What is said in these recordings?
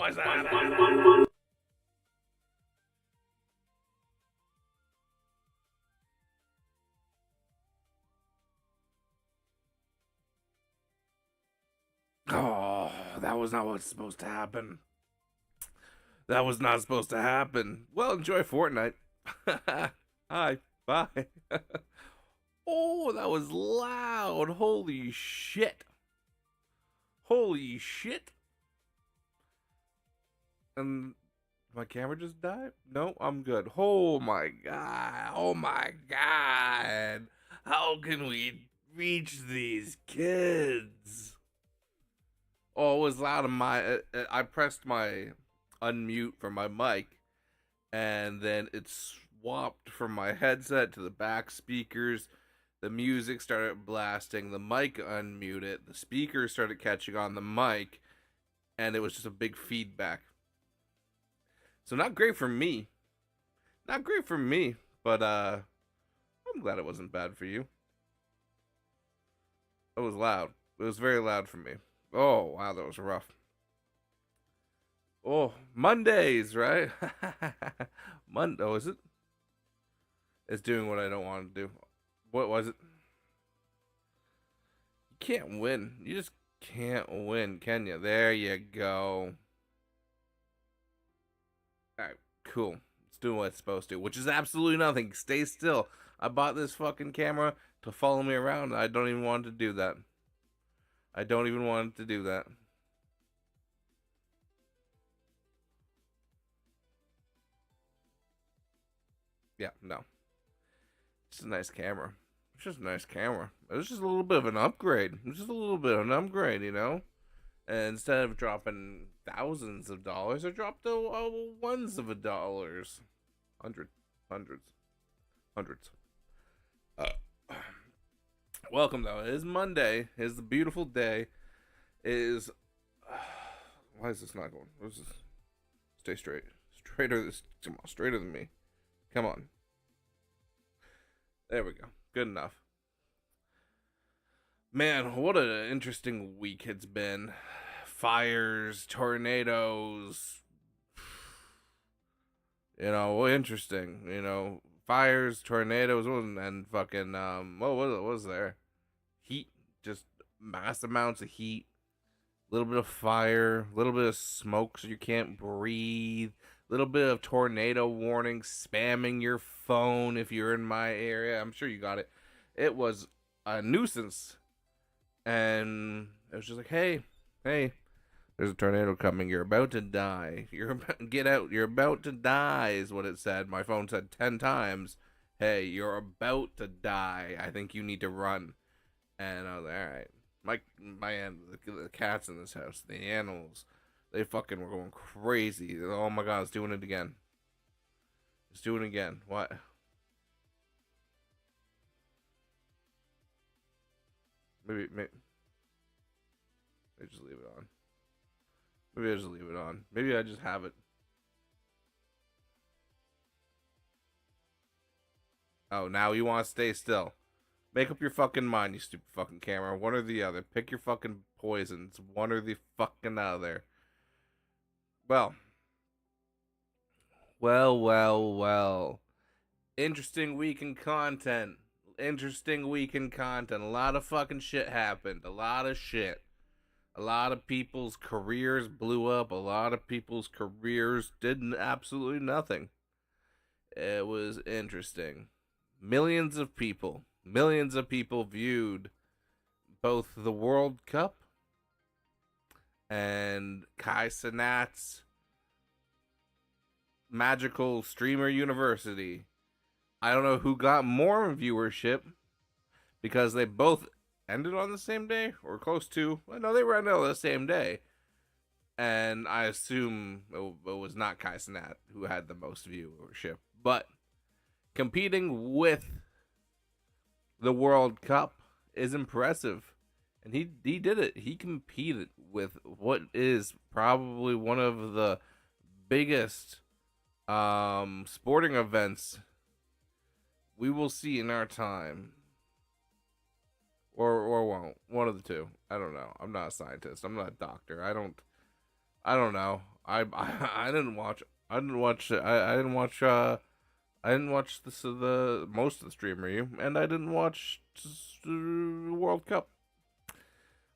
What's that? Oh, that was not what's supposed to happen. That was not supposed to happen. Well, enjoy Fortnite. Hi, bye. Oh, that was loud. Holy shit. Holy shit. And my camera just died? No, I'm good. Oh my god. Oh my god. How can we reach these kids? Oh, it was loud in my. I pressed my unmute for my mic, and then it swapped from my headset to the back speakers. The music started blasting, the mic unmuted, the speakers started catching on the mic, and it was just a big feedback. So not great for me. Not great for me, but I'm glad it wasn't bad for you. It was loud. It was very loud for me. Oh, wow, that was rough. Oh, Mondays, right? Monday, oh, is it? It's doing what I don't want to do. What was it? You can't win. You just can't win, can you? There you go. Alright, cool. It's doing what it's supposed to, which is absolutely nothing. Stay still. I bought this fucking camera to follow me around. I don't even want it to do that. I don't even want it to do that. Yeah, no. It's a nice camera. It's just a nice camera. It was just a little bit of an upgrade. It was just a little bit of an upgrade, you know? And instead of dropping thousands of dollars, I dropped the ones of a dollars. Hundreds. Hundreds. Hundreds. Uh, welcome, though. It is Monday. It is the beautiful day. It is. Why is this not going? What is this? Stay straight. Straighter. Come on, straighter than me. Come on. There we go. Good enough. Man, what an interesting week it's been. Fires, tornadoes. You know, interesting. You know, fires, tornadoes, and fucking what was there? Heat, just mass amounts of heat. A little bit of fire, a little bit of smoke so you can't breathe. A little bit of tornado warning, spamming your phone if you're in my area. I'm sure you got it. It was a nuisance. And it was just like, hey, there's a tornado coming. You're about to die. Get out. You're about to die is what it said. My phone said 10 times, hey, you're about to die. I think you need to run. And I was like, all right. The cats in this house, the animals, they fucking were going crazy. Oh my god, it's doing it again. It's doing it again. What? Maybe I just leave it on. Maybe I just leave it on. Maybe I just have it. Oh, now you want to stay still. Make up your fucking mind, you stupid fucking camera. One or the other. Pick your fucking poisons. One or the fucking other. Well. Well. Interesting week in content. Interesting week in content. A lot of fucking shit happened. A lot of shit. A lot of people's careers blew up. A lot of people's careers did absolutely nothing. It was interesting. Millions of people viewed both the World Cup and Kai Cenat's Magical Streamer University. I don't know who got more viewership because they both ended on the same day or close to. Well, no, they were ended on the same day. And I assume it was not Kai Cenat who had the most viewership. But competing with the World Cup is impressive. And he did it. He competed with what is probably one of the biggest sporting events we will see in our time. Or won't. One of the two. I don't know. I'm not a scientist. I'm not a doctor. I don't know. I didn't watch. I didn't watch. I didn't watch. I didn't watch the most of the stream review, and I didn't watch World Cup.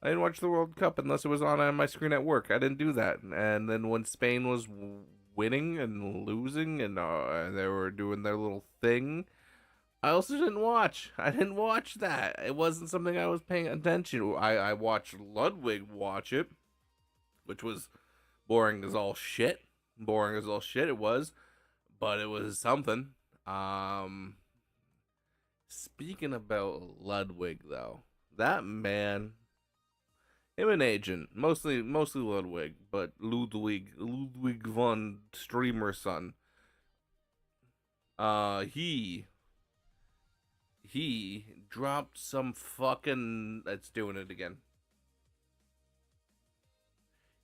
I didn't watch the World Cup unless it was on my screen at work. I didn't do that. And then when Spain was winning and losing, and they were doing their little thing, I also didn't watch. I didn't watch that. It wasn't something I was paying attention to. I watched Ludwig watch it, which was boring as all shit. Boring as all shit it was, but it was something. Um, Speaking about Ludwig though, that man, him and Agent, mostly Ludwig, but Ludwig von Streamer son. He dropped some fucking. It's doing it again.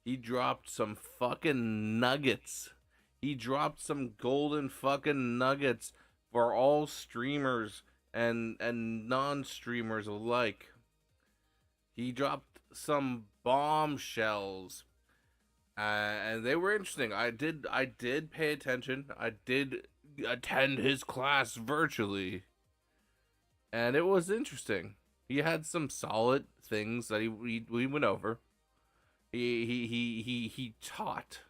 He dropped some fucking nuggets. He dropped some golden fucking nuggets for all streamers and non-streamers alike. He dropped some bombshells, and they were interesting. I did pay attention. I did attend his class virtually, and it was interesting. He had some solid things that we went over. He taught.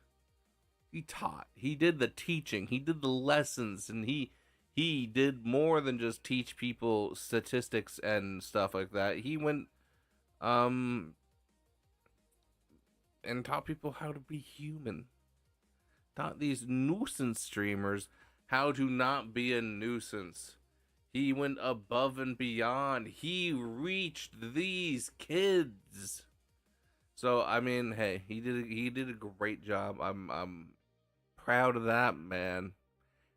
He taught. He did the teaching. He did the lessons, and he did more than just teach people statistics and stuff like that. He went and taught people how to be human. Taught these nuisance streamers how to not be a nuisance. He went above and beyond. He reached these kids. So I mean, hey, he did a great job. I'm proud of that man.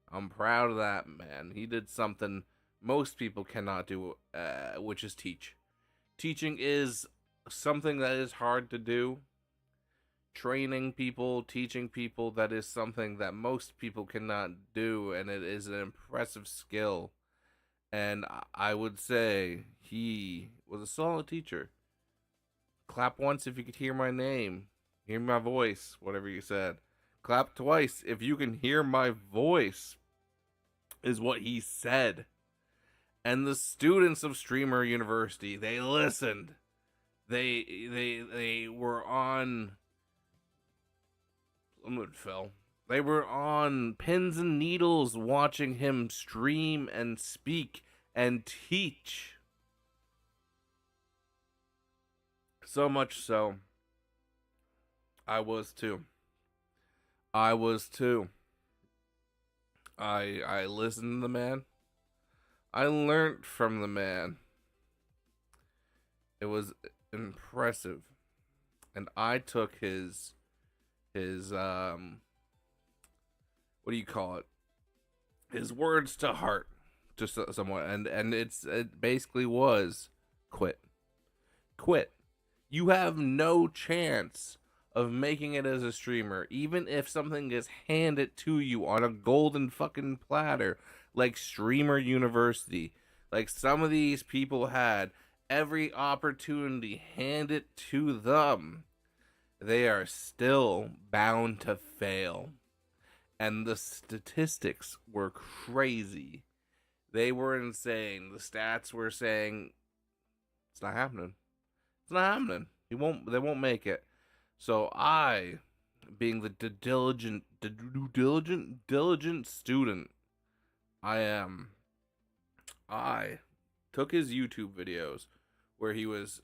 I'm proud of that man. He did something most people cannot do, which is teach. Teaching is something that is hard to do. Training people, teaching people, that is something that most people cannot do, and it is an impressive skill. And I would say he was a solid teacher. Clap once if you could hear my name, hear my voice, whatever you said. Clap twice if you can hear my voice, is what he said. And the students of Streamer University, they listened. They were on. It fell. They were on pins and needles watching him stream and speak and teach. So much so, I was too. I listened to the man. I learned from the man. It was impressive. And I took his what do you call it? His words to heart, just somewhat. And it basically was quit. You have no chance of making it as a streamer, even if something is handed to you on a golden fucking platter, like Streamer University. Like some of these people had every opportunity handed to them. They are still bound to fail. And the statistics were crazy. They were insane. The stats were saying it's not happening. It's not happening. They won't make it. So I, being the diligent student I took his YouTube videos where he was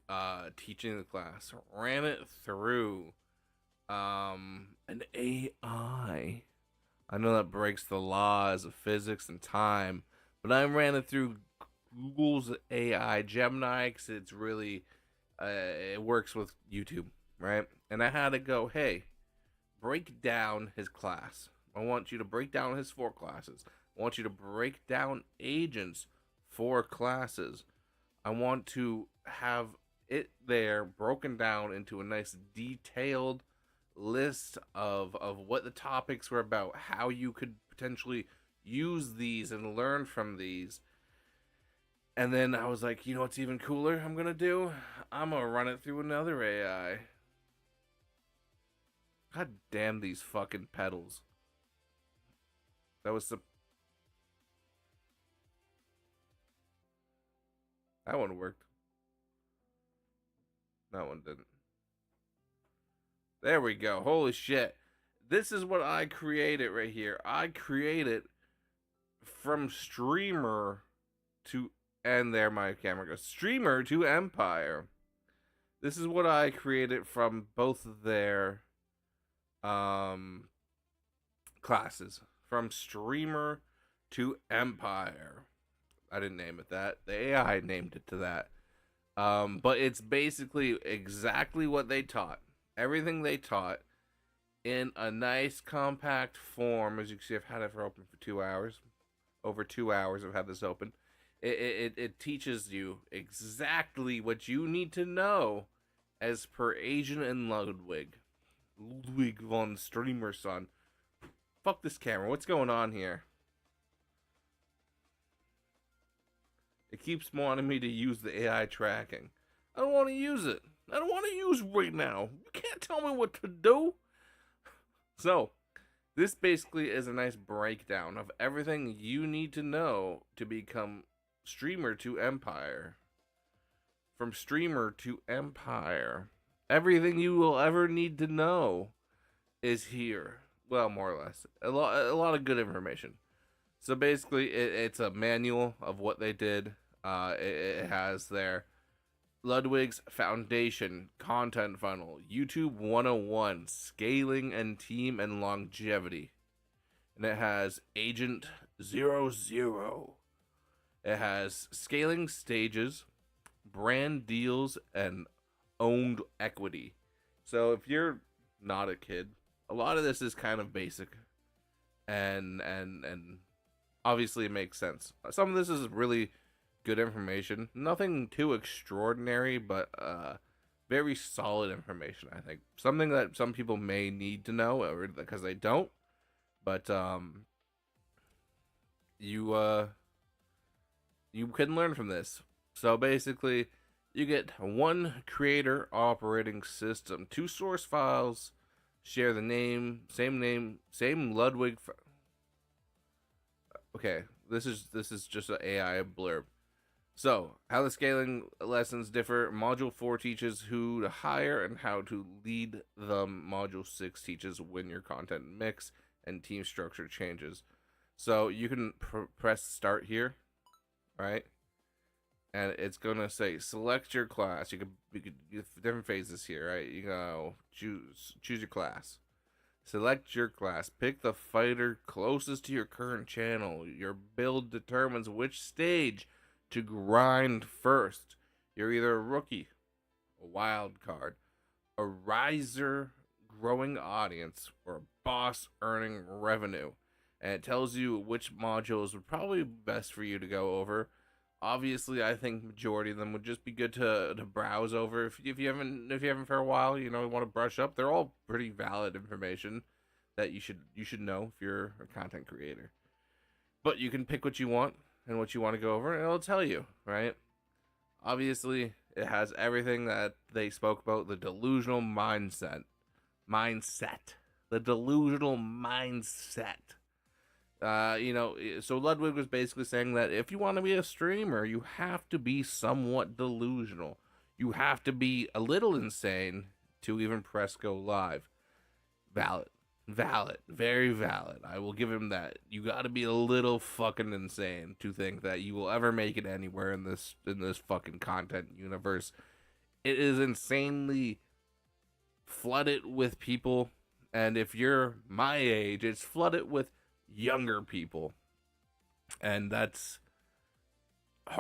teaching the class, ran it through an AI. I know that breaks the laws of physics and time, but I ran it through Google's AI, Gemini, because it's really it works with YouTube, right? And I had to go, hey, break down his class. I want you to break down his 4 classes. I want you to break down Agent's 4 classes. I want to have it there broken down into a nice detailed list of what the topics were about, how you could potentially use these and learn from these. And then I was like, you know what's even cooler I'm going to do? I'm going to run it through another AI. God damn these fucking pedals. That was the that one worked. That one didn't. There we go. Holy shit. This is what I created right here. I created from streamer to, and there my camera goes. Streamer to Empire. This is what I created from both of their classes. From streamer to Empire. I didn't name it that. The AI named it to that. But it's basically exactly what they taught. Everything they taught in a nice compact form. As you can see, I've had it for open for 2 hours. Over 2 hours I've had this open. It teaches you exactly what you need to know as per Asian and Ludwig. Ludwig von Streamerson. Fuck this camera. What's going on here? It keeps wanting me to use the AI tracking. I don't want to use it. I don't want to use it right now. You can't tell me what to do. So, this basically is a nice breakdown of everything you need to know to become streamer to Empire. From streamer to Empire. Everything you will ever need to know is here. Well, more or less. A lot of good information. So basically, it's a manual of what they did. It has their Ludwig's Foundation, Content Funnel, YouTube 101, Scaling and Team and Longevity. And it has Agent 00. It has Scaling Stages, Brand Deals, and Owned Equity. So if you're not a kid, a lot of this is kind of basic. And obviously it makes sense. Some of this is really good information. Nothing too extraordinary, but very solid information, I think. Something that some people may need to know or because they don't. But you can learn from this. So basically, you get one creator operating system, 2 source files, share the name, same Ludwig. Okay, this is just an AI blurb. So, how the scaling lessons differ. Module 4 teaches who to hire and how to lead them. Module 6 teaches when your content mix and team structure changes. So, you can press start here, right? And it's going to say select your class. You could different phases here, right? You go choose your class. Select your class. Pick the fighter closest to your current channel. Your build determines which stage to grind first. You're either a rookie, a wild card, a riser growing audience, or a boss earning revenue. And it tells you which modules would probably be best for you to go over. Obviously, I think majority of them would just be good to browse over if you haven't for a while. You know, want to brush up. They're all pretty valid information that you should know if you're a content creator. But you can pick what you want and what you want to go over, and it'll tell you, right? Obviously, it has everything that they spoke about. The delusional mindset, the delusional mindset. So Ludwig was basically saying that if you want to be a streamer, you have to be somewhat delusional. You have to be a little insane to even press go live. Valid, very valid. I will give him that. You got to be a little fucking insane to think that you will ever make it anywhere in this fucking content universe. It is insanely flooded with people, and if you're my age, it's flooded with younger people, and that's a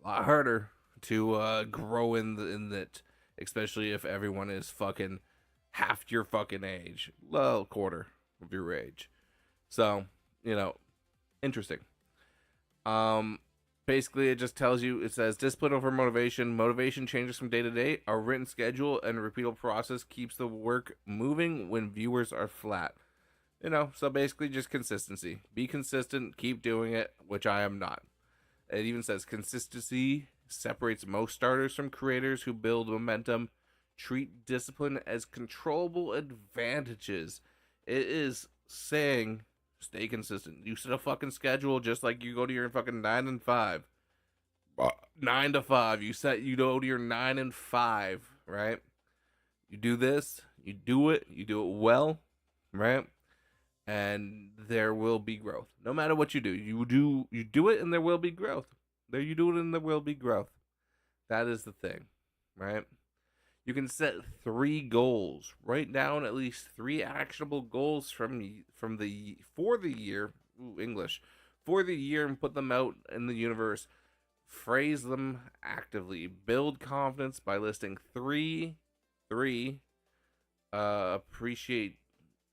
lot harder to grow in that, especially if everyone is fucking half your fucking age, well, quarter of your age. So, interesting. Basically, it just tells you, it says discipline over motivation. Motivation changes from day to day. A written schedule and repeatable process keeps the work moving when viewers are flat. So basically just consistency. Be consistent, keep doing it, which I am not. It even says consistency separates most starters from creators who build momentum. treat discipline as controllable advantages. It is saying stay consistent. You set a fucking schedule just like you go to your fucking 9 and 5. 9 to 5. You go to your 9 and 5, right? You do this, you do it well, right? And there will be growth. No matter what you do. You do it and there will be growth. There you do it and there will be growth. That is the thing, right? You can set 3 goals. Write down at least 3 actionable goals for the year. Ooh, English. For the year, and put them out in the universe. Phrase them actively. Build confidence by listing three appreciate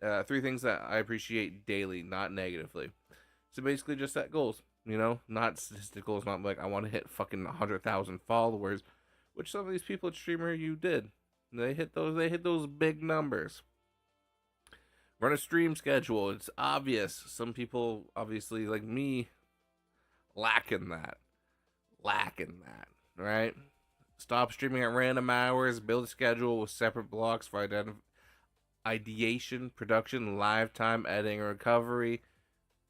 3 things that I appreciate daily, not negatively. So basically, just set goals. Not statistical. It's not like I want to hit fucking 100,000 followers, which some of these people at Streamer you did. They hit those big numbers. Run a stream schedule. It's obvious. Some people, obviously, like me, lacking that, right? Stop streaming at random hours. Build a schedule with separate blocks for ideation, production, live time, editing, and recovery.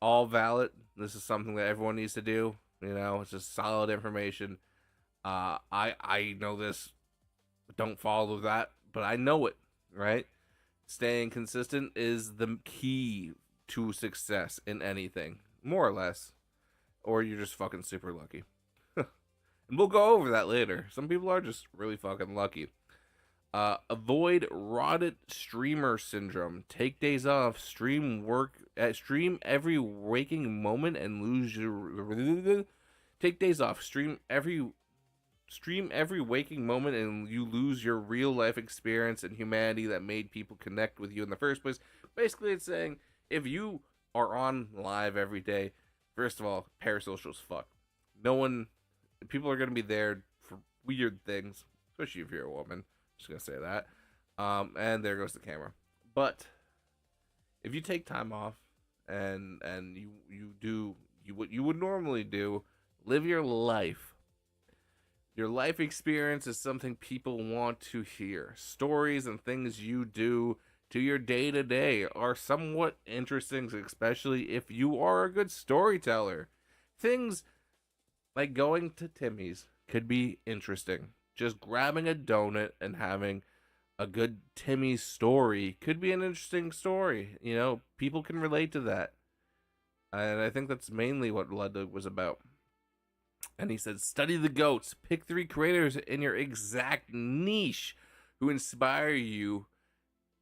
All valid. This is something that everyone needs to do. It's just solid information. I know this. Don't follow that, but I know it, right? Staying consistent is the key to success in anything, more or less. Or you're just fucking super lucky. And we'll go over that later. Some people are just really fucking lucky. Avoid rotted streamer syndrome. Take days off. Stream every waking moment and lose your. Take days off. Stream every waking moment and you lose your real life experience and humanity that made people connect with you in the first place. Basically, it's saying if you are on live every day, first of all, parasocial's fuck. People are gonna be there for weird things, especially if you're a woman. Just gonna say that. And there goes the camera. But if you take time off and you do what you would normally do, live your life. Your life experience is something people want to hear. Stories and things you do to your day-to-day are somewhat interesting, especially if you are a good storyteller. Things like going to Timmy's could be interesting. Just grabbing a donut and having a good Timmy's story could be an interesting story. People can relate to that. And I think that's mainly what Ludwig was about. And he said, study the GOATs. Pick 3 creators in your exact niche who inspire you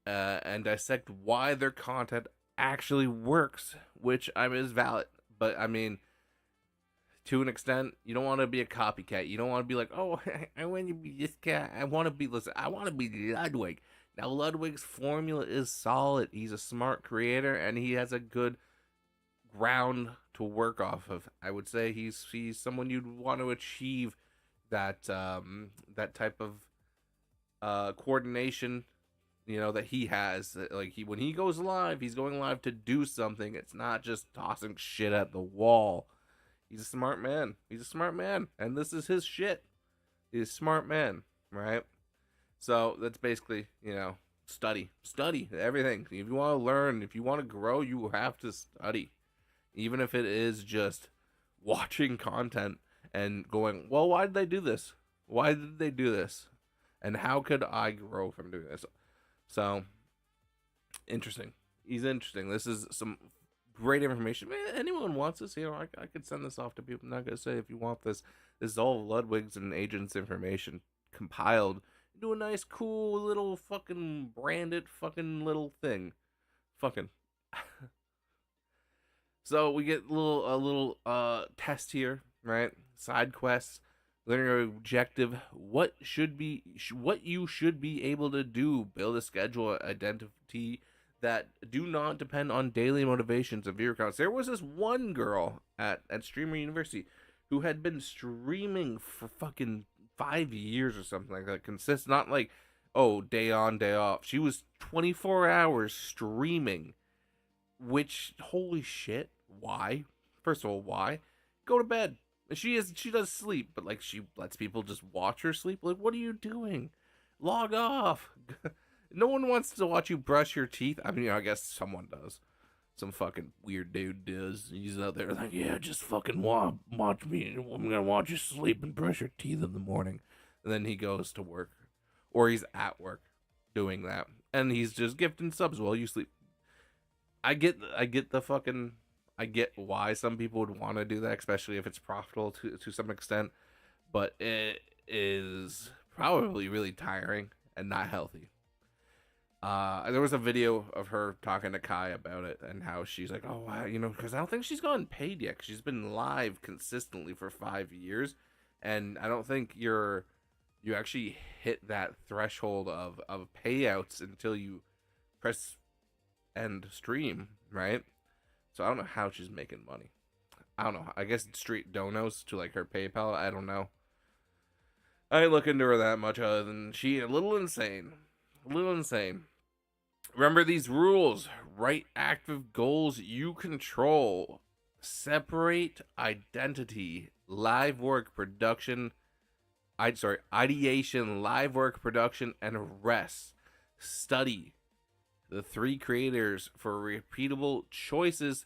and dissect why their content actually works, which is valid. But, to an extent, you don't want to be a copycat. You don't want to be like, oh, I want to be this guy. I want to be Ludwig. Now, Ludwig's formula is solid. He's a smart creator, and he has a good ground to work off of. I would say he's someone you'd want to achieve that type of coordination, that he has. Like when he goes live, he's going live to do something. It's not just tossing shit at the wall. He's a smart man. And this is his shit. He's a smart man, right? So that's basically, study everything. If you want to learn, if you want to grow, you have to study. Even if it is just watching content and going, well, why did they do this? Why did they do this? And how could I grow from doing this? So, interesting. He's interesting. This is some great information. Man, anyone wants this, I could send this off to people. I'm not going to say if you want this. This is all Ludwig's and Agent's information compiled into a nice, cool, little fucking branded fucking little thing. Fucking. So we get a little test here, right? Side quests, learning objective. What you should be able to do. Build a schedule, identity that do not depend on daily motivations of viewer counts. There was this one girl at Streamer University who had been streaming for fucking 5 years or something like that. Not like, oh, day on, day off. She was 24 hours streaming. Which, holy shit, why? First of all, why? Go to bed. She does sleep, but like she lets people just watch her sleep. Like, what are you doing? Log off. No one wants to watch you brush your teeth. I mean, I guess someone does. Some fucking weird dude does. He's out there like, yeah, just fucking watch me. I'm gonna watch you sleep and brush your teeth in the morning. And then he goes to work, or he's at work doing that, and he's just gifting subs while you sleep. I get the fucking, I get why some people would want to do that, especially if it's profitable to some extent. But it is probably really tiring and not healthy. There was a video of her talking to Kai about it and how she's like, oh, wow, because I don't think she's gotten paid yet. 'Cause she's been live consistently for 5 years, and I don't think you actually hit that threshold of payouts until you press end stream, right? So I don't know how she's making money. I don't know. I guess street donos to like her PayPal. I don't know. I ain't look into her that much other than she a little insane. A little insane. Remember these rules. Write active goals you control. Separate identity, live work production. Ideation, live work production, and rest. Study the three creators for repeatable choices,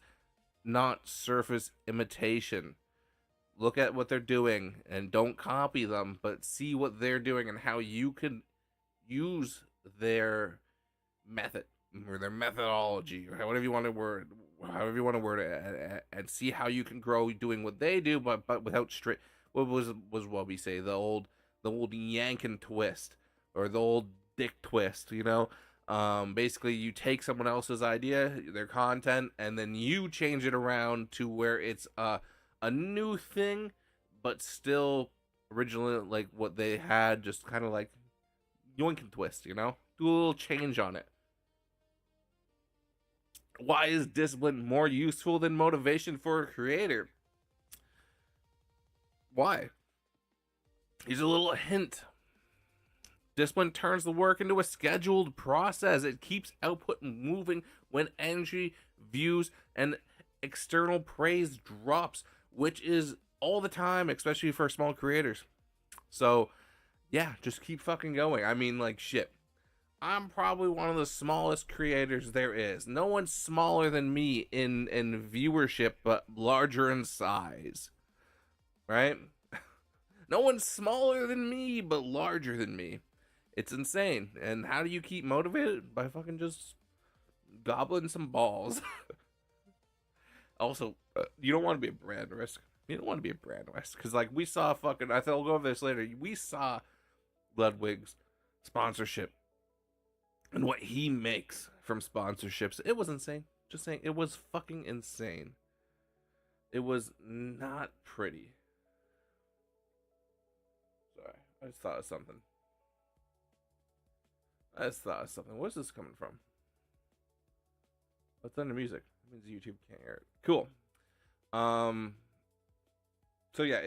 not surface imitation. Look at what they're doing and don't copy them, but see what they're doing and how you can use their method or their methodology or however you want to word it, and see how you can grow doing what they do, but without strict. What was what we say, the old yank and twist or the old dick twist, basically you take someone else's idea, their content, and then you change it around to where it's a new thing, but still originally like what they had, just kind of like yoink and twist, do a little change on it. Why is discipline more useful than motivation for a creator? Why? Here's a little hint. Discipline turns the work into a scheduled process. It keeps output moving when energy, views, and external praise drops, which is all the time, especially for small creators. So, yeah, just keep fucking going. I mean, like, shit. I'm probably one of the smallest creators there is. No one's smaller than me in viewership, but larger in size. Right? No one's smaller than me, but larger than me. It's insane. And how do you keep motivated? By fucking just gobbling some balls. Also, you don't want to be a brand risk. You don't want to be a brand risk. Because, like, we saw fucking, I think I'll go over this later. We saw Ludwig's sponsorship and what he makes from sponsorships. It was insane. Just saying, it was fucking insane. It was not pretty. Sorry, I just thought of something. Where's this coming from? What's under music? It means YouTube can't hear it. Cool. So yeah,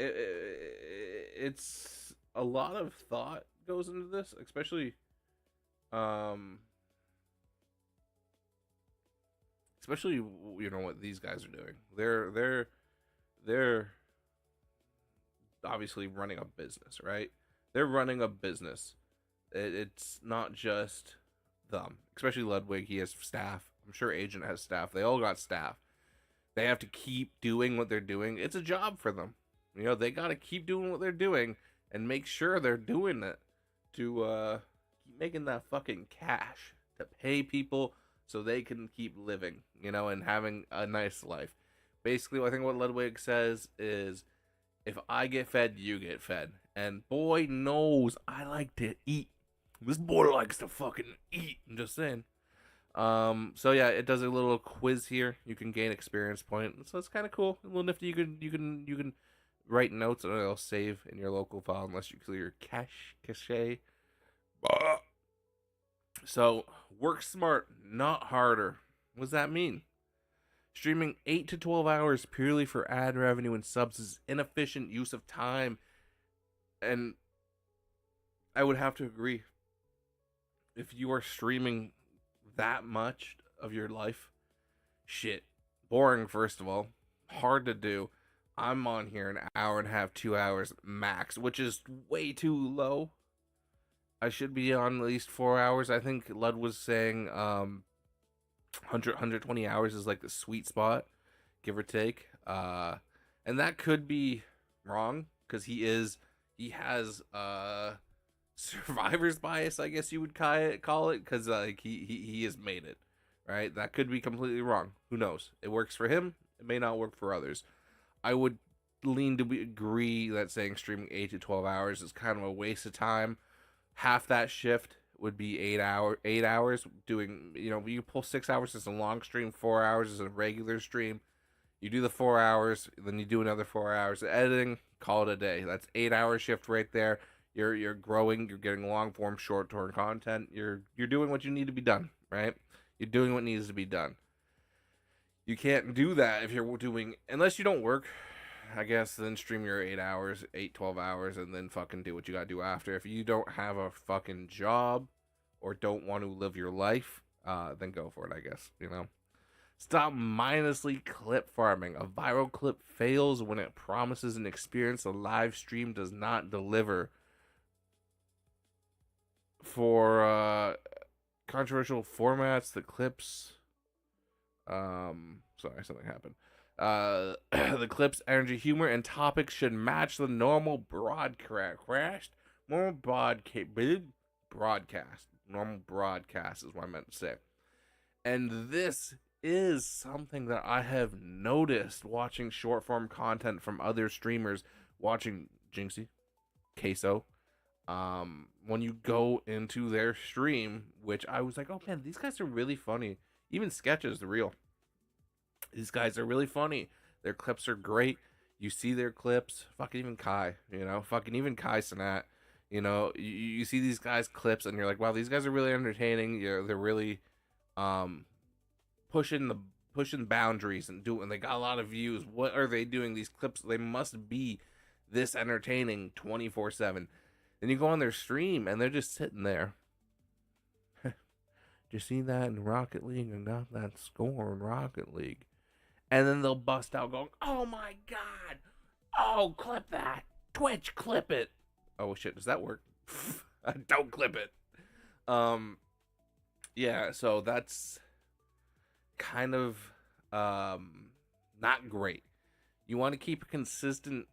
it's a lot of thought goes into this, especially what these guys are doing. They're obviously running a business, right? They're running a business. It's not just them, especially Ludwig. He has staff. I'm sure Agent has staff. They all got staff. They have to keep doing what they're doing. It's a job for them. They got to keep doing what they're doing and make sure they're doing it to keep making that fucking cash to pay people so they can keep living, and having a nice life. Basically, I think what Ludwig says is, if I get fed, you get fed. And boy knows I like to eat. This boy likes to fucking eat. I'm just saying. So yeah, it does a little quiz here. You can gain experience point. So it's kind of cool. A little nifty. You can write notes and it'll save in your local file unless you clear your cache. So work smart, not harder. What does that mean? Streaming 8 to 12 hours purely for ad revenue and subs is inefficient use of time. And I would have to agree. If you are streaming that much of your life, shit, boring, first of all, hard to do. I'm on here an hour and a half, 2 hours max, which is way too low. I should be on at least 4 hours. I think Lud was saying 100 hours is like the sweet spot, give or take. And that could be wrong because he has survivor's bias, I guess you would call it, because like he has made it, right? That could be completely wrong. Who knows? It works for him. It may not work for others. I would lean to agree that saying streaming 8 to 12 hours is kind of a waste of time. Half that shift would be 8 hours doing, you pull 6 hours as a long stream, 4 hours as a regular stream. You do the 4 hours, then you do another 4 hours editing, call it a day. That's 8 hour shift right there. You're growing, you're getting long form, short term content. You're doing what you need to be done, right? You're doing what needs to be done. You can't do that if you're doing, unless you don't work, I guess, then stream your 8 hours, 12 hours, and then fucking do what you gotta do after. If you don't have a fucking job or don't want to live your life, then go for it, I guess. Stop mindlessly clip farming. A viral clip fails when it promises an experience a live stream does not deliver. For controversial formats, the clips. Sorry, something happened. The clips, energy, humor, and topics should match the normal broadcast. Normal broadcast. Normal broadcast is what I meant to say. And this is something that I have noticed watching short form content from other streamers, watching Jinxie, Queso. When you go into their stream, which I was like, oh man, these guys are really funny. Even Sketches, the real. These guys are really funny. Their clips are great. You see their clips. Fucking even Kai, fucking even Kai Cenat. You see these guys' clips and you're like, wow, these guys are really entertaining. They're really pushing boundaries and they got a lot of views. What are they doing? These clips, they must be this entertaining 24/7. Then you go on their stream and they're just sitting there. Did you see that in Rocket League? I got that score in Rocket League. And then they'll bust out going, oh my god. Oh, clip that. Twitch, clip it. Oh shit, does that work? Don't clip it. Yeah, so that's kind of not great. You want to keep a consistent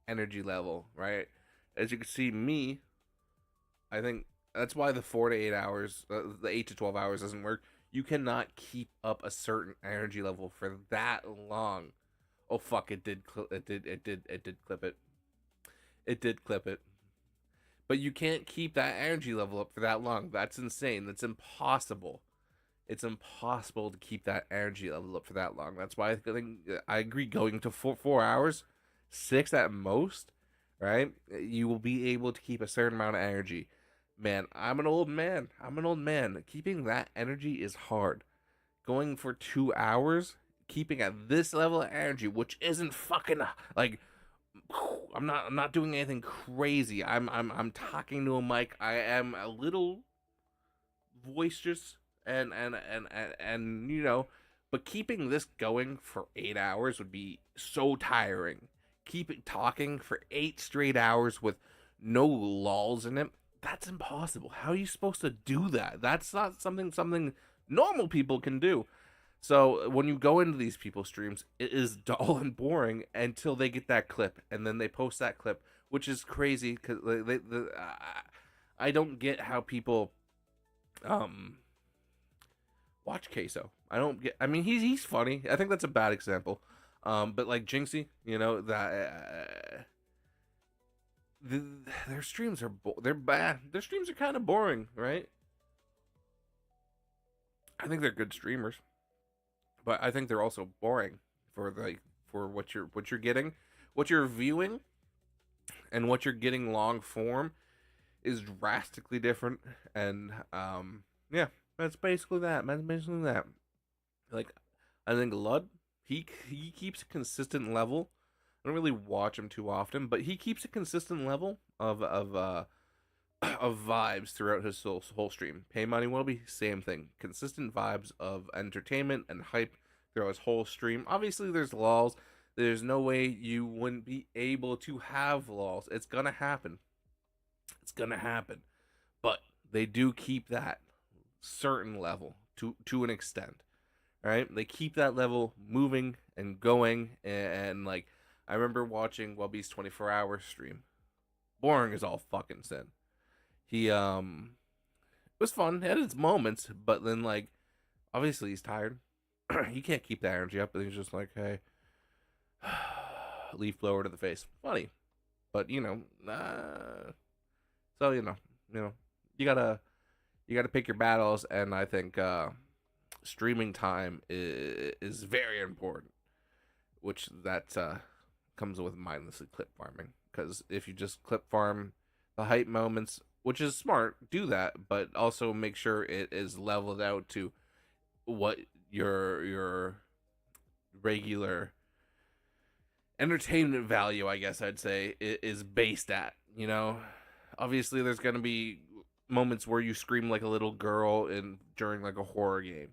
energy level, right? As you can see, me, I think that's why the 4 to 8 hours, the 8 to 12 hours doesn't work. You cannot keep up a certain energy level for that long. Oh fuck! It did clip it. It did clip it. But you can't keep that energy level up for that long. That's insane. That's impossible. It's impossible to keep that energy level up for that long. That's why I think I agree. Going to 4 hours, 6 at most, right? You will be able to keep a certain amount of energy. Man, I'm an old man. Keeping that energy is hard. Going for 2 hours, keeping at this level of energy, which isn't fucking like I'm not doing anything crazy. I'm talking to a mic. I am a little boisterous and but keeping this going for 8 hours would be so tiring. Keep it talking for 8 straight hours with no lulls in it. That's impossible. How are you supposed to do that? That's not something normal people can do. So when you go into these people's streams, it is dull and boring until they get that clip, and then they post that clip, which is crazy because I don't get how people watch Queso. I don't get. I mean, he's funny. I think that's a bad example. But like Jinxie, that their streams are they're bad. Their streams are kind of boring, right? I think they're good streamers, but I think they're also boring for what you're getting, what you're viewing, and what you're getting long form is drastically different. And yeah, that's basically that. Like, I think Lud, he keeps a consistent level. I don't really watch him too often, but he keeps a consistent level of vibes throughout his whole stream. Pay Money Wilby, same thing. Consistent vibes of entertainment and hype throughout his whole stream. Obviously, there's lulls. There's no way you wouldn't be able to have lulls. It's gonna happen. but they do keep that certain level to an extent, right? They keep that level moving and going, and like I remember watching Wubby's 24-hour stream. Boring as all fucking sin. He it was fun, it had its moments, but then like obviously he's tired. He can't keep that energy up, and he's just like, hey, leaf blower to the face. Funny, but so you gotta pick your battles, and I think streaming time is very important, which that comes with mindlessly clip farming. Because if you just clip farm the hype moments, which is smart, do that, but also make sure it is leveled out to what your regular entertainment value, I guess I'd say, is based at. Obviously there's gonna be moments where you scream like a little girl during like a horror game,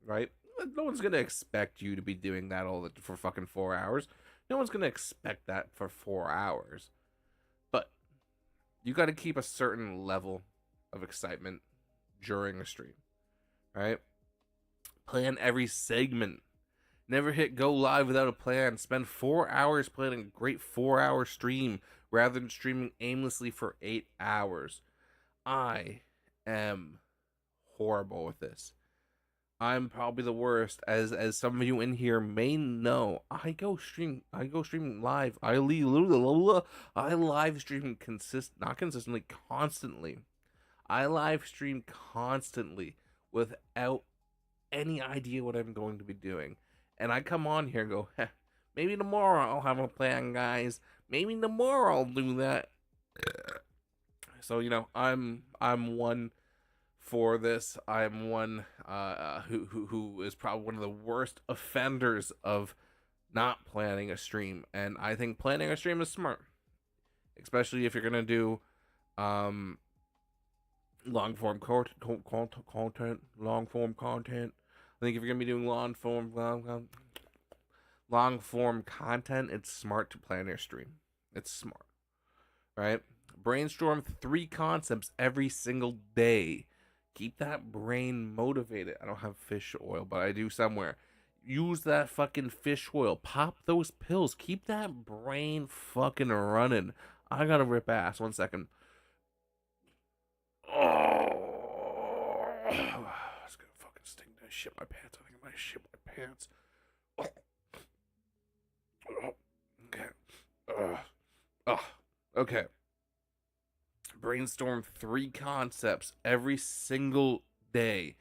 right? No one's gonna expect you to be doing that for fucking 4 hours. No one's gonna expect that for 4 hours. But you got to keep a certain level of excitement during a stream, right? Plan every segment. Never hit go live without a plan. Spend 4 hours planning a great 4-hour stream rather than streaming aimlessly for 8 hours. I am horrible with this. I'm probably the worst, as some of you in here may know. I go stream live. I live stream not consistently, constantly. I live stream constantly without any idea what I'm going to be doing. And I come on here and go, maybe tomorrow I'll have a plan, guys. Maybe tomorrow I'll do that. So I'm one for this. I'm one who is probably one of the worst offenders of not planning a stream, and I think planning a stream is smart, especially if you're gonna do long form content. Long form content. I think if you're gonna be doing long form content, it's smart to plan your stream. It's smart, right? Brainstorm 3 concepts every single day. Keep that brain motivated. I don't have fish oil, but I do somewhere. Use that fucking fish oil. Pop those pills. Keep that brain fucking running. I gotta rip ass. 1 second. Oh, it's gonna fucking sting. I shit my pants. I think I might shit my pants. Okay. Okay. Brainstorm 3 concepts every single day.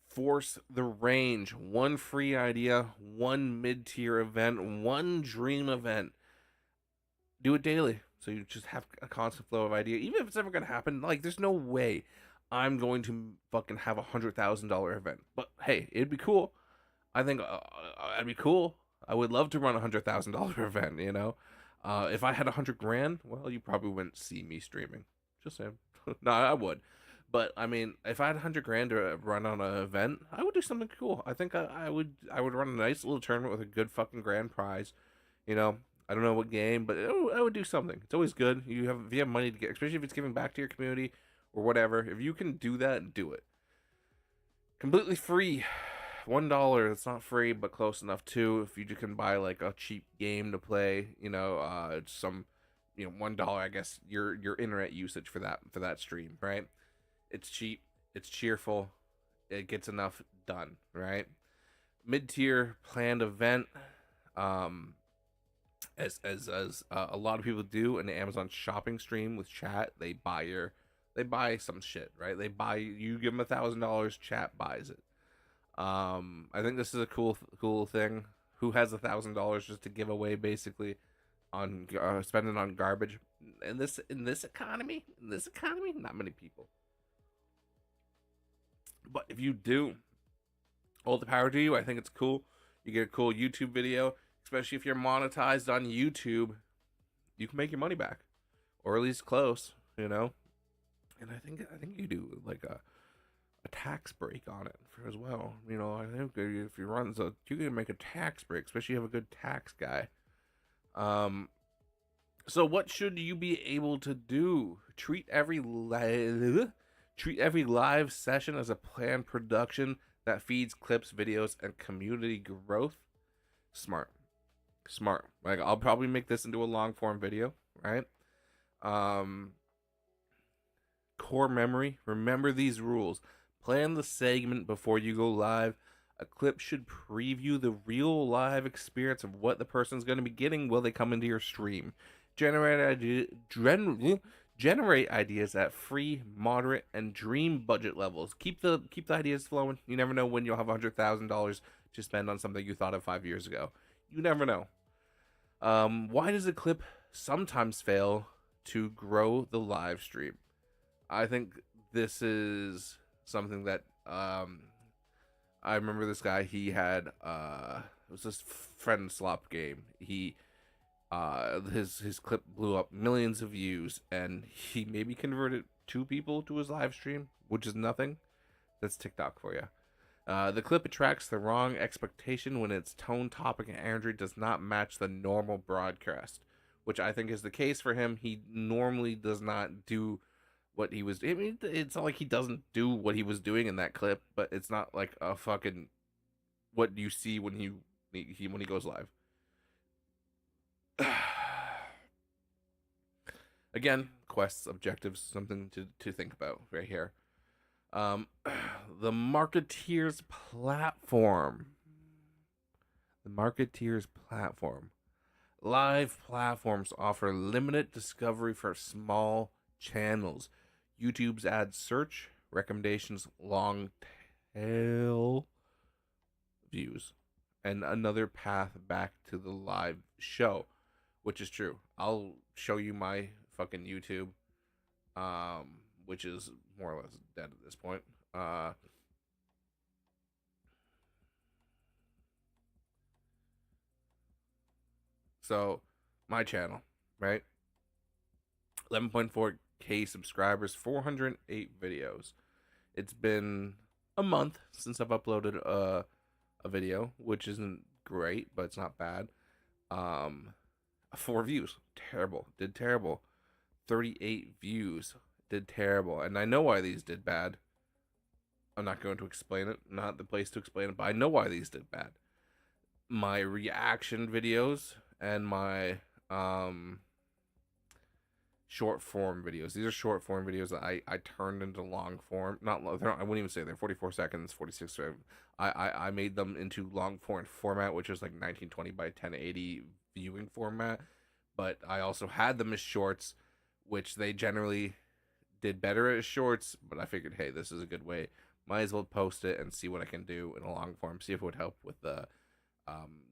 Force the range. 1 free idea, 1 mid-tier event, 1 dream event. Do it daily, so you just have a constant flow of idea. Even if it's never gonna happen, like there's no way I'm going to fucking have $100,000 event. But hey, it'd be cool. I think it'd be cool. I would love to run $100,000 event. If I had 100 grand, well, you probably wouldn't see me streaming. Just saying. No, I would. But I mean, if I had 100 grand to run on an event, I would do something cool. I think I would run a nice little tournament with a good fucking grand prize. I don't know what game, but I would do something. It's always good. If you have money to get, especially if it's giving back to your community or whatever. If you can do that, do it. Completely free. $1. It's not free, but close enough too. If you just can buy like a cheap game to play, some, $1. I guess your internet usage for that stream, right? It's cheap. It's cheerful. It gets enough done, right? Mid-tier planned event. As a lot of people do in the Amazon shopping stream with chat, they buy some shit, right? You give them $1,000, chat buys it. I think this is a cool thing. Who has $1,000 just to give away, basically, on spending on garbage? In this economy, not many people. But if you do, all the power to you. I think it's cool. You get a cool YouTube video, especially if you're monetized on YouTube. You can make your money back, or at least close. And I think you do like a tax break on it as well. I think if you run, so you can make a tax break, especially if you have a good tax guy. So what should you be able to do? Treat every Treat every live session as a planned production that feeds clips, videos, and community growth. Smart. Smart. Like, I'll probably make this into a long form video, right? Um, core memory. Remember these rules. Plan the segment before you go live. A clip should preview the real live experience of what the person's going to be getting while they come into your stream. Generate ideas at free, moderate, and dream budget levels. Keep the ideas flowing. You never know when you'll have $100,000 to spend on something you thought of 5 years ago. You never know. Why does a clip sometimes fail to grow the live stream? I think this is something that I remember this guy. He had it was this friend slop game. He his clip blew up millions of views, and he maybe converted 2 people to his live stream, which is nothing. That's TikTok for you. The clip attracts the wrong expectation when its tone, topic, and energy does not match the normal broadcast, which I think is the case for him. He normally does not do what he was. I mean, it's not like he doesn't do what he was doing in that clip, but it's not like a fucking what you see when he goes live. Again, quests, objectives, something to think about right here. The Marketeers platform. The Marketeers platform. Live platforms offer limited discovery for small channels. YouTube's ad search recommendations, long tail views, and another path back to the live show, which is true. I'll show you my fucking YouTube, which is more or less dead at this point. So my channel, right? 11.4K subscribers, 408 videos. It's been a month since I've uploaded a video, which isn't great, but it's not bad. 4 views, terrible, did terrible. 38 views, did terrible, and I know why these did bad. I'm not going to explain it, not the place to explain it, but I know why these did bad. My reaction videos and my short form videos. These are short form videos that I turned into long form. Not I wouldn't even say they're 44 seconds, 46. I made them into long form format, which is like 1920 by 1080 viewing format. But I also had them as shorts, which they generally did better as shorts. But I figured, hey, this is a good way. Might as well post it and see what I can do in a long form. See if it would help with the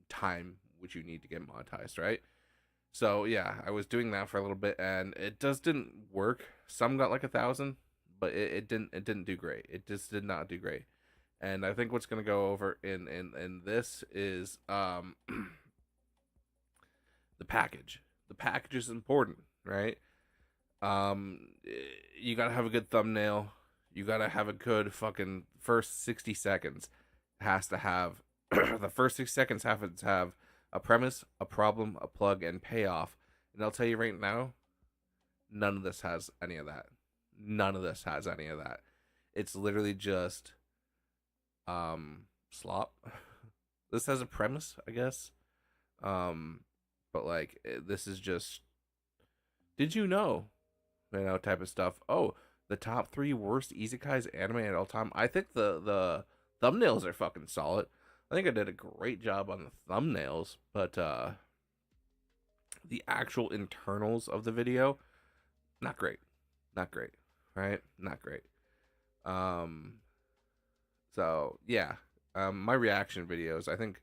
time which you need to get monetized, right? So yeah, I was doing that for a little bit, and it just didn't work. Some got like 1,000, but it didn't do great. It just did not do great. And I think what's gonna go over in this is the package. The package is important, right? You gotta have a good thumbnail. You gotta have a good fucking first 60 seconds. It has to have the first 6 seconds have to have a premise, a problem, a plug, and payoff. And I'll tell you right now, none of this has any of that. None of this has any of that. It's literally just slop. This has a premise, I guess. But like this is just did you know? You know, type of stuff. Oh, the top 3 worst isekais anime at all time. I think the thumbnails are fucking solid. I think I did a great job on the thumbnails, but the actual internals of the video, not great. Not great. Right? Not great. So yeah. My reaction videos, I think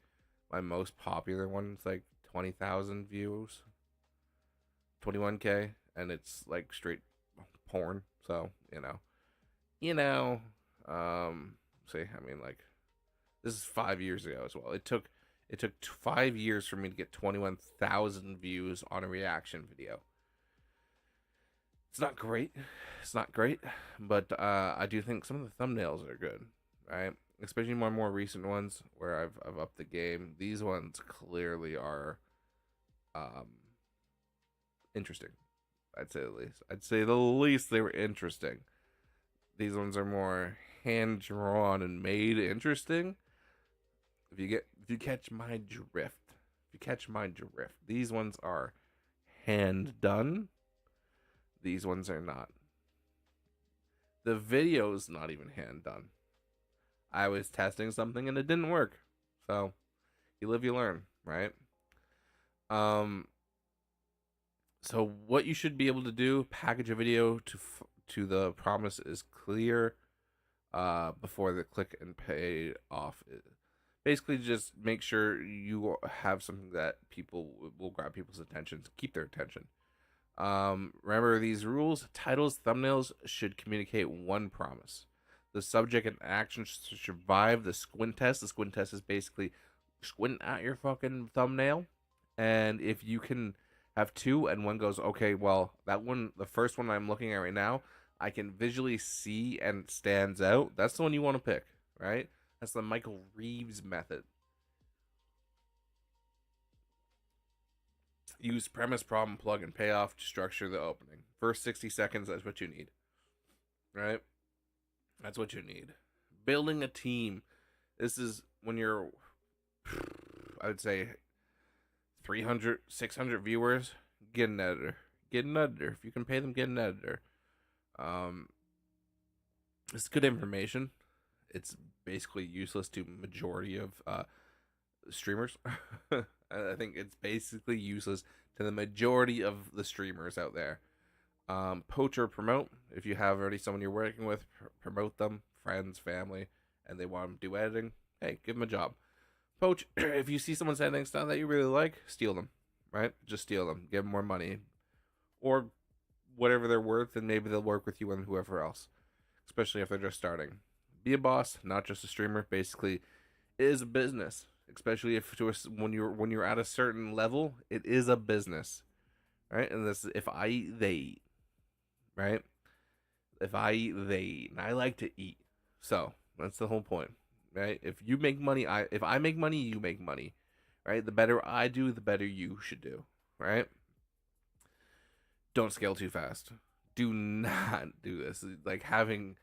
my most popular one's like 20,000 views. 21K, and it's like straight porn. So, see, I mean, like, this is 5 years ago as well. It took 5 years for me to get 21,000 views on a reaction video. It's not great. It's not great, but I do think some of the thumbnails are good, right? Especially my more recent ones where I've upped the game. These ones clearly are interesting. I'd say the least they were interesting. These ones are more hand drawn and made interesting. If you catch my drift, these ones are hand done. These ones are not. The video's not even hand done. I was testing something and it didn't work. So you live, you learn, right? Um, so what you should be able to do: package a video to the promise is clear. Before the click and pay off. Basically, just make sure you have something that people will grab people's attention, keep their attention. Remember these rules: titles, thumbnails should communicate one promise. The subject and action should survive the squint test. The squint test is basically squint at your fucking thumbnail, and if you can have two and one goes, okay, well, that one, the first one I'm looking at right now, I can visually see and it stands out. That's the one you want to pick, right? That's the Michael Reeves method. Use premise, problem, plug, and payoff to structure the opening. First 60 seconds, that's what you need, right? That's what you need. Building a team. This is when you're, I would say, 300, 600 viewers, get an editor. Get an editor. If you can pay them, get an editor. It's good information. It's basically useless to majority of streamers. I think it's basically useless to the majority of the streamers out there. Poach or promote. If you have already someone you're working with, promote them, friends, family, and they want to do editing. Hey, give them a job. Poach. If you see someone's editing style that you really like, steal them. Right? Just steal them. Give them more money, or whatever they're worth, and maybe they'll work with you and whoever else. Especially if they're just starting. Be a boss, not just a streamer. Basically, it is a business. Especially if when you're at a certain level, it is a business, right? And this, if I eat, they eat, right? If I eat, they eat, and I like to eat. So that's the whole point, right? If you make money, if I make money, you make money, right? The better I do, the better you should do, right? Don't scale too fast. Do not do this. Like having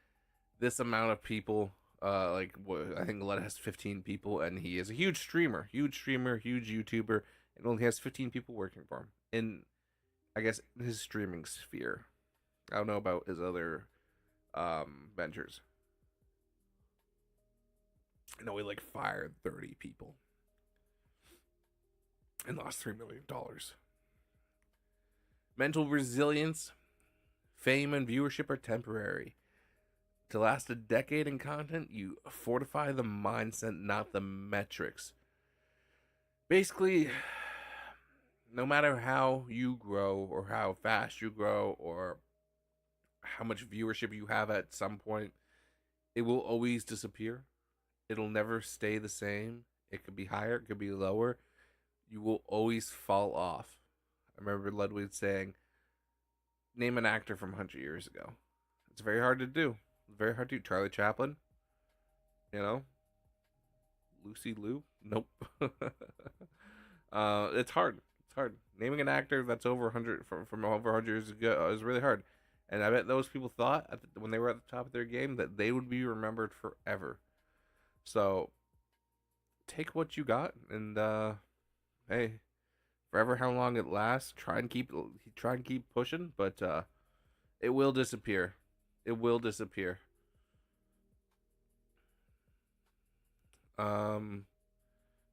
this amount of people, like what, I think Led has 15 people, and he is a huge streamer, huge YouTuber, and only has 15 people working for him in, I guess, his streaming sphere. I don't know about his other ventures. I know he like fired 30 people and lost $3 million. Mental resilience, fame, and viewership are temporary. To last a decade in content, you fortify the mindset, not the metrics. Basically, no matter how you grow or how fast you grow or how much viewership you have at some point, it will always disappear. It'll never stay the same. It could be higher, it could be lower. You will always fall off. I remember Ludwig saying, name an actor from 100 years ago. It's very hard to do. Very hard to do. Charlie Chaplin, you know, Lucy Liu. Nope. It's hard. It's hard. Naming an actor that's over 100 from over 100 years ago is really hard. And I bet those people thought when they were at the top of their game that they would be remembered forever. So take what you got, and hey, forever how long it lasts, try and keep pushing, but it will disappear. It will disappear.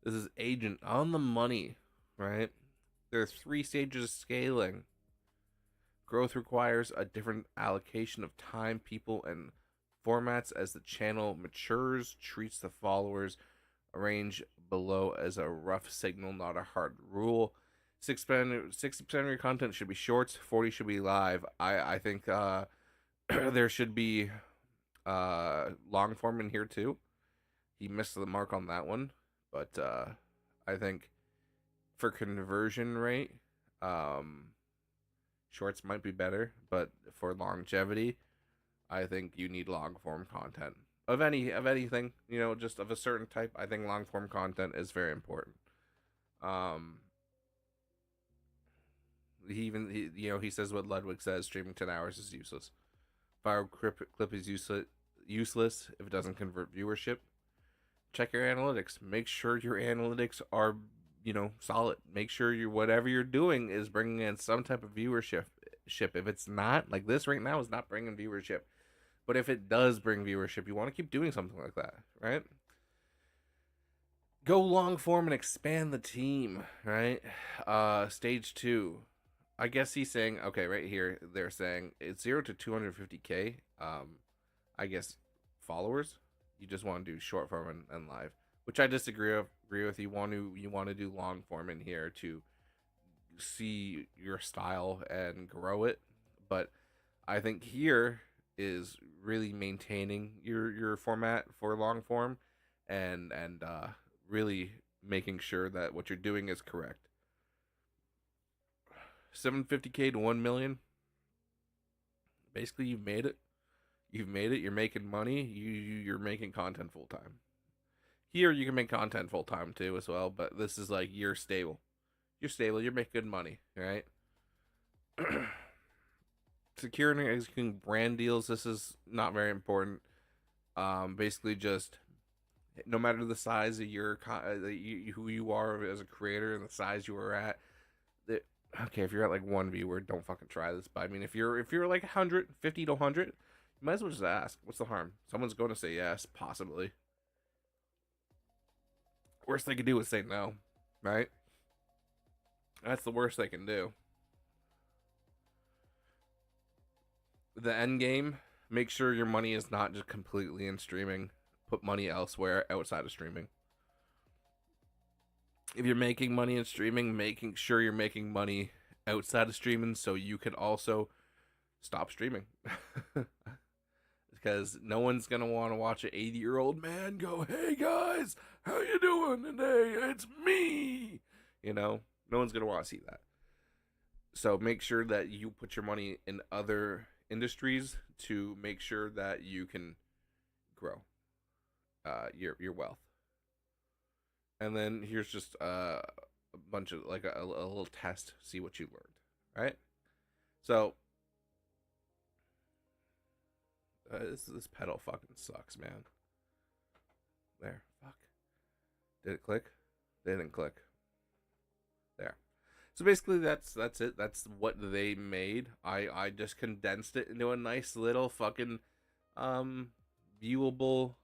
This is Agent on the money, right? There are 3 stages of scaling. Growth requires a different allocation of time, people, and formats as the channel matures. Treats the followers arrange below as a rough signal, not a hard rule. 60% of your content should be shorts, 40 should be live. I think there should be long form in here too. He missed the mark on that one, but I think for conversion rate, shorts might be better, but for longevity, I think you need long form content of anything, just of a certain type. I think long form content is very important. He says what Ludwig says: streaming 10 hours is useless. viral clip is useless if it doesn't convert viewership. Check your analytics. Make sure your analytics are, solid. Make sure whatever you're doing is bringing in some type of viewership. If it's not, like this right now is not bringing viewership, but if it does bring viewership, you want to keep doing something like that, right? Go long form and expand the team, right? Stage 2. I guess he's saying, okay, right here they're saying it's 0 to 250k. I guess followers. You just want to do short form and live, which I disagree with. You want to do long form in here to see your style and grow it, but I think here is really maintaining your format for long form and really making sure that what you're doing is correct. 750k to 1 million. Basically, you've made it. You're making money. You're making content full time. Here, you can make content full time too as well, but this is like you're stable. You're stable. You're making good money, right? Securing and executing brand deals. This is not very important. Basically, just no matter the size of who you are as a creator and the size you are at. Okay, if you're at like 1 viewer, don't fucking try this. But I mean, if you're like 150 to 100, you might as well just ask. What's the harm? Someone's going to say yes, possibly. Worst they can do is say no, right? That's the worst they can do. The end game, make sure your money is not just completely in streaming. Put money elsewhere outside of streaming. If you're making money in streaming, making sure you're making money outside of streaming so you can also stop streaming. Because no one's going to want to watch an 80-year-old man go, "Hey guys, how you doing today? It's me." No one's going to want to see that. So make sure that you put your money in other industries to make sure that you can grow your wealth. And then here's just a bunch of like a little test, see what you learned, right? So this pedal fucking sucks, man. There, fuck. Did it click? They didn't click. There. So basically, that's it. That's what they made. I just condensed it into a nice little fucking viewable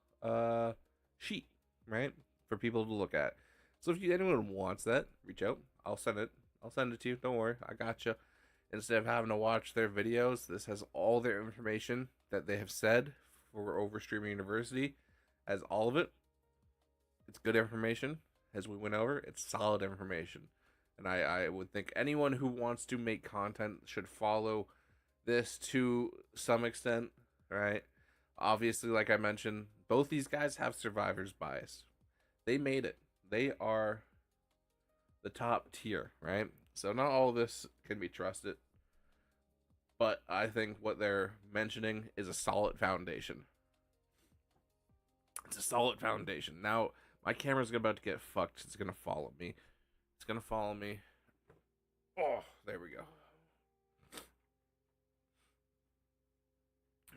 sheet, right? For people to look at. So if anyone wants that, reach out. I'll send it to you. Don't worry, I got you. Instead of having to watch their videos, this has all their information that they have said for Overstreamer University, as all of it. It's good information, as we went over. It's solid information, and I would think anyone who wants to make content should follow this to some extent, right? Obviously, like I mentioned, both these guys have survivor's bias. They made it. They are the top tier, right? So not all of this can be trusted. But I think what they're mentioning is a solid foundation. It's a solid foundation. Now, my camera's about to get fucked. It's going to follow me. It's going to follow me. Oh, there we go.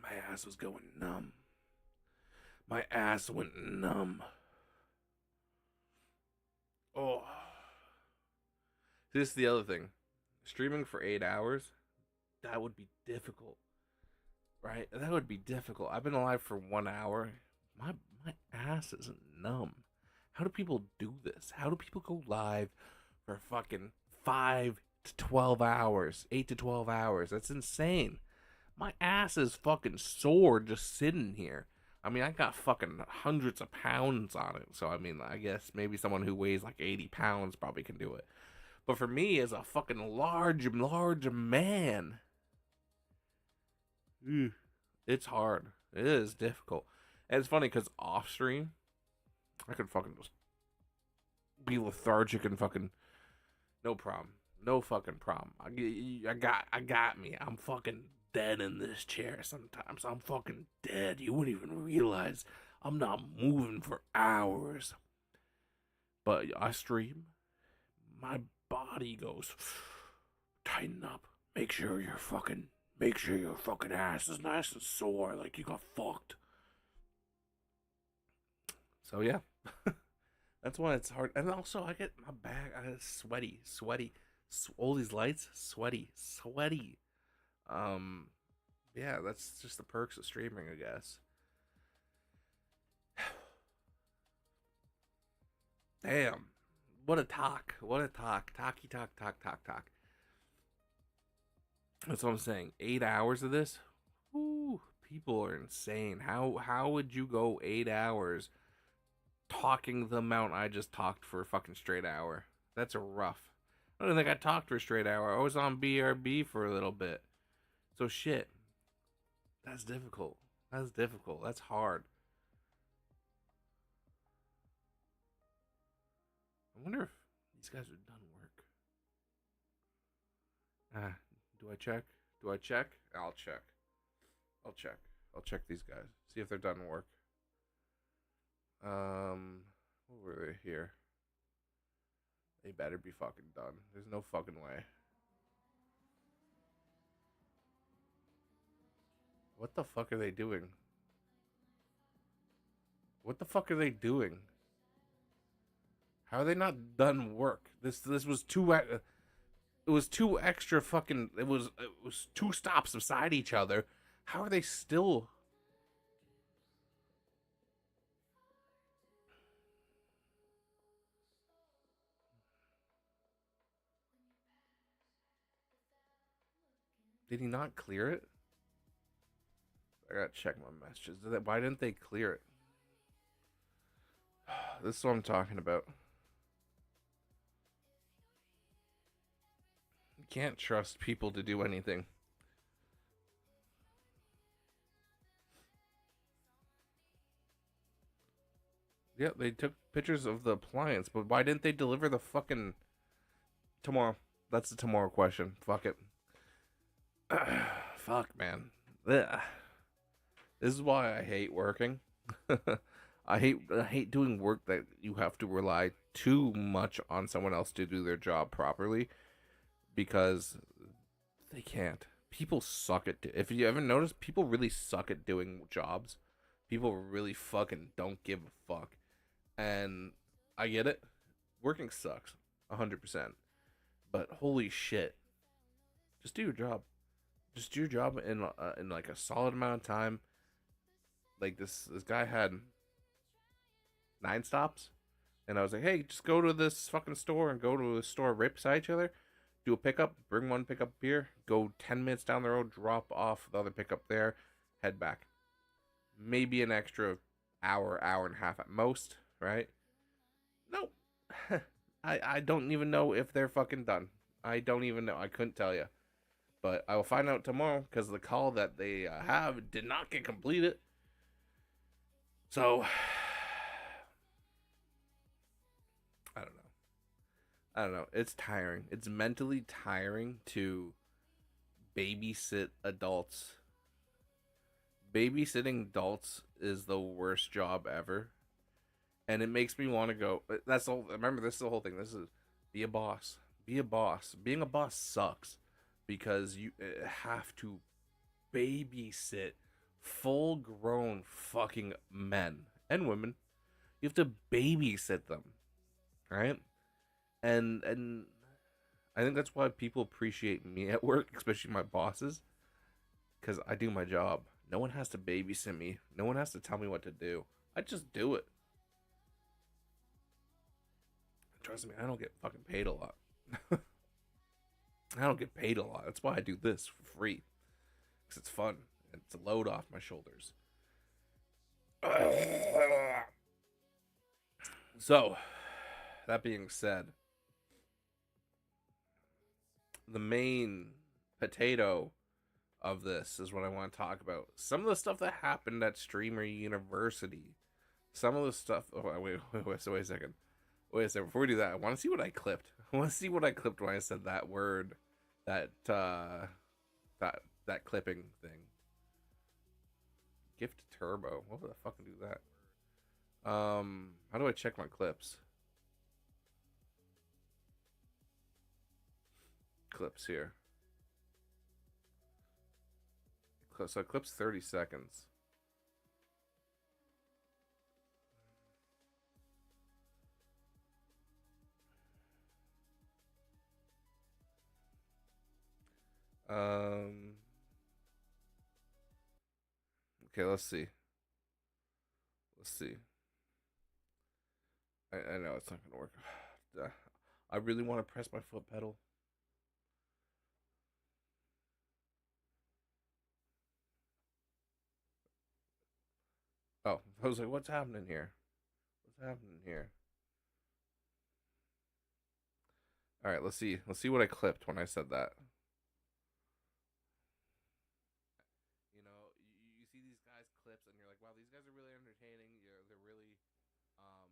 My ass was going numb. My ass went numb. Oh. This is the other thing. Streaming for 8 hours, that would be difficult. Right? That would be difficult. I've been alive for 1 hour. My ass isn't numb. How do people do this? How do people go live for fucking 5 to 12 hours? 8 to 12 hours. That's insane. My ass is fucking sore just sitting here. I mean, I got fucking hundreds of pounds on it. So, I mean, I guess maybe someone who weighs like 80 pounds probably can do it. But for me, as a fucking large man, it's hard. It is difficult. And it's funny because off stream, I could fucking just be lethargic and fucking no problem. No fucking problem. I got me. I'm fucking dead in this chair sometimes. I'm fucking dead. You wouldn't even realize I'm not moving for hours. But I stream, my body goes, tighten up. Make sure you're fucking Make sure your fucking ass is nice and sore, like you got fucked. So yeah, that's why it's hard. And also, I get my back, I get sweaty. All these lights, sweaty. Um, yeah, that's just the perks of streaming, I guess. Damn, what a talk! What a talk! Talk. That's what I'm saying. 8 hours of this. Ooh, people are insane. How would you go 8 hours talking the amount I just talked for a fucking straight hour? That's a rough. I don't think I talked for a straight hour. I was on BRB for a little bit. So shit. That's difficult. That's difficult. That's hard. I wonder if these guys are done work. Do I check? Do I check? I'll check. I'll check. I'll check these guys. See if they're done work. What were they here? They better be fucking done. There's no fucking way. What the fuck are they doing? What the fuck are they doing? How are they not done work? This was too. It was two extra fucking. It was two stops beside each other. How are they still? Did he not clear it? I gotta check my messages. Why didn't they clear it? This is what I'm talking about. You can't trust people to do anything. Yeah, they took pictures of the appliance, but why didn't they deliver the fucking tomorrow? That's the tomorrow question. Fuck it. Fuck, man. Ugh. This is why I hate working. I hate doing work that you have to rely too much on someone else to do their job properly because they can't. People suck at if you ever notice, people really suck at doing jobs. People really fucking don't give a fuck. And I get it. Working sucks. 100%. But holy shit. Just do your job. Just do your job in like a solid amount of time. Like this guy had 9 stops, and I was like, hey, just go to this fucking store and go to a store right beside each other. Do a pickup, bring one pickup beer, go 10 minutes down the road, drop off the other pickup there, head back. Maybe an extra hour and a half at most, right? Nope. I don't even know if they're fucking done. I don't even know. I couldn't tell you. But I will find out tomorrow because the call that they have did not get completed. So, I don't know. I don't know. It's tiring. It's mentally tiring to babysit adults. Babysitting adults is the worst job ever. And it makes me want to go. That's the whole, remember, this is the whole thing. This is be a boss. Be a boss. Being a boss sucks because you have to babysit full grown fucking men and women. You have to babysit them, right? And I think that's why people appreciate me at work, especially my bosses, because I do my job. No one has to babysit me. No one has to tell me what to do. I just do it. Trust me, I don't get fucking paid a lot. I don't get paid a lot. That's why I do this for free. Because it's fun. It's a load off my shoulders. So, that being said, the main potato of this is what I want to talk about. Some of the stuff that happened at Streamer University. Some of the stuff. Oh, wait a second. Wait a second. Before we do that, I want to see what I clipped. I want to see what I clipped when I said that word. That clipping thing. Gift Turbo. What the fuck do that? How do I check my clips? Clips here. So clip's 30 seconds. Um. Okay, let's see. Let's see. I know it's not gonna work. I really want to press my foot pedal. Oh, I was like, what's happening here? What's happening here? All right, let's see. Let's see what I clipped when I said that. You know, you see these guys clips, and you're like, wow, these guys are really entertaining. They're really um,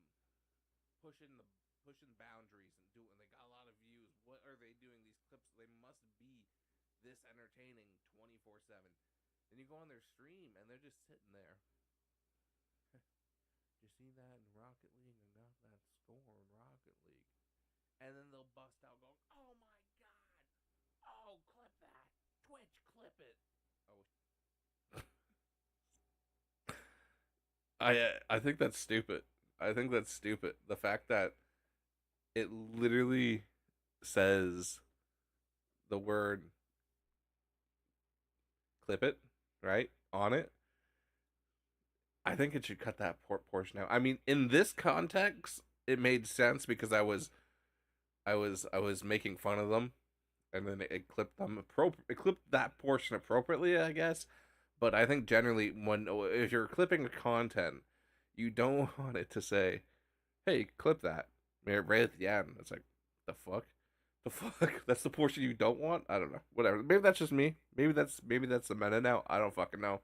pushing the pushing boundaries and doing. They got a lot of views. What are they doing? These clips, they must be this entertaining 24/7. Then you go on their stream, and they're just sitting there. Did you see that in Rocket League? I got that score in Rocket League. And then they'll bust out going, "Oh my god! Oh, clip that! Twitch, clip it!" Oh, I think that's stupid. I think that's stupid. The fact that it literally says the word "clip it" right on it. I think it should cut that portion out. I mean, in this context, it made sense because I was making fun of them, and then it clipped them it clipped that portion appropriately, I guess. But I think generally, when if you're clipping content, you don't want it to say, "Hey, clip that," right at the end. It's like, the fuck, the fuck. That's the portion you don't want. I don't know. Whatever. Maybe that's just me. Maybe that's the meta now. I don't fucking know.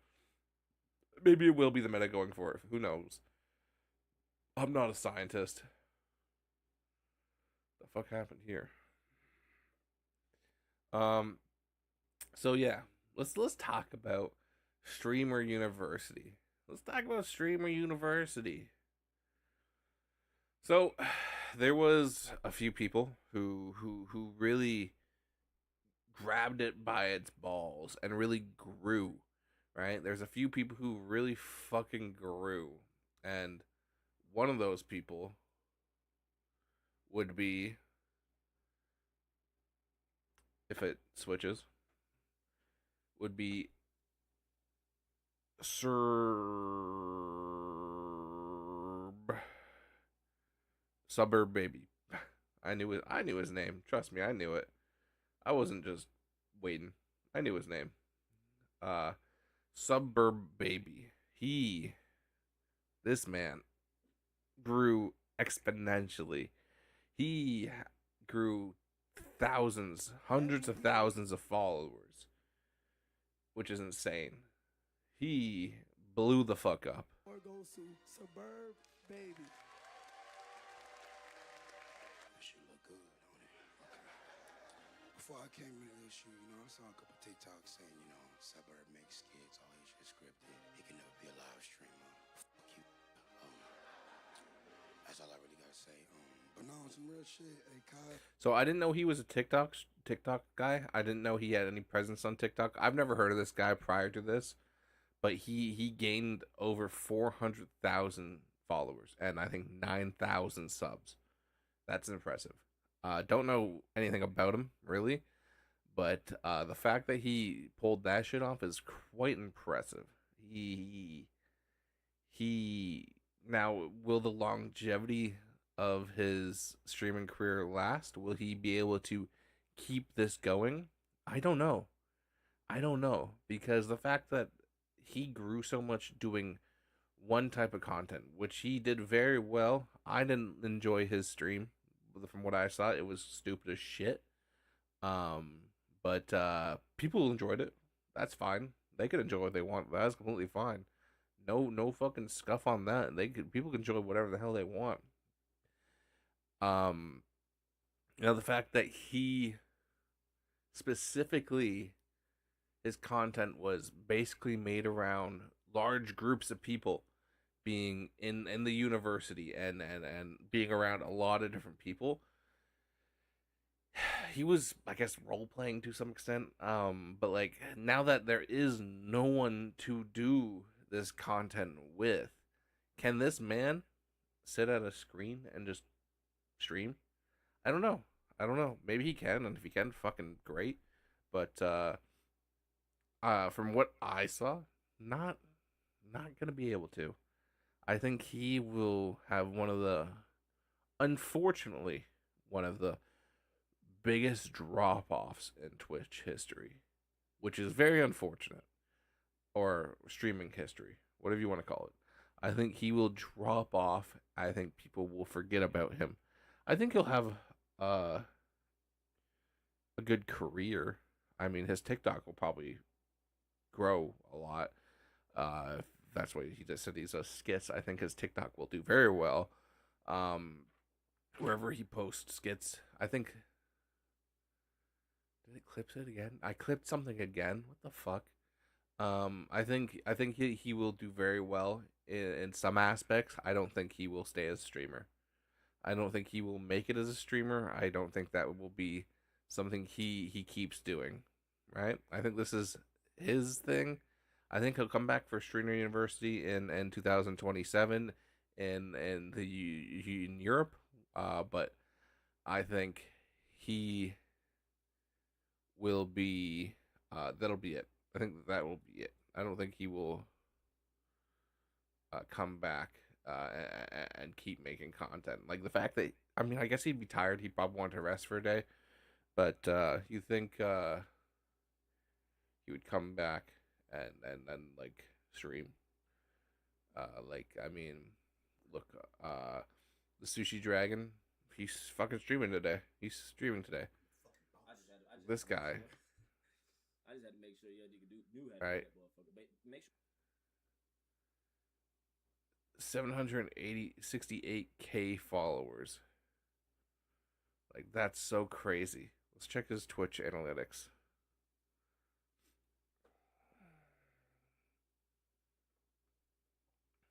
Maybe it will be the meta going forward. Who knows? I'm not a scientist. The fuck happened here? Um. So yeah, let's talk about Streamer University. Let's talk about Streamer University. So there was a few people who really grabbed it by its balls and really grew, right? There's a few people who really fucking grew. And one of those people would be, if it switches, would be Suburb Baby. I knew it. I knew his name. Trust me, I knew it. I wasn't just waiting. I knew his name. Uh, Suburb Baby. This man, grew exponentially. He grew thousands, hundreds of thousands of followers, which is insane. He blew the fuck up. Goes to Suburb Baby. This shit look good, don't it? Okay. Before I came into this shoot, I saw a couple TikToks saying, Suburb makes skits, all his shit scripted. He can never be a live streamer. Fuck you. That's all I really gotta say. But no, some real shit. Hey, Kai. So I didn't know he was a TikTok guy. I didn't know he had any presence on TikTok. I've never heard of this guy prior to this, but he gained over 400,000 followers and I think 9,000 subs. That's impressive. Don't know anything about him really, but the fact that he pulled that shit off is quite impressive. He now, will the longevity of his streaming career last? Will he be able to keep this going? I don't know. I don't know because the fact that he grew so much doing one type of content, which he did very well. I didn't enjoy his stream. From what I saw, it was stupid as shit. But people enjoyed it. That's fine. They could enjoy what they want. That's completely fine. No fucking scuff on that. People can enjoy whatever the hell they want. Um, the fact that he specifically his content was basically made around large groups of people being in the university and being around a lot of different people. he was, I guess, role playing to some extent. But like now that there is no one to do this content with, can this man sit at a screen and just stream? I don't know. I don't know. Maybe he can, and if he can, fucking great. But from what I saw, not not gonna be able to. I think he will have one of the, unfortunately, one of the biggest drop offs in Twitch history, which is very unfortunate, or streaming history, whatever you want to call it. I think he will drop off. I think people will forget about him. I think he'll have uh, a good career. I mean, his TikTok will probably grow a lot. If that's what he just said. These skits. I think his TikTok will do very well. Um, Wherever he posts skits, I think. Did it clip it again? I clipped something again. What the fuck? I think he will do very well in some aspects. I don't think he will stay as a streamer. I don't think he will make it as a streamer. I don't think that will be something he keeps doing. Right? I think this is his thing. I think he'll come back for Streamer University in 2027 in Europe. But I think he will be that'll be it. I think that will be it. I don't think he will come back and keep making content. Like the fact that, I mean, I guess he'd be tired. He'd probably want to rest for a day. But you think he would come back and like stream? Like I mean, look, the Sushi Dragon. He's fucking streaming today. He's streaming today. This guy. I just had to make sure yeah, nigga knew how to Right. do that motherfucker. Make sure. 768K followers. Like that's so crazy. Let's check his Twitch analytics.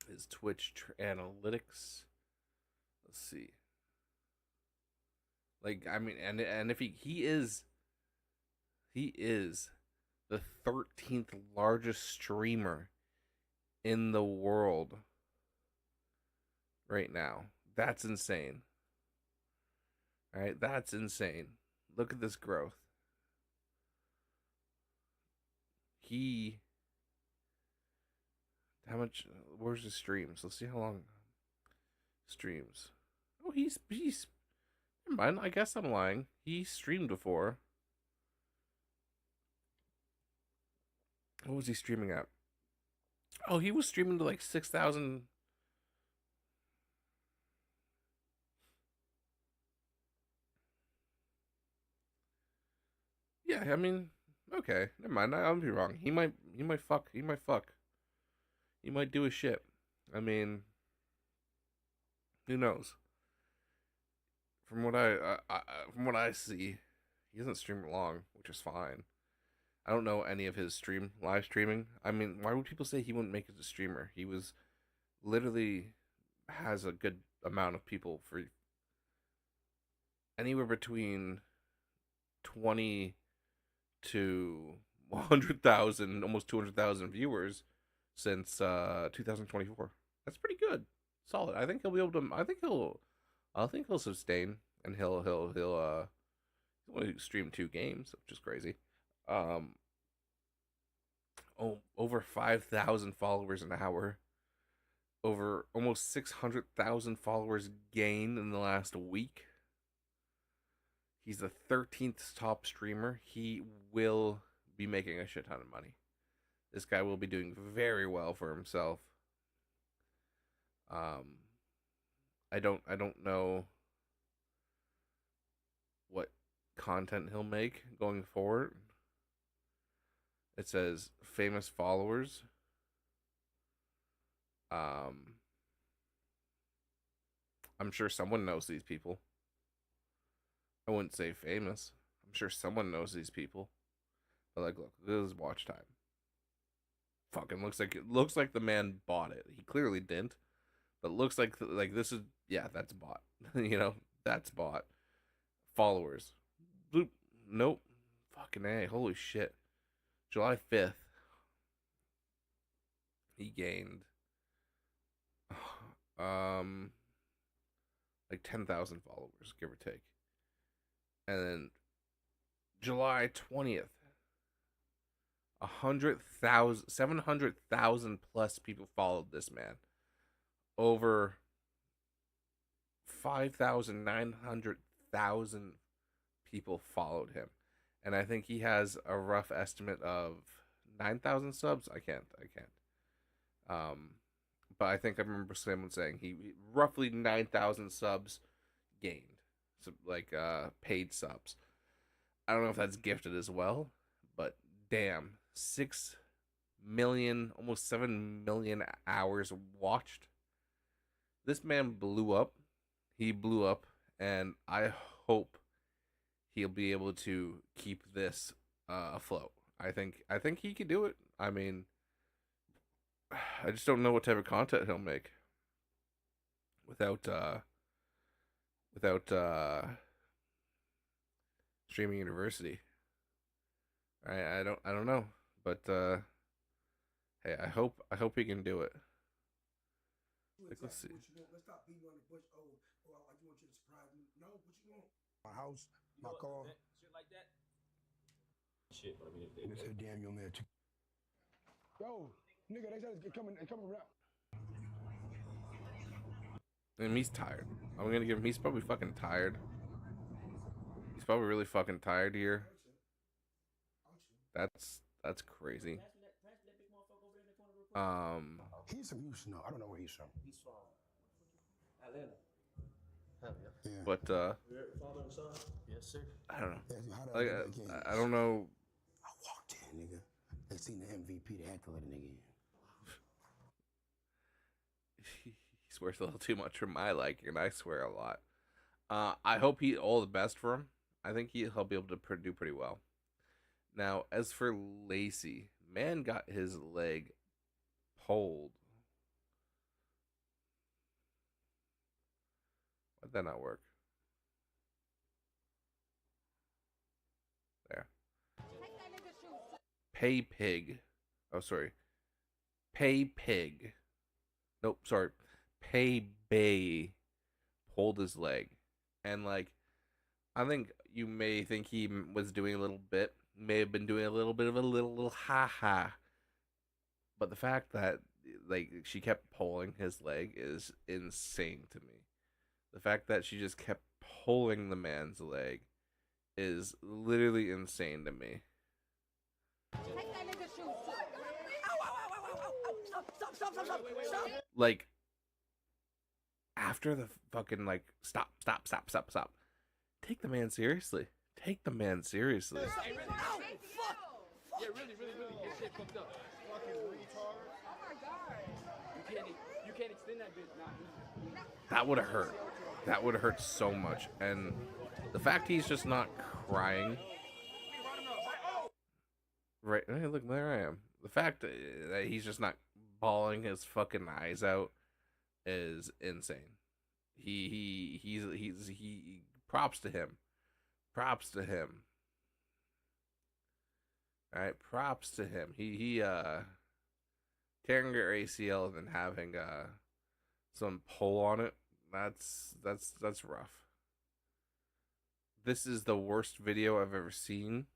His Twitch analytics. Let's see. Like I mean, and if he is the 13th largest streamer in the world right now. That's insane. All right, that's insane. Look at this growth. How much? Where's his streams? Let's see how long streams. Oh, he's. Never mind. I guess I'm lying. He streamed before. What was he streaming at? Oh, he was streaming to like 6,000. Yeah, I mean, okay, never mind. I'll be wrong. He might fuck. He might fuck. He might do his shit. I mean, who knows? From what from what I see, he doesn't stream long, which is fine. I don't know any of his live streaming. I mean, why would people say he wouldn't make it a streamer? He was literally has a good amount of people for anywhere between 20 to 100,000, almost 200,000 viewers since 2024. That's pretty good, solid. I think he'll be able to. I think he'll sustain, and he'll only stream 2 games, which is crazy. Um, over 5,000 followers an hour. Over almost 600,000 followers gained in the last week. He's the 13th top streamer. He will be making a shit ton of money. This guy will be doing very well for himself. I don't know what content he'll make going forward. It says famous followers. I'm sure someone knows these people. I wouldn't say famous. I'm sure someone knows these people. But like, look, this is watch time. Fucking looks like the man bought it. He clearly didn't, but looks like this is, yeah, that's bought. You know, that's bought. Followers, bloop. Nope. Fucking A. Holy shit. July 5th. He gained like 10,000 followers, give or take. And then July 20th, 700,000 plus people followed this man. Over 5,900,000 people followed him. And I think he has a rough estimate of 9,000 subs. I can't. But I think I remember someone saying he roughly 9,000 subs gained, so like paid subs. I don't know if that's gifted as well, but damn, 6 million, almost 7 million hours watched. This man blew up. He blew up, and I hope he'll be able to keep this afloat. I think he could do it. I mean, I just don't know what type of content he'll make without streaming university. I don't know, but hey, I hope he can do it. Like, let's see. Let's stop beating on the bush. Oh, I just want you to surprise me. No, what you want? My house, my car. Shit like that. Shit, but I mean, if They said, damn, your man. Yo, nigga, they said it's coming around. And he's tired. I'm gonna give him. He's probably fucking tired. He's probably really fucking tired here. That's crazy. He's from Houston, though. I don't know where he's from. he's from Atlanta. Yeah. But Father and son? Yes, sir. I don't know. Yeah, how did Like, I get that game? I don't know. I walked in, nigga. They seen the MVP. They had to let a nigga in. He swears a little too much for my liking, and I swear a lot. I hope all the best for him. I think he'll be able to do pretty well. Now, as for Lacey, man got his leg pulled. Why'd that not work? There. Pay Pig. Oh, sorry. Pay Pig. Nope, sorry. Pay Bay pulled his leg. And, like, I think you may think he was doing a little bit. May have been doing a little bit of a little ha-ha. But the fact that, like, she kept pulling his leg is insane to me. The fact that she just kept pulling the man's leg is literally insane to me. Like, after the fucking, like, stop. Take the man seriously. Take the man seriously. Yeah, really. Get shit fucked up. Fucking retard. Oh my god. You can't extend that bitch now. That would have hurt. That would have hurt so much. And the fact he's just not crying. Right. Hey, look, there I am. The fact that he's just not bawling his fucking eyes out is insane. He props to him. Props to him. All right, props to him. He tearing your ACL and then having some pull on it. That's rough. This is the worst video I've ever seen.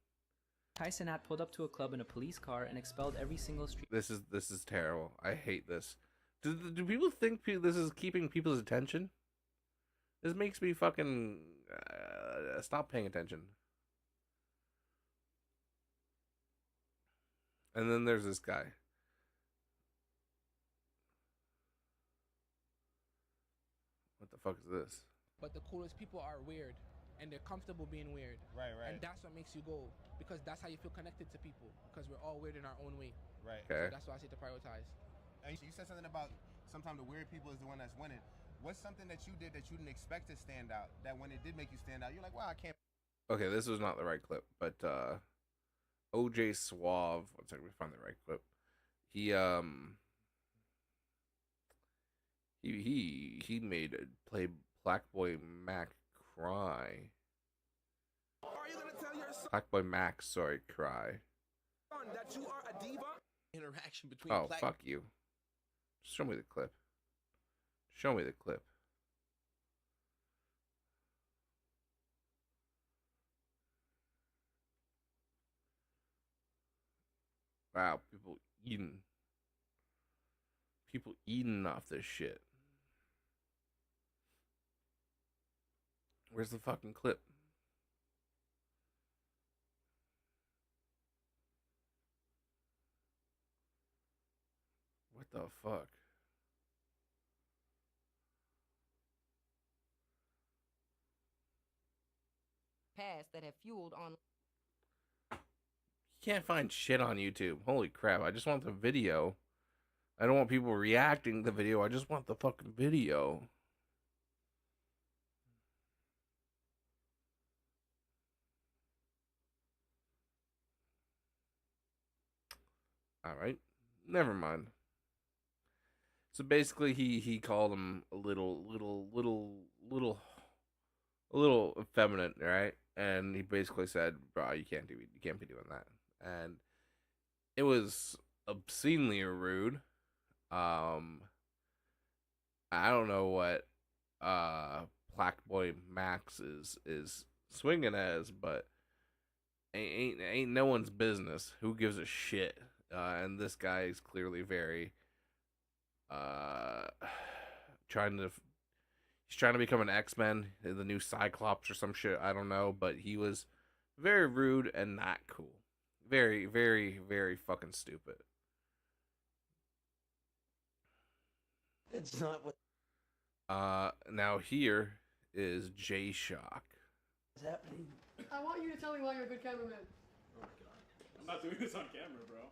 Tyson had pulled up to a club in a police car and expelled every single street. This is terrible. I hate this. Do people think this is keeping people's attention? This makes me fucking stop paying attention. And then there's this guy. What the fuck is this? But the coolest people are weird, and they're comfortable being weird. Right. And that's what makes you go, because that's how you feel connected to people, because we're all weird in our own way. Right. Okay. So that's why I say to prioritize. And you said something about sometimes the weird people is the one that's winning. What's something that you did that you didn't expect to stand out, that when it did make you stand out, you're like, wow, I can't. Okay, this was not the right clip, but OJ Suave. One second, we find the right clip. He made Play Black Boy Mac cry. Are you gonna Blackboy Max, sorry, cry. That you are a diva. Interaction between Oh, fuck you. Show me the clip. Show me the clip. Wow, people eating off this shit. Where's the fucking clip? What the fuck? Past that have fueled on. You can't find shit on YouTube. Holy crap. I just want the video. I don't want people reacting to the video. I just want the fucking video. All right. Never mind. So basically he called him a little effeminate, right? And he basically said, "Bro, you can't be doing that." And it was obscenely rude. I don't know what Blackboy Max is swinging as, but ain't no one's business. Who gives a shit? And this guy is clearly very he's trying to become an X-Men, the new Cyclops or some shit, I don't know, but he was very rude and not cool. Very, very, very fucking stupid. It's not what now here is J-Shock. is happening. I want you to tell me why you're a good cameraman. Oh my god. I'm not doing this on camera, bro.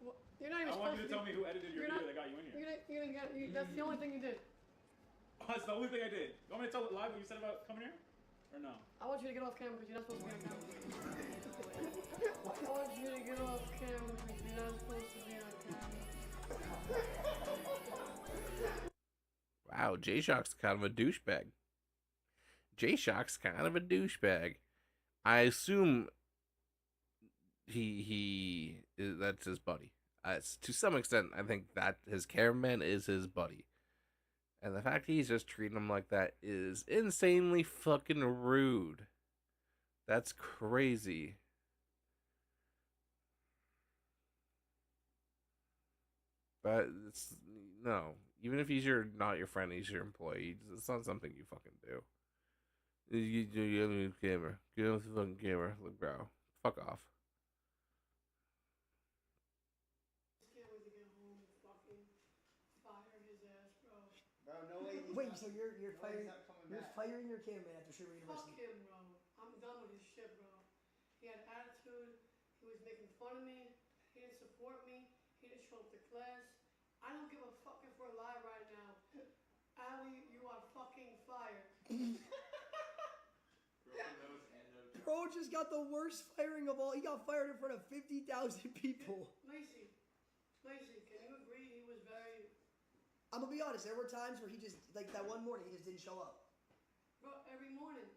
Well, you're not even I want you to tell be. me who edited your video that got you in here. That's the only thing you did. Oh, that's the only thing I did. You want me to tell it live what you said about coming here? Or no? I want you to get off camera because you're not supposed to be on camera. I want you to get off camera because you're not supposed to be on camera. Wow, J-Shock's kind of a douchebag. J-Shock's kind of a douchebag. I assume that's his buddy. To some extent, I think that his cameraman is his buddy. And the fact he's just treating him like that is insanely fucking rude. That's crazy. But it's no. Even if he's not your friend, he's your employee. It's not something you fucking do. You have a camera. Get off the fucking camera. Look, bro. Fuck off. Wait, so you're firing your cameraman after Sherman University? Fuck him, bro. I'm done with his shit, bro. He had attitude. He was making fun of me. He didn't support me. He didn't show up to class. I don't give a fuck if we're live right now. Ali, you are fucking fired. Bro just got the worst firing of all. He got fired in front of 50,000 people. Lacey, can you agree he was very... I'm gonna be honest, there were times where he just, like that one morning, he just didn't show up. Bro, every morning.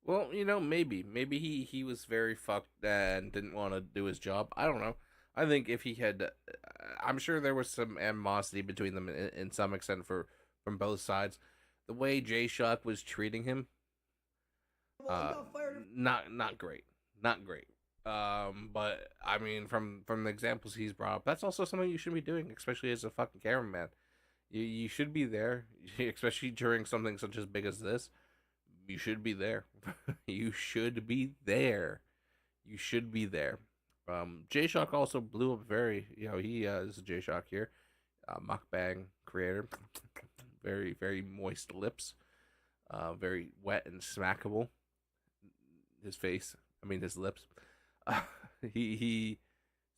Well, maybe he was very fucked and didn't want to do his job. I don't know. I think if he had, I'm sure there was some animosity between them in some extent from both sides. The way J-Shock was treating him, not great. But I mean, from the examples he's brought up, that's also something you should be doing, especially as a fucking cameraman. You should be there, especially during something such as big as this. You should be there. You should be there. J-Shock also blew up very, he is J-Shock here, mukbang creator, very, very moist lips, very wet and smackable. His lips. He's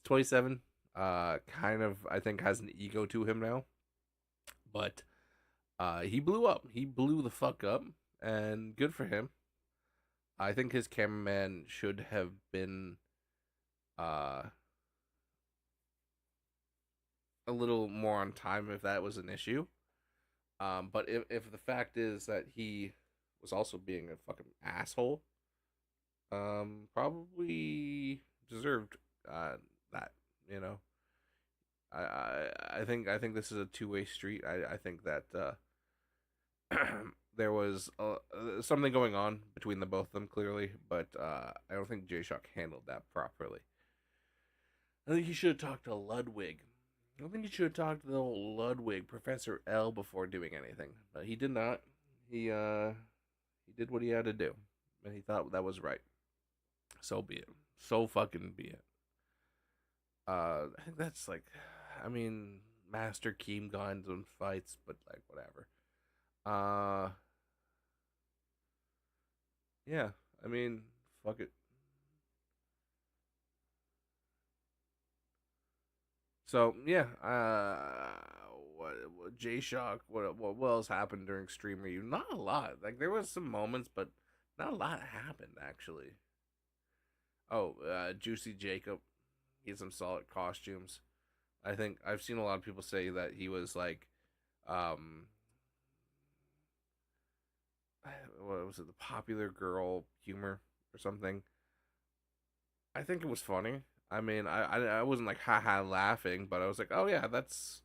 27, kind of, I think, has an ego to him now, but he blew up. He blew the fuck up, and good for him. I think his cameraman should have been a little more on time if that was an issue. But if the fact is that he was also being a fucking asshole, Probably deserved that. You know, I think this is a two-way street. I think that there was something going on between the both of them clearly, but I don't think Jay Shock handled that properly. I think he should have talked to Ludwig. I don't think he should have talked to the old Ludwig, Professor L, before doing anything. But he did not. He did what he had to do, and he thought that was right. So be it. So fucking be it. I think that's like, I mean, Master Keem got into some fights, but like whatever. Yeah. I mean, fuck it. So yeah, what J Shock? What else happened during Stream Reunion? Not a lot. Like there was some moments, but not a lot happened actually. Oh, Juicy Jacob, he had some solid costumes. I think I've seen a lot of people say that he was like, um, what was it, the popular girl humor or something. I think it was funny. I mean, I wasn't like haha laughing, but I was like, oh yeah, that's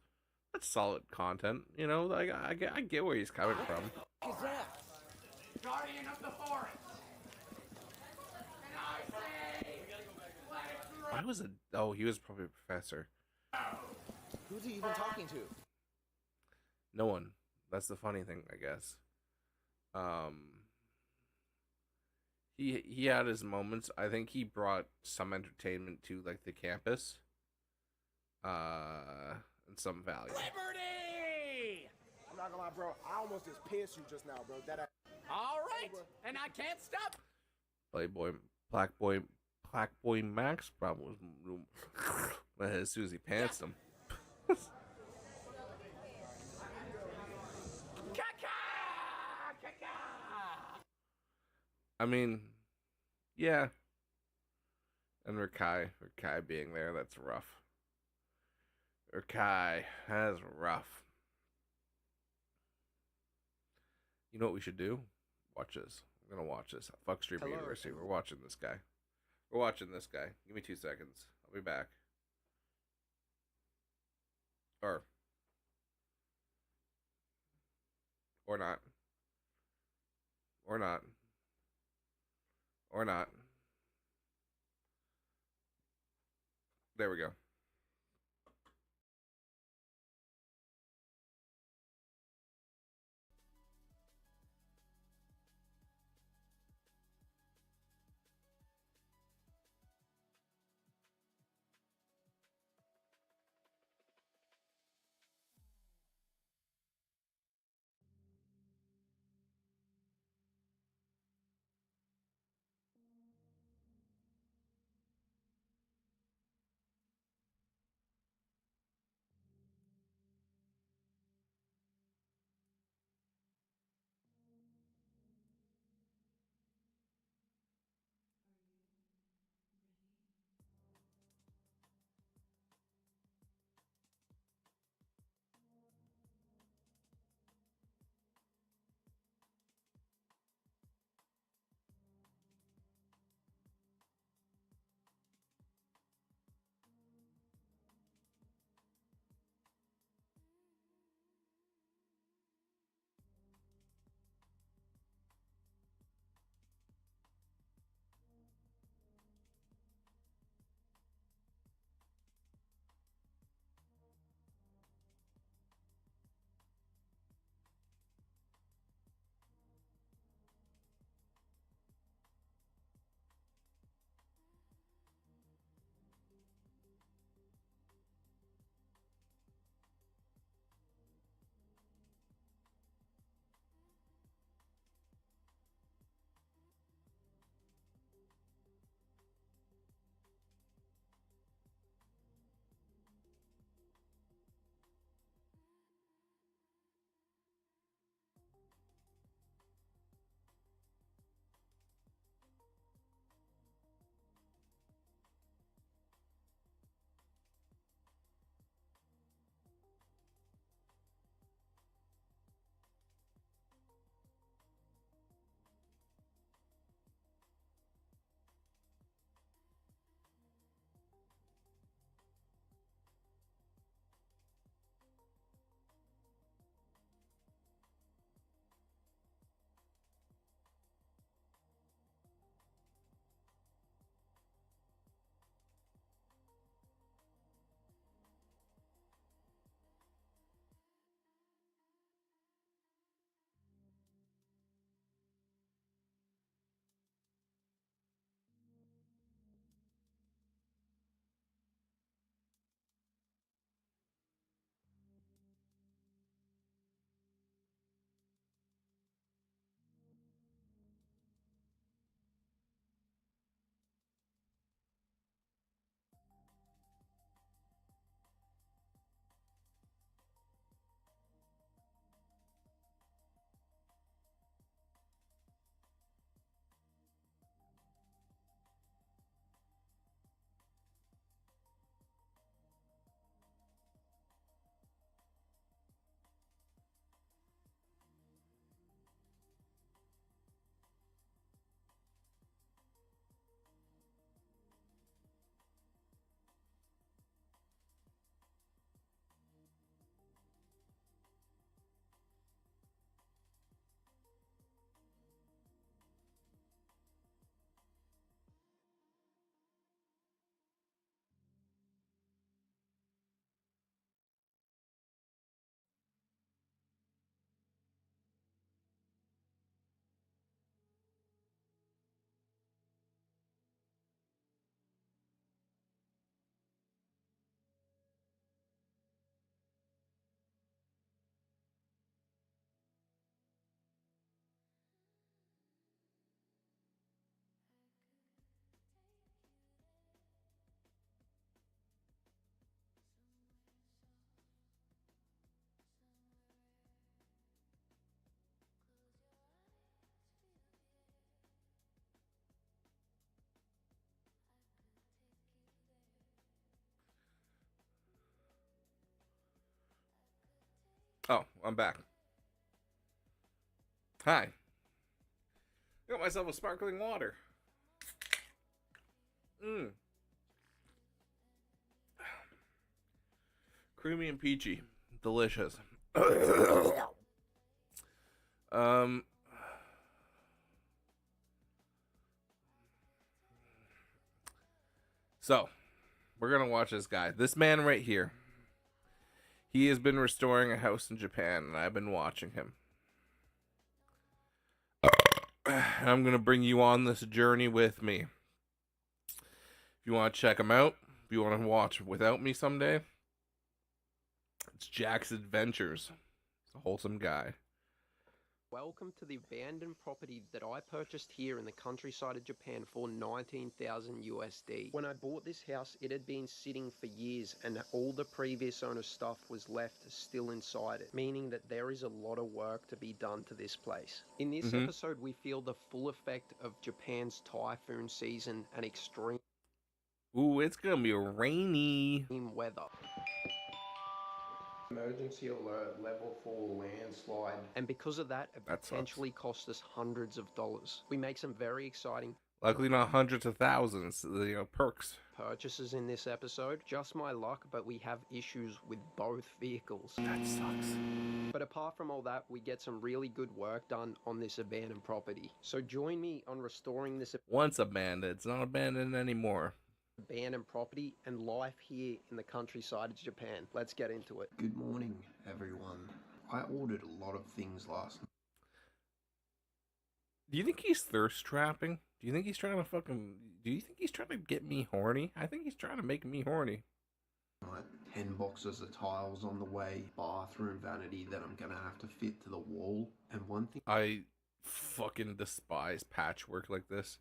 solid content. You know, like I get where he's coming from. Guardian of the forest. And I say, let it Why was it? Oh, he was probably a professor. Who's he even talking to? No one. That's the funny thing, I guess. He had his moments. I think he brought some entertainment to like the campus. And some value. Liberty! I'm not gonna lie, bro. I almost just pissed you just now, bro. All right, and I can't stop. Playboy, Black Boy Max probably was as soon as he pantsed him. I mean, yeah. And Rakai being there, that's rough. Rakai, that's rough. You know what we should do? Watch this. I'm gonna watch this. Fuck Streamer University. We're watching this guy. We're watching this guy. Give me 2 seconds. I'll be back. Or not. Or not. Or not. There we go. Oh, I'm back. Hi. Got myself a sparkling water. Creamy and peachy. Delicious. So, we're going to watch this guy. This man right here. He has been restoring a house in Japan, and I've been watching him. I'm going to bring you on this journey with me. If you want to check him out, if you want to watch without me someday, it's Jack's Adventures. He's a wholesome guy. Welcome to the abandoned property that I purchased here in the countryside of Japan for 19,000 USD. When I bought this house, it had been sitting for years and all the previous owner's stuff was left still inside it, meaning that there is a lot of work to be done to this place. In this episode, we feel the full effect of Japan's typhoon season and extreme Ooh, it's gonna be rainy weather. Emergency alert, level 4 landslide. And because of that, it potentially cost us hundreds of dollars. We make some very exciting, luckily not hundreds of thousands, perks. Purchases in this episode. Just my luck, but we have issues with both vehicles. That sucks. But apart from all that, we get some really good work done on this abandoned property. So join me on restoring this once abandoned, it's not abandoned anymore. Abandoned property and life here in the countryside of Japan. Let's get into it. Good morning, everyone. I ordered a lot of things last night. Do you think he's thirst trapping? Do you think he's trying to get me horny? I think he's trying to make me horny. 10 boxes of tiles on the way, bathroom vanity that I'm gonna have to fit to the wall, and one thing I fucking despise patchwork like this.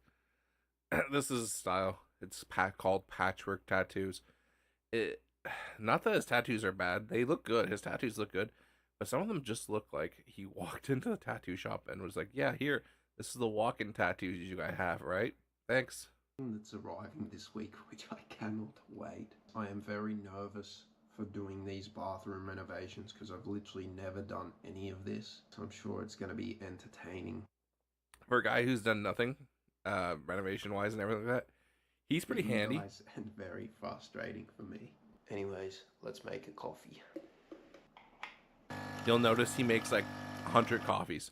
This is a style. It's called patchwork tattoos. Not that his tattoos are bad. They look good. His tattoos look good. But some of them just look like he walked into the tattoo shop and was like, yeah, here, this is the walk-in tattoos you guys have, right? Thanks. That's arriving this week, which I cannot wait. I am very nervous for doing these bathroom renovations because I've literally never done any of this. So I'm sure it's going to be entertaining. For a guy who's done nothing, renovation-wise and everything like that, he's pretty handy. Nice and very frustrating for me. Anyways, let's make a coffee. You'll notice he makes like 100 coffees.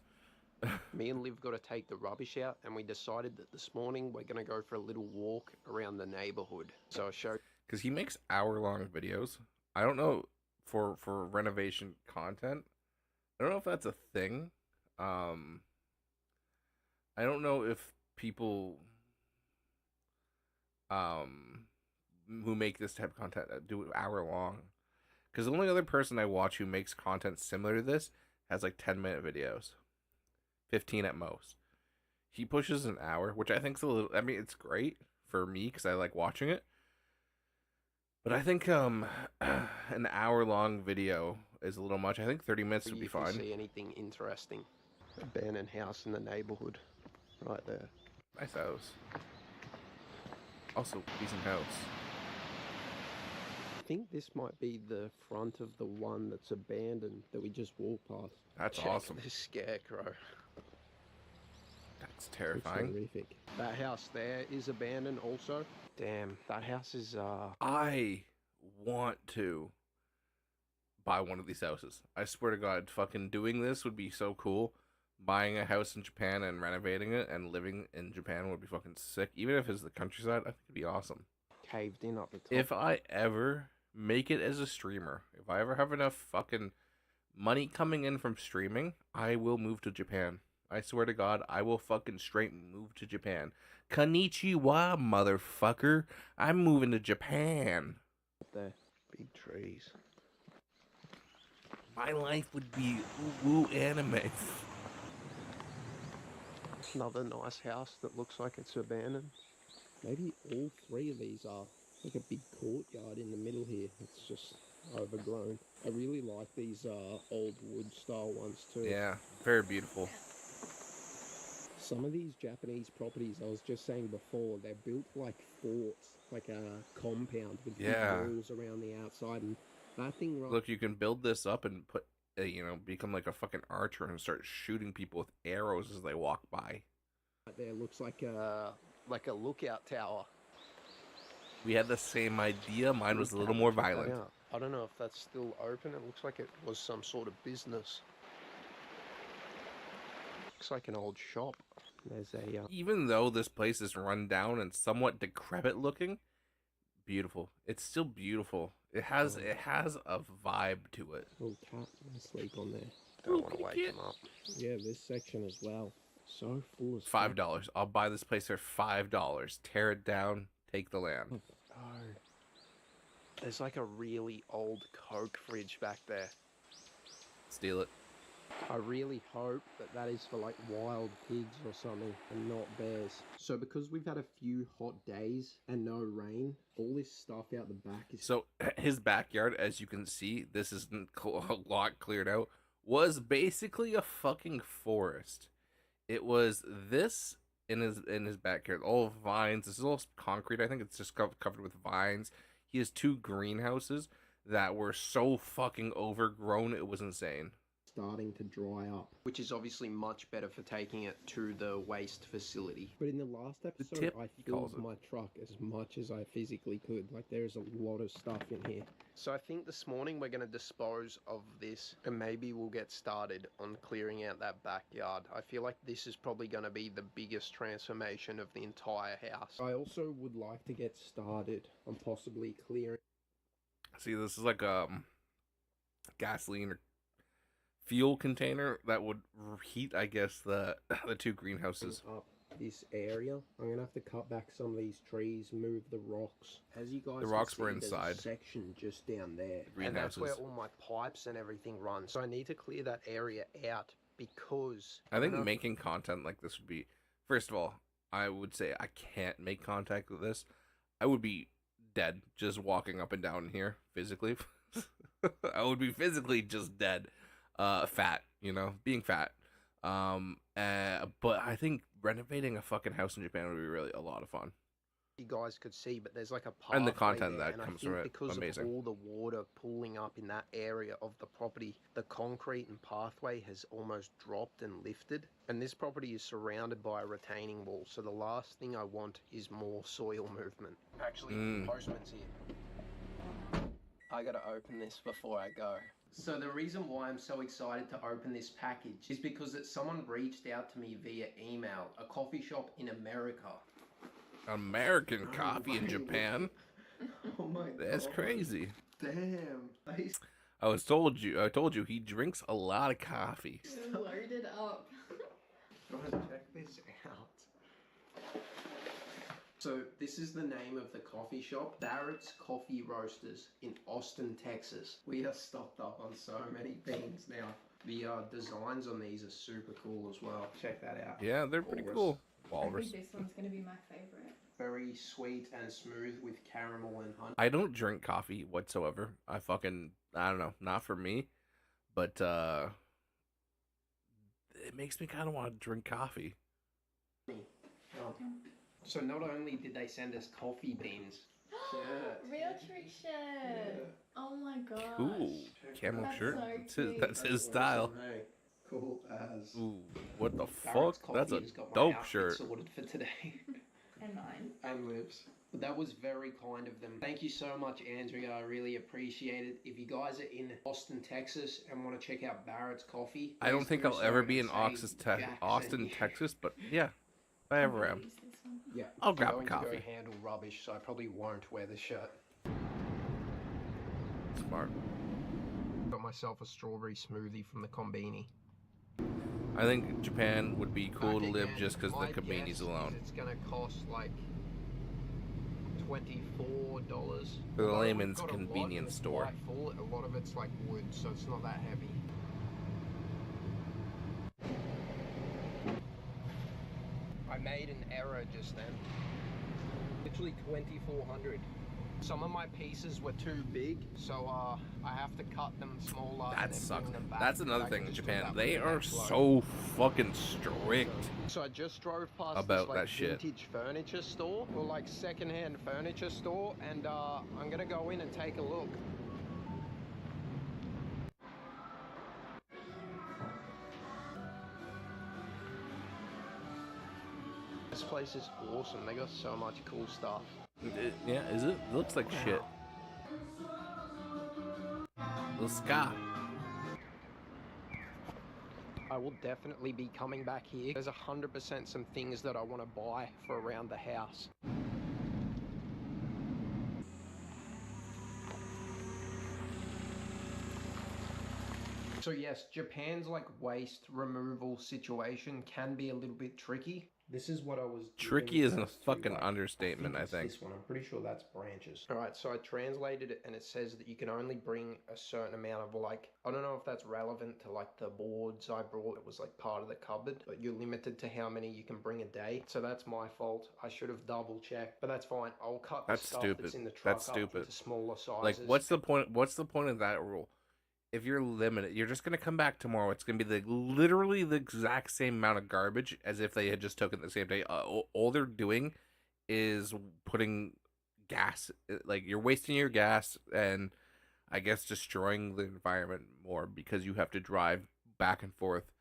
Me and Liv got to take the rubbish out, and we decided that this morning we're going to go for a little walk around the neighborhood. So I showed... Because he makes hour-long videos. I don't know, for renovation content, I don't know if that's a thing. I don't know if people who make this type of content do it hour-long. Because the only other person I watch who makes content similar to this has like 10-minute videos. 15 at most. He pushes an hour, which I think's a little... I mean, it's great for me because I like watching it. But I think an hour-long video is a little much. I think 30 minutes would be fine. See anything interesting? Abandoned house in the neighborhood, right there. Nice house. Also, decent house. I think this might be the front of the one that's abandoned that we just walked past. That's Check awesome. This scarecrow. That's terrifying. It's horrific. That house there is abandoned also. Damn, that house is I want to buy one of these houses. I swear to God, fucking doing this would be so cool. Buying a house in Japan and renovating it and living in Japan would be fucking sick. Even if it's the countryside, I think it'd be awesome. Caved in up the top. If I ever make it as a streamer, if I ever have enough fucking money coming in from streaming, I will move to Japan. I swear to God, I will fucking straight move to Japan. Konnichiwa, motherfucker. I'm moving to Japan. There, big trees. My life would be woo anime. Another nice house that looks like it's abandoned. Maybe all three of these are like a big courtyard in the middle here. It's just overgrown. I really like these old wood style ones too. Yeah, very beautiful. Some of these Japanese properties, I was just saying before, they're built like forts, like a compound with big walls around the outside, and that thing. Look, you can build this up and put you know, become like a fucking archer and start shooting people with arrows as they walk by. There looks like a lookout tower. We had the same idea. Mine was a little more violent. I don't know if that's still open. It looks like it was some sort of business. Looks like an old shop. There's a Even though this place is run down and somewhat decrepit looking, beautiful. It's still beautiful. It has a vibe to it. little cat asleep on there. Don't want to wake him up. Yeah, this section as well. So full of stuff. $5. I'll buy this place for $5. Tear it down, take the land. Oh. There's like a really old Coke fridge back there. Steal it. I really hope that is for like wild pigs or something and not bears. So because we've had a few hot days and no rain, all this stuff out the back is... So his backyard, as you can see, this isn't a lot cleared out, was basically a fucking forest. It was this in his backyard, all vines. This is all concrete. I think it's just covered with vines. He has 2 greenhouses that were so fucking overgrown, it was insane. Starting to dry up, which is obviously much better for taking it to the waste facility. But in the last episode, I filled my truck as much as I physically could. Like, there's a lot of stuff in here. So I think this morning we're going to dispose of this and maybe we'll get started on clearing out that backyard. I feel like this is probably going to be the biggest transformation of the entire house. I also would like to get started on possibly clearing... See, this is like gasoline or fuel container that would heat, I guess, the 2 greenhouses. Up this area, I'm gonna have to cut back some of these trees, move the rocks. As you guys, the rocks can see, were inside. there's a section just down there, greenhouses. And that's where all my pipes and everything run. So I need to clear that area out because I think making content like this would be, first of all, I would say I can't make contact with this. I would be dead just walking up and down here physically. I would be physically just dead. Fat, you know, being fat. But I think renovating a fucking house in Japan would be really a lot of fun. You guys could see, but there's like a pathway and the content there, that comes from it, because amazing. Of all the water pooling up in that area of the property, the concrete and pathway has almost dropped and lifted. And this property is surrounded by a retaining wall, so the last thing I want is more soil movement. Actually, the postman's here. I gotta open this before I go. So the reason why I'm so excited to open this package is because someone reached out to me via email, a coffee shop in America. American coffee in Japan? Oh my god. That's crazy. Damn. I told you he drinks a lot of coffee. Loaded up. I want to check this out. So this is the name of the coffee shop, Barrett's Coffee Roasters in Austin, Texas. We are stocked up on so many things now. The designs on these are super cool as well. Check that out. Yeah, they're pretty cool. Walrus. I think this one's going to be my favorite. Very sweet and smooth with caramel and honey. I don't drink coffee whatsoever. I don't know, not for me. But it makes me kind of want to drink coffee. So not only did they send us coffee beans. Real trick shirt. Oh my god. Ooh, camo shirt. So that's his style. Cool as. Ooh, what the fuck? That's a dope shirt. Sorted for today. And mine. And Liv's. But that was very kind of them. Thank you so much, Andrea. I really appreciate it. If you guys are in Austin, Texas, and want to check out Barrett's Coffee, I don't think I'll ever be in Austin, Texas, but yeah, if I ever am. Yeah, I'll grab a I'm coffee. going to go handle rubbish, so I probably won't wear this shirt. Smart. Got myself a strawberry smoothie from the Konbini. I think Japan would be cool to live just because the Konbinis alone. It's gonna cost like $24. For the layman's convenience store. Quite full. A lot of it's like wood, so it's not that heavy. I made an error just then. Literally 2,400. Some of my pieces were too big, so I have to cut them smaller. That sucks. That's another thing in Japan. They are so fucking strict. So I just drove past about this, like, that shit. Vintage furniture store, or like secondhand furniture store, and I'm gonna go in and take a look. This place is awesome. They got so much cool stuff. Yeah, is it? It looks like shit. The sky. I will definitely be coming back here. There's 100% some things that I want to buy for around the house. So yes, Japan's like waste removal situation can be a little bit tricky. This is what I was Tricky isn't a fucking understatement, I think. This one, I'm pretty sure that's branches. All right, so I translated it and it says that you can only bring a certain amount of like, I don't know if that's relevant to like the boards I brought. It was like part of the cupboard, but you're limited to how many you can bring a day. So that's my fault. I should have double checked, but that's fine. I'll cut the stuff that's in the truck up into smaller sizes. Like, what's the point? What's the point of that rule? If you're limited, you're just gonna come back tomorrow. It's gonna be literally the exact same amount of garbage as if they had just taken it the same day. All they're doing is putting gas. Like, you're wasting your gas and I guess destroying the environment more because you have to drive back and forth,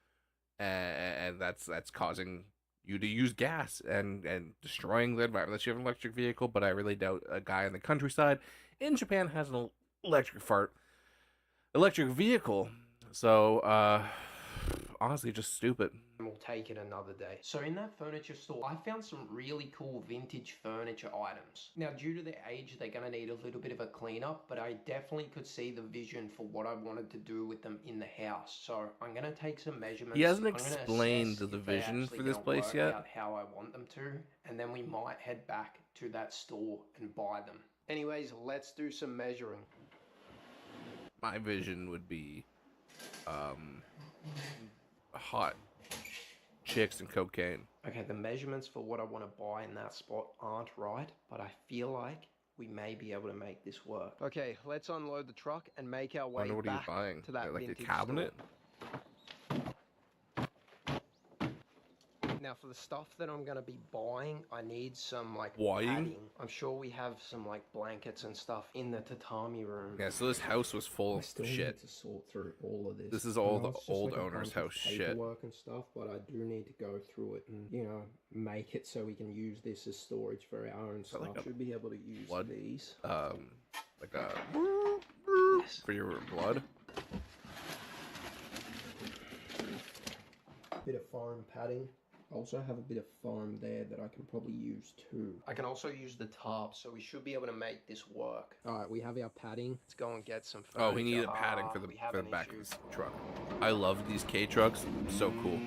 and that's causing you to use gas and destroying the environment. Unless you have an electric vehicle, but I really doubt a guy in the countryside in Japan has an electric vehicle. So honestly, just stupid. We'll take it another day. So in that furniture store, I found some really cool vintage furniture items. Now, due to their age, they're gonna need a little bit of a cleanup, but I definitely could see the vision for what I wanted to do with them in the house. So I'm gonna take some measurements. He hasn't explained the vision for this place yet. Out how I want them to, and then we might head back to that store and buy them. Anyways, let's do some measuring. My vision would be hot chicks and cocaine. Okay, the measurements for what I want to buy in that spot aren't right, but I feel like we may be able to make this work. Okay, let's unload the truck and make our way back to that like vintage a cabinet store. Now, for the stuff that I'm going to be buying, I need some, like, padding. I'm sure we have some, like, blankets and stuff in the tatami room. Yeah, so this house was full of shit. Need to sort through all of this. This is all the old owner's house shit. Work and stuff, but I do need to go through it and, you know, make it so we can use this as storage for our own stuff. Like Should be able to use these. Like a for your blood. Bit of foam padding. I also have a bit of foam there that I can probably use too. I can also use the tarp, so we should be able to make this work. All right, we have our padding. Let's go and get some furniture. Oh, we need a padding for the back of this truck. I love these K trucks. So cool.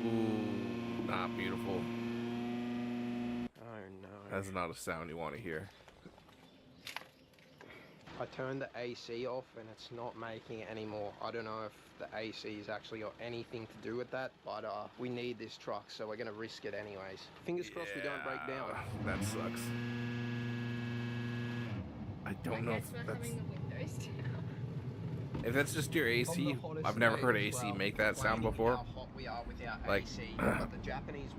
Ooh, not beautiful. Oh no. That's not a sound you want to hear. I turned the AC off and it's not making it anymore. I don't know if the AC has actually got anything to do with that, but we need this truck, so we're gonna risk it anyways. Fingers crossed we don't break down. That sucks. I don't know if that's... If that's just your AC, I've never heard AC make that sound before. Like,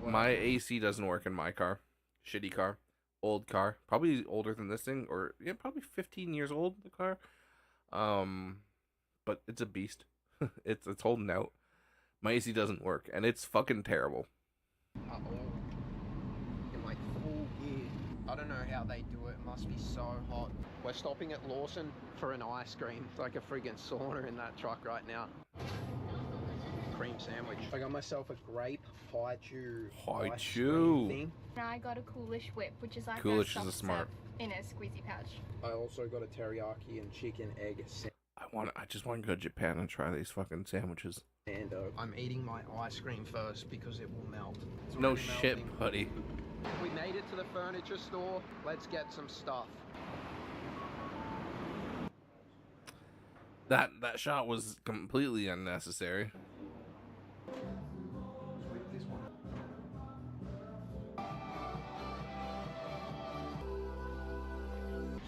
my AC doesn't work in my car. Shitty car. Old car, probably older than this thing, or yeah, probably 15 years old, the car. But it's a beast. it's holding out. My AC doesn't work, and it's fucking terrible. In like full gear. I don't know how they do it. It must be so hot. We're stopping at Lawson for an ice cream. It's like a friggin' sauna in that truck right now. Cream sandwich. I got myself a grape haichu. Haichu. And I got a Coolish whip, which is like Coolish is a smart. in a squeezy pouch. I also got a teriyaki and chicken egg I just want to go to Japan and try these fucking sandwiches. And I'm eating my ice cream first because it will melt. It's no already shit, melting. buddy. We made it to the furniture store. Let's get some stuff. That shot was completely unnecessary.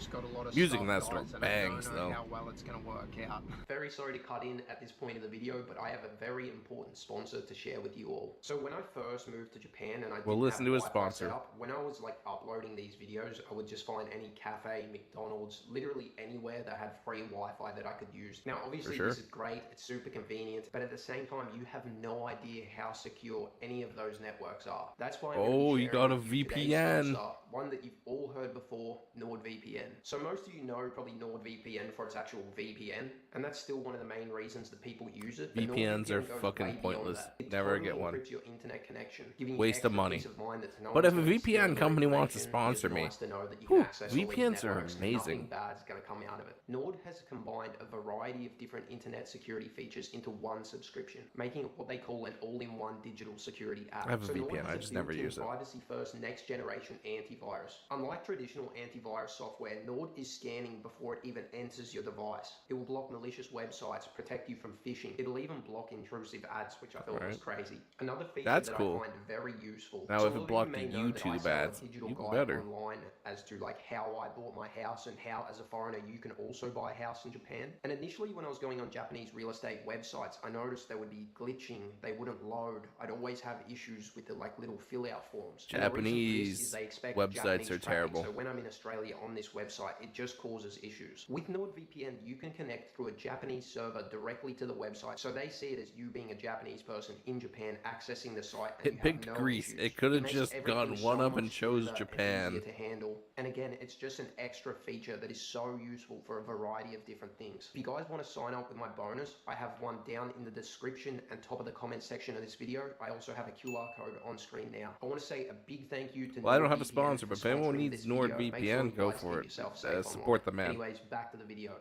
just got a lot of Music stuff, in that guys, store and bangs, I don't know though. how well it's going to work out. Very sorry to cut in at this point of the video, but I have a very important sponsor to share with you all. So when I first moved to Japan and I We'll didn't listen have to his Wi-Fi sponsor. set up, when I was like uploading these videos, I would just find any cafe, McDonald's, literally anywhere that had free Wi-Fi that I could use. Now, obviously, sure. this is great. It's super convenient, but at the same time, you have no idea how secure any of those networks are. That's why I'm gonna be Oh, you sharing got a with you today's VPN. sponsor, one that you've all heard before, NordVPN. So most of you know probably NordVPN for its actual VPN, and that's still one of the main reasons that people use it. But VPNs are NordVPN goes fucking way beyond pointless. that. It Never totally get one. encrypts your internet connection, giving you Waste of extra money. peace of mind that no But one's if a gonna steal VPN your company wants to information. sponsor It's me, nice to know that you can whew, access all these VPNs are networks and amazing. nothing bad's going to come out of it. Nord has combined a variety of different internet security features into one subscription, making it what they call an all-in-one digital security app. I have a So Nord VPN, has I just never built-in use it. privacy-first next-generation antivirus. Unlike traditional antivirus software, Nord is scanning before it even enters your device. It will block malicious websites, protect you from phishing. It'll even block intrusive ads, which I thought was crazy. Another feature That's that cool. I find very useful. Now, So if a it lot of blocked you may the know that I YouTube sell a ads, digital even guide better. online as to like how I bought my house and how as a foreigner you can also buy a house in Japan. And initially when I was going on Japanese real estate websites, I noticed they would be glitching, they wouldn't load. I'd always have issues with the like little fill out forms. And the reason for this is they expect Websites Japanese are traffic. terrible. So when I'm in Australia on this website, it just causes issues. With NordVPN, you can connect through a Japanese server directly to the website. So they see it as you being a Japanese person in Japan accessing the site. And It you have picked no Greece. issues. It could have makes just everything gone so one up much and chose smoother and Japan. easier to handle. And again, it's just an extra feature that is so useful for a variety of different things. If you guys want to sign up with my bonus, I have one down in the description and top of the comment section of this video. I also have a QR code on screen now. I want to say a big thank you to Well, I don't have a NordVPN sponsor, but if for anyone sponsoring needs this video. Make sure NordVPN, you go guys for keep it. yourself safe Support online. the man. Anyways, back to the video.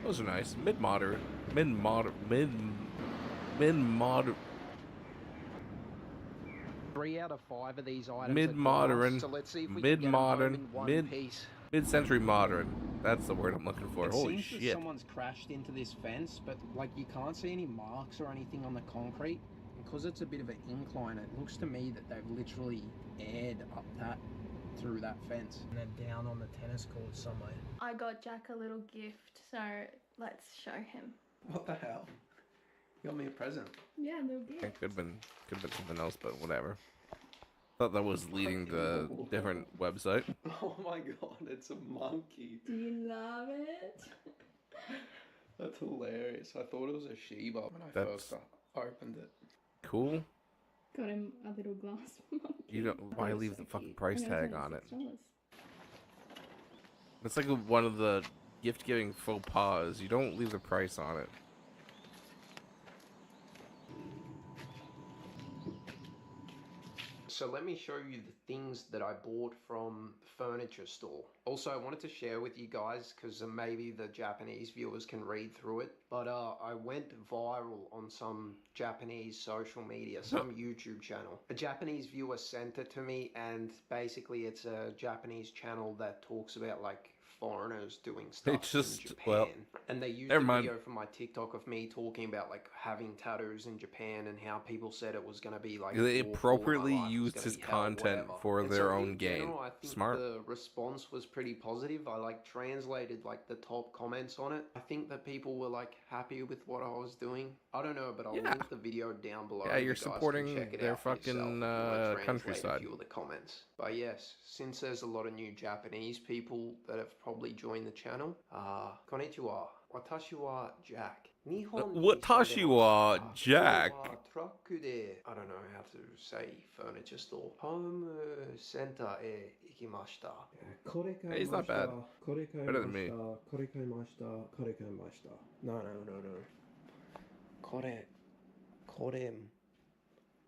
Those are nice. Mid-moderate. 3 out of 5 of these items Mid-modern. are glass, so let's see if we can get them home Mid-modern. in one piece. Mid-century modern. That's the word I'm looking for. It Holy seems that shit. someone's crashed into this fence, but like you can't see any marks or anything on the concrete. Because it's a bit of an incline, it looks to me that they've literally aired up that through that fence. And then down on the tennis court somewhere. I got Jack a little gift, so let's show him. What the hell? You got me a present. Yeah, a little gift. It could have been something else, but whatever. Thought that was leading to a different website. Oh my god, it's a monkey. Do you love it? That's hilarious. I thought it was a Shiba when I That's- first opened it. Cool. Got him a little glass monkey. You don't. Why leave the fucking price I'm gonna tag tell on you it? $6. It's like one of the gift-giving faux pas. You don't leave the price on it. So let me show you the things that I bought from the furniture store. Also, I wanted to share with you guys because maybe the Japanese viewers can read through it. But I went viral on some Japanese social media, some YouTube channel. A Japanese viewer sent it to me, and basically it's a Japanese channel that talks about like foreigners doing stuff just- in Japan. well, and they used never a mind. video from my TikTok of me talking about like having tattoos in Japan and how people said it was going to be like They awful, appropriately my life was used gonna his be hell, content whatever. for And their so own in gain. general, I think Smart. the response was pretty positive. I like translated like the top comments on it. I think that people were like happy with what I was doing. I don't know, but I'll Yeah. link the video down below. Yeah, You you're guys can supporting check it their out for yourself fucking, if you wanna translate countryside. A few of the comments. But yes, since there's a lot of new Japanese people that have probably joined the channel, konnichiwa. Watashi wa Jack. Watashi wa Jack. I don't know how to say furniture store. Home center e ikimashita. He's not bad. Better than me. No. Korem.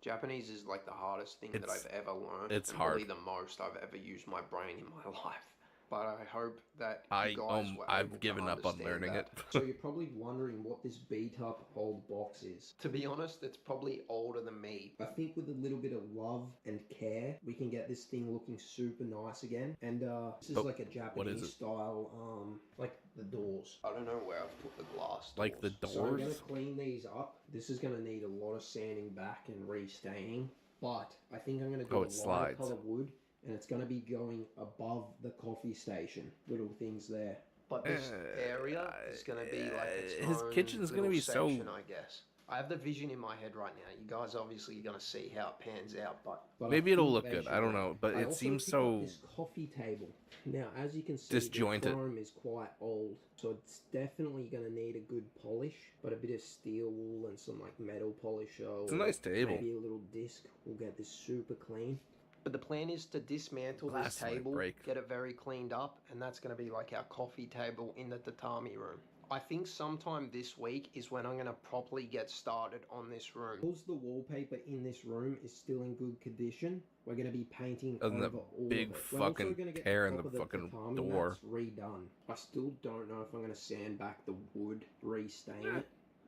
Japanese is like the hardest thing that It's- I've ever learned. it's and probably hard. the most I've ever used my brain in my life. But I hope that I, you guys were I've able to given up on understand learning that. it. So you're probably wondering what this beat up old box is. To be honest, it's probably older than me. I think with a little bit of love and care, we can get this thing looking super nice again. And this is But like a what is Japanese it? style, like the doors. I don't know where I've put the glass doors. Like the So I'm gonna doors. clean these up. This is gonna need a lot of sanding back and restaining. but I think I'm going to do Oh, a it lighter slides. color wood, and it's going to be going above the coffee station. Little things there. But this area is going to be like its his own kitchen's gonna little be so- section, I guess. I have the vision in my head right now. You guys obviously are going to see how it pans out, but Maybe I it'll think look they good. should I don't work. know, but I it also seems picked up so this coffee table. Now, as you can see, disjointed. the chrome is quite old, so it's definitely going to need a good polish, but a bit of steel wool and some like metal polish. It's a nice table. Maybe a little disc will get this super clean. But the plan is to dismantle Glass this might table, break. get it very cleaned up, and that's going to be like our coffee table in the tatami room. I think sometime this week is when I'm going to properly get started on this room. Because the wallpaper in this room is still in good condition, we're going to be painting Other than over the all big of it. We're also fucking gonna get tear in top the of fucking tatami door. mats redone. I still don't know if I'm going to sand back the wood, restain it.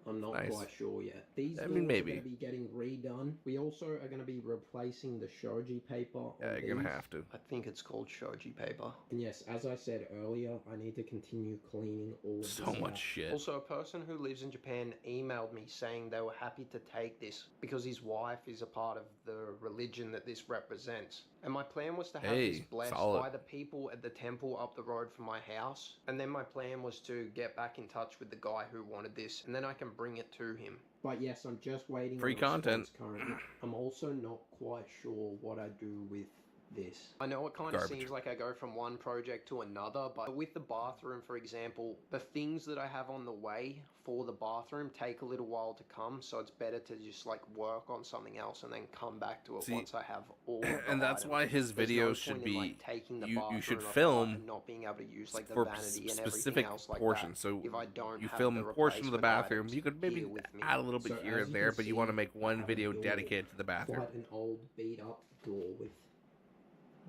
I'm not Nice. quite sure yet. These I doors mean, maybe. are going to be getting redone. We also are going to be replacing the shoji paper. Yeah, on you're gonna these. have to. I think it's called shoji paper. And yes, as I said earlier, I need to continue cleaning all of So this much out. shit. Also, a person who lives in Japan emailed me saying they were happy to take this because his wife is a part of the religion that this represents. And my plan was to have this Hey, blessed solid. by the people at the temple up the road from my house. And then my plan was to get back in touch with the guy who wanted this, and then I can bring it to him. But yes, I'm just waiting Free on a response content. currently. I'm also not quite sure what I do with this. I know it kind of Garbage. seems like I go from one project to another, but with the bathroom, for example, the things that I have on the way for the bathroom take a little while to come, so it's better to just like work on something else and then come back to it See, once I have all of the and that's items. why his There's no videos point should in, be like, taking the you should bathroom apart film and not being able to use like the for vanity and specific everything else like portions. that. So if I don't you have film the a portion of the replacement bathroom. items You could maybe here with me. add a little bit So here as and you there, can but you see, want to make I one have a video door, dedicated to the bathroom. Quite an old beat up door with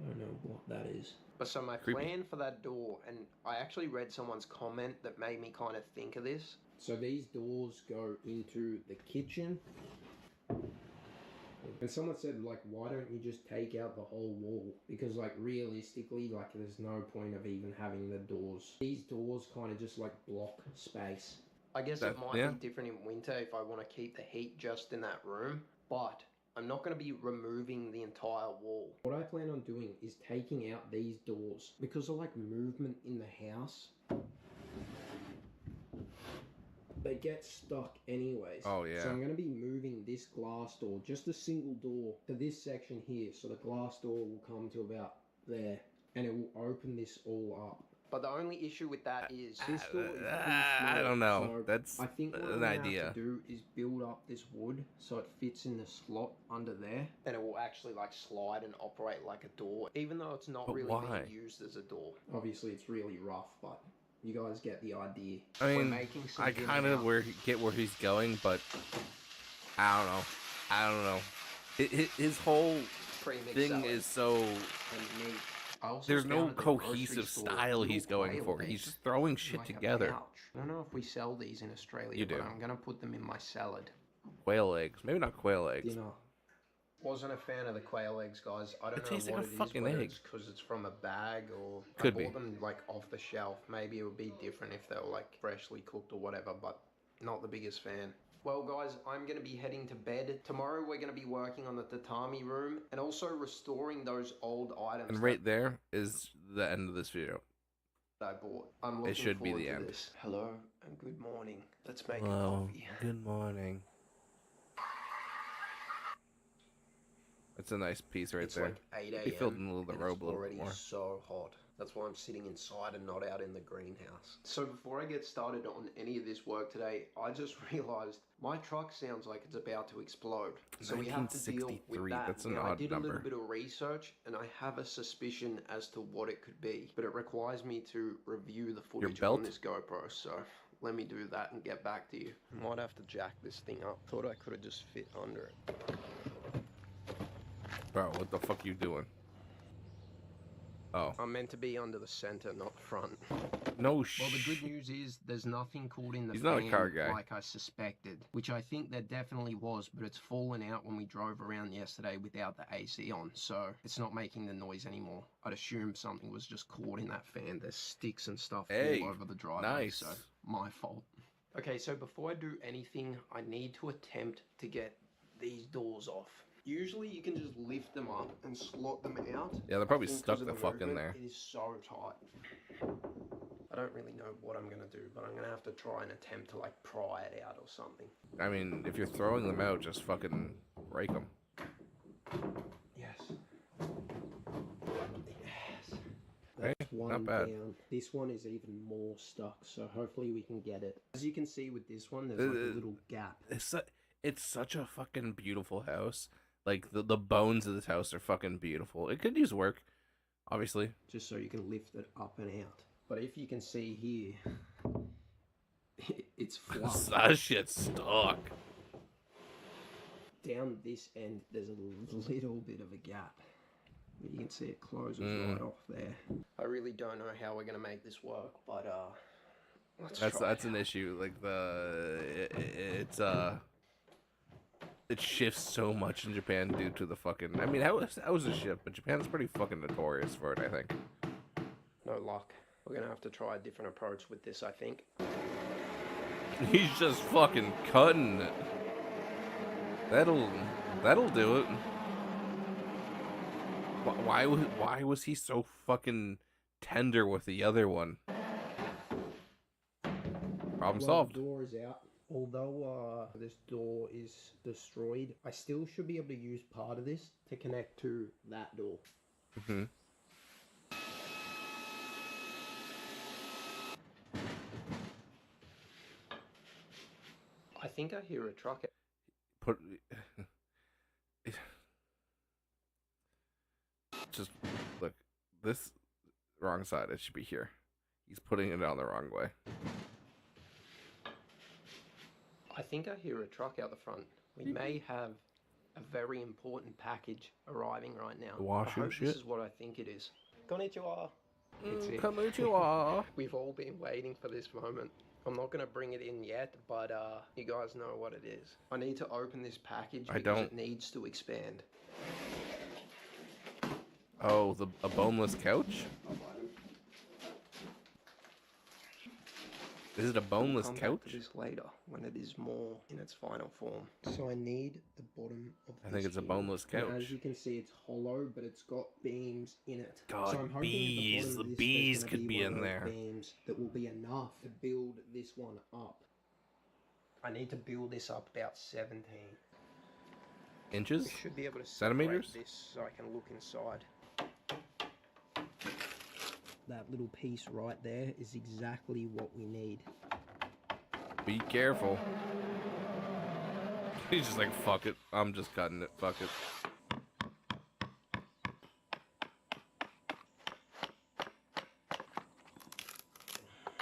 I don't know what that is. But so my Creepy. plan for that door, and I actually read someone's comment that made me kind of think of this. So these doors go into the kitchen. And someone said, like, why don't you just take out the whole wall? Because, like, realistically, like, there's no point of even having the doors. These doors kind of just, like, block space. I guess it might be different in winter if I want to keep the heat just in that room, but I'm not going to be removing the entire wall. What I plan on doing is taking out these doors because of like movement in the house. They get stuck anyways. Oh, yeah. So I'm going to be moving this glass door, just a single door, to this section here. So the glass door will come to about there and it will open this all up. But the only issue with that is this door is pretty I small, don't know. so That's I think what an I'm gonna idea. have to do is build up this wood so it fits in the slot under there, and it will actually like slide and operate like a door, even though it's not But really why? being used as a door. Obviously, it's really rough, but you guys get the idea. I We're mean, making some I dinner kind of now. get where he's going, but I don't know. I don't know. His whole Pre-mixed thing salad is so. and meat. I also There's no found at the grocery cohesive store style little he's going quail for. eggs, He's just throwing shit like a together. pouch. I don't know if we sell these in Australia, You do. but I'm gonna put them in my salad. Quail eggs. Maybe not quail eggs. Dinner. Wasn't a fan of the quail eggs, guys. I don't It know tastes like what a it is, fucking whether egg. it's because it's from a bag or Could I be. bought them like off the shelf. Maybe it would be different if they were like freshly cooked or whatever, but not the biggest fan. Well, guys, I'm going to be heading to bed. Tomorrow we're going to be working on the tatami room and also restoring those old items And right there is the end of this video. that I bought. I'm looking should be forward the to end. this. Hello and good morning. Let's make a Hello. coffee. Good morning. That's a nice piece right It's there. like 8 a.m. He filled in the and robe it's a little already bit more. so hot. That's why I'm sitting inside and not out in the greenhouse. So before I get started on any of this work today, I just realized my truck sounds like it's about to explode. So we have to deal with 1963, that. that's an Now, I odd did a number. little bit of research and I have a suspicion as to what it could be, but it requires me to review the footage belt? on this GoPro. So let me do that and get back to you. I might have to jack this thing up. Thought I could have just fit under it. Bro, what the fuck you doing? Oh. I'm meant to be under the center, not the front. No Well, the good news is there's nothing caught in the He's fan not a car guy. like I suspected, which I think there definitely was, but it's fallen out when we drove around yesterday without the AC on, so it's not making the noise anymore. I'd assume something was just caught in that fan. There's sticks and stuff Hey, all over the driveway, nice. so my fault. Okay, so before I do anything, I need to attempt to get these doors off. Usually you can just lift them up and slot them out. Yeah, they're probably I think stuck 'cause of the fuck in movement, there. It is so tight. I don't really know what I'm gonna do, but I'm gonna have to try and attempt to like pry it out or something. I mean, if you're throwing them out, just fucking break them. Yes. Hey, That's one not bad. down. This one is even more stuck, so hopefully we can get it. As you can see with this one, there's like a little gap. It's such a fucking beautiful house. Like, the bones of this house are fucking beautiful. It could use work, obviously. Just so you can lift it up and out. But if you can see here, it's flat. That shit's stuck. Down this end, there's a little bit of a gap. You can see it closes right off there. I really don't know how we're gonna make this work, but let's try. That's an issue. Like it shifts so much in Japan due to the fucking. I mean, how is a shift? But Japan's pretty fucking notorious for it. I think. No luck. We're gonna have to try a different approach with this, I think. He's just fucking cutting it. That'll do it. Why was he so fucking tender with the other one? Problem solved. The door is out. Although this door is destroyed, I still should be able to use part of this to connect to that door. Mm-hmm. I think I hear a truck. Just look, this wrong side. It should be here. He's putting it on the wrong way. I think I hear a truck out the front. We may have a very important package arriving right now. The washroom I hope shit? This is what I think it is. Konnichiwa. It's it. Konnichiwa. We've all been waiting for this moment. I'm not going to bring it in yet, but you guys know what it is. I need to open this package because it needs to expand. Oh, a boneless couch? Is it a boneless I'll come couch? back to this later when it is more in its final form. So I need the bottom of I think it's a boneless And couch. as you can see, it's hollow, but it's got beams in it. God, so I'm hoping bees. at the The bottom of this, bees there's could gonna be one in of those there. Beams that will be enough to build this one up. I need to build this up about 17 Inches? We should be able to Centimeters? separate this so I can look inside. That little piece right there is exactly what we need. Be careful. He's just like, fuck it. I'm just cutting it. Fuck it.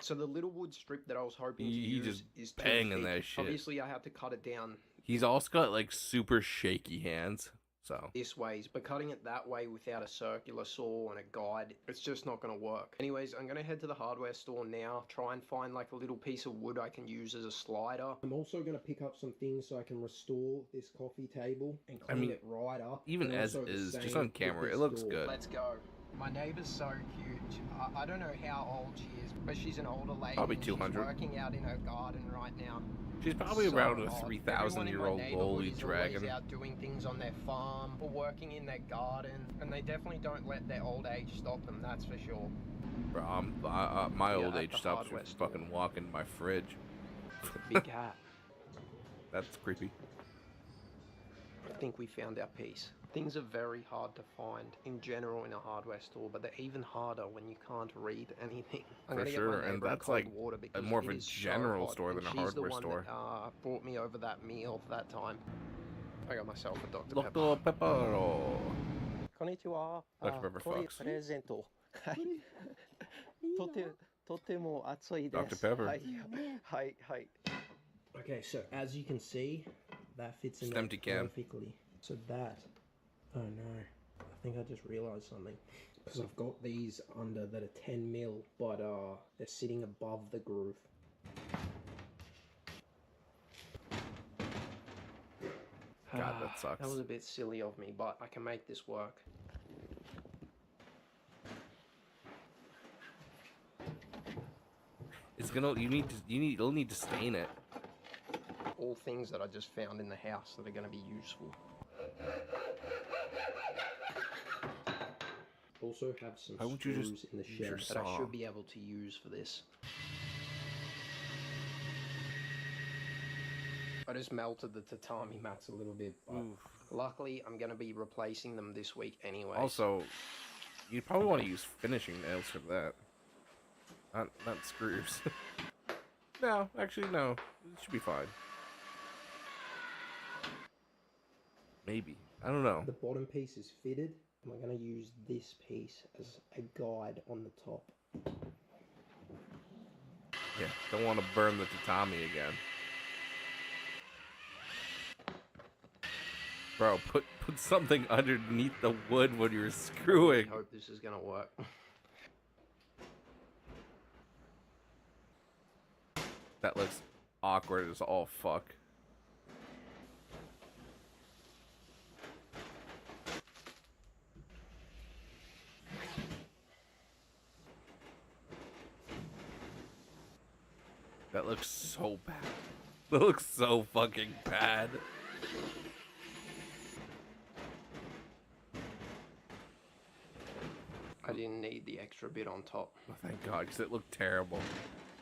So the little wood strip that I was hoping to He use just is 2 banging feet. that shit. Obviously, I have to cut it down He's also got like super shaky hands. So this ways, but cutting it that way without a circular saw and a guide, it's just not going to work. Anyways, I'm going to head to the hardware store now, try and find like a little piece of wood I can use as a slider. I'm also going to pick up some things so I can restore this coffee table and clean it right up. even And as also the is, just same on with camera, this it looks door. good. Let's go. My neighbor's so huge. I don't know how old she is, but she's an older lady. Probably and 200. She's working out in her garden right now. She's probably So around a odd. 3,000-year-old Everyone in my holy neighborhood is dragon. always out doing things on their farm or working in their garden, and they definitely don't let their old age stop them. That's for sure. Bro, my old at age the stops hardware from fucking walking my fridge. Big hat. That's creepy. I think we found our piece. Things are very hard to find in general in a hardware store, but they're even harder when you can't read anything. I'm For gonna sure, get my and neighbor that's cold like water because more of it a is so general hot, store and than a she's hardware the one store. That, brought me over that meal that time. I got myself a Dr. Dr. Pepper. Konnichiwa. Dr. Pepper Fox. プレゼント。はい。とても熱いです。 Dr. Pepper. はい。はい。はい。Okay, so as you can see, that fits in Just there empty can. perfectly. So that, oh no, I think I just realized something. Because I've got these under that are 10 mil, but they're sitting above the groove. God, that sucks. That was a bit silly of me, but I can make this work. It's gonna. You'll need to stain it. All things that I just found in the house that are going to be useful. Also have some Why won't you screws just in the use your shed that I saw? should be able to use for this. I just melted the tatami mats a little bit, but luckily I'm going to be replacing them this week anyway. Also, you probably want to use finishing nails for that. Not screws. No, actually, no. It should be fine. Maybe. I don't know. The bottom piece is fitted, and we're going to use this piece as a guide on the top. Yeah, don't want to burn the tatami again. Bro, put something underneath the wood when you're screwing. I hope this is going to work. That looks awkward as all fuck. That looks so bad. That looks so fucking bad. I didn't need the extra bit on top. Oh, thank God, because it looked terrible.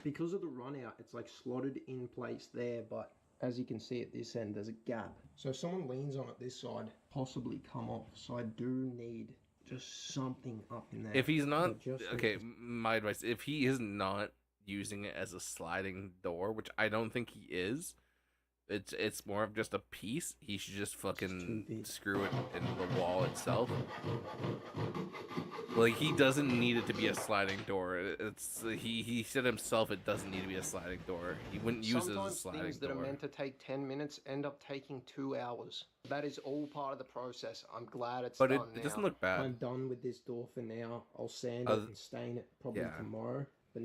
Because of the run out, it's like slotted in place there, but as you can see at this end, there's a gap. So if someone leans on it this side, possibly come off. So I do need just something up in there. If he's not, Just okay, my advice, if he is not using it as a sliding door, which I don't think he is, it's more of just a piece, he should just fucking screw it into the wall itself. Like, he doesn't need it to be a sliding door. He said himself it doesn't need to be a sliding door. He wouldn't use it as a sliding things that door. are meant to take 10 minutes end up taking 2 hours. That is all part of the process. I'm glad it's But done it doesn't look bad. I'm done with this door for now. I'll sand it and stain it probably yeah. tomorrow. But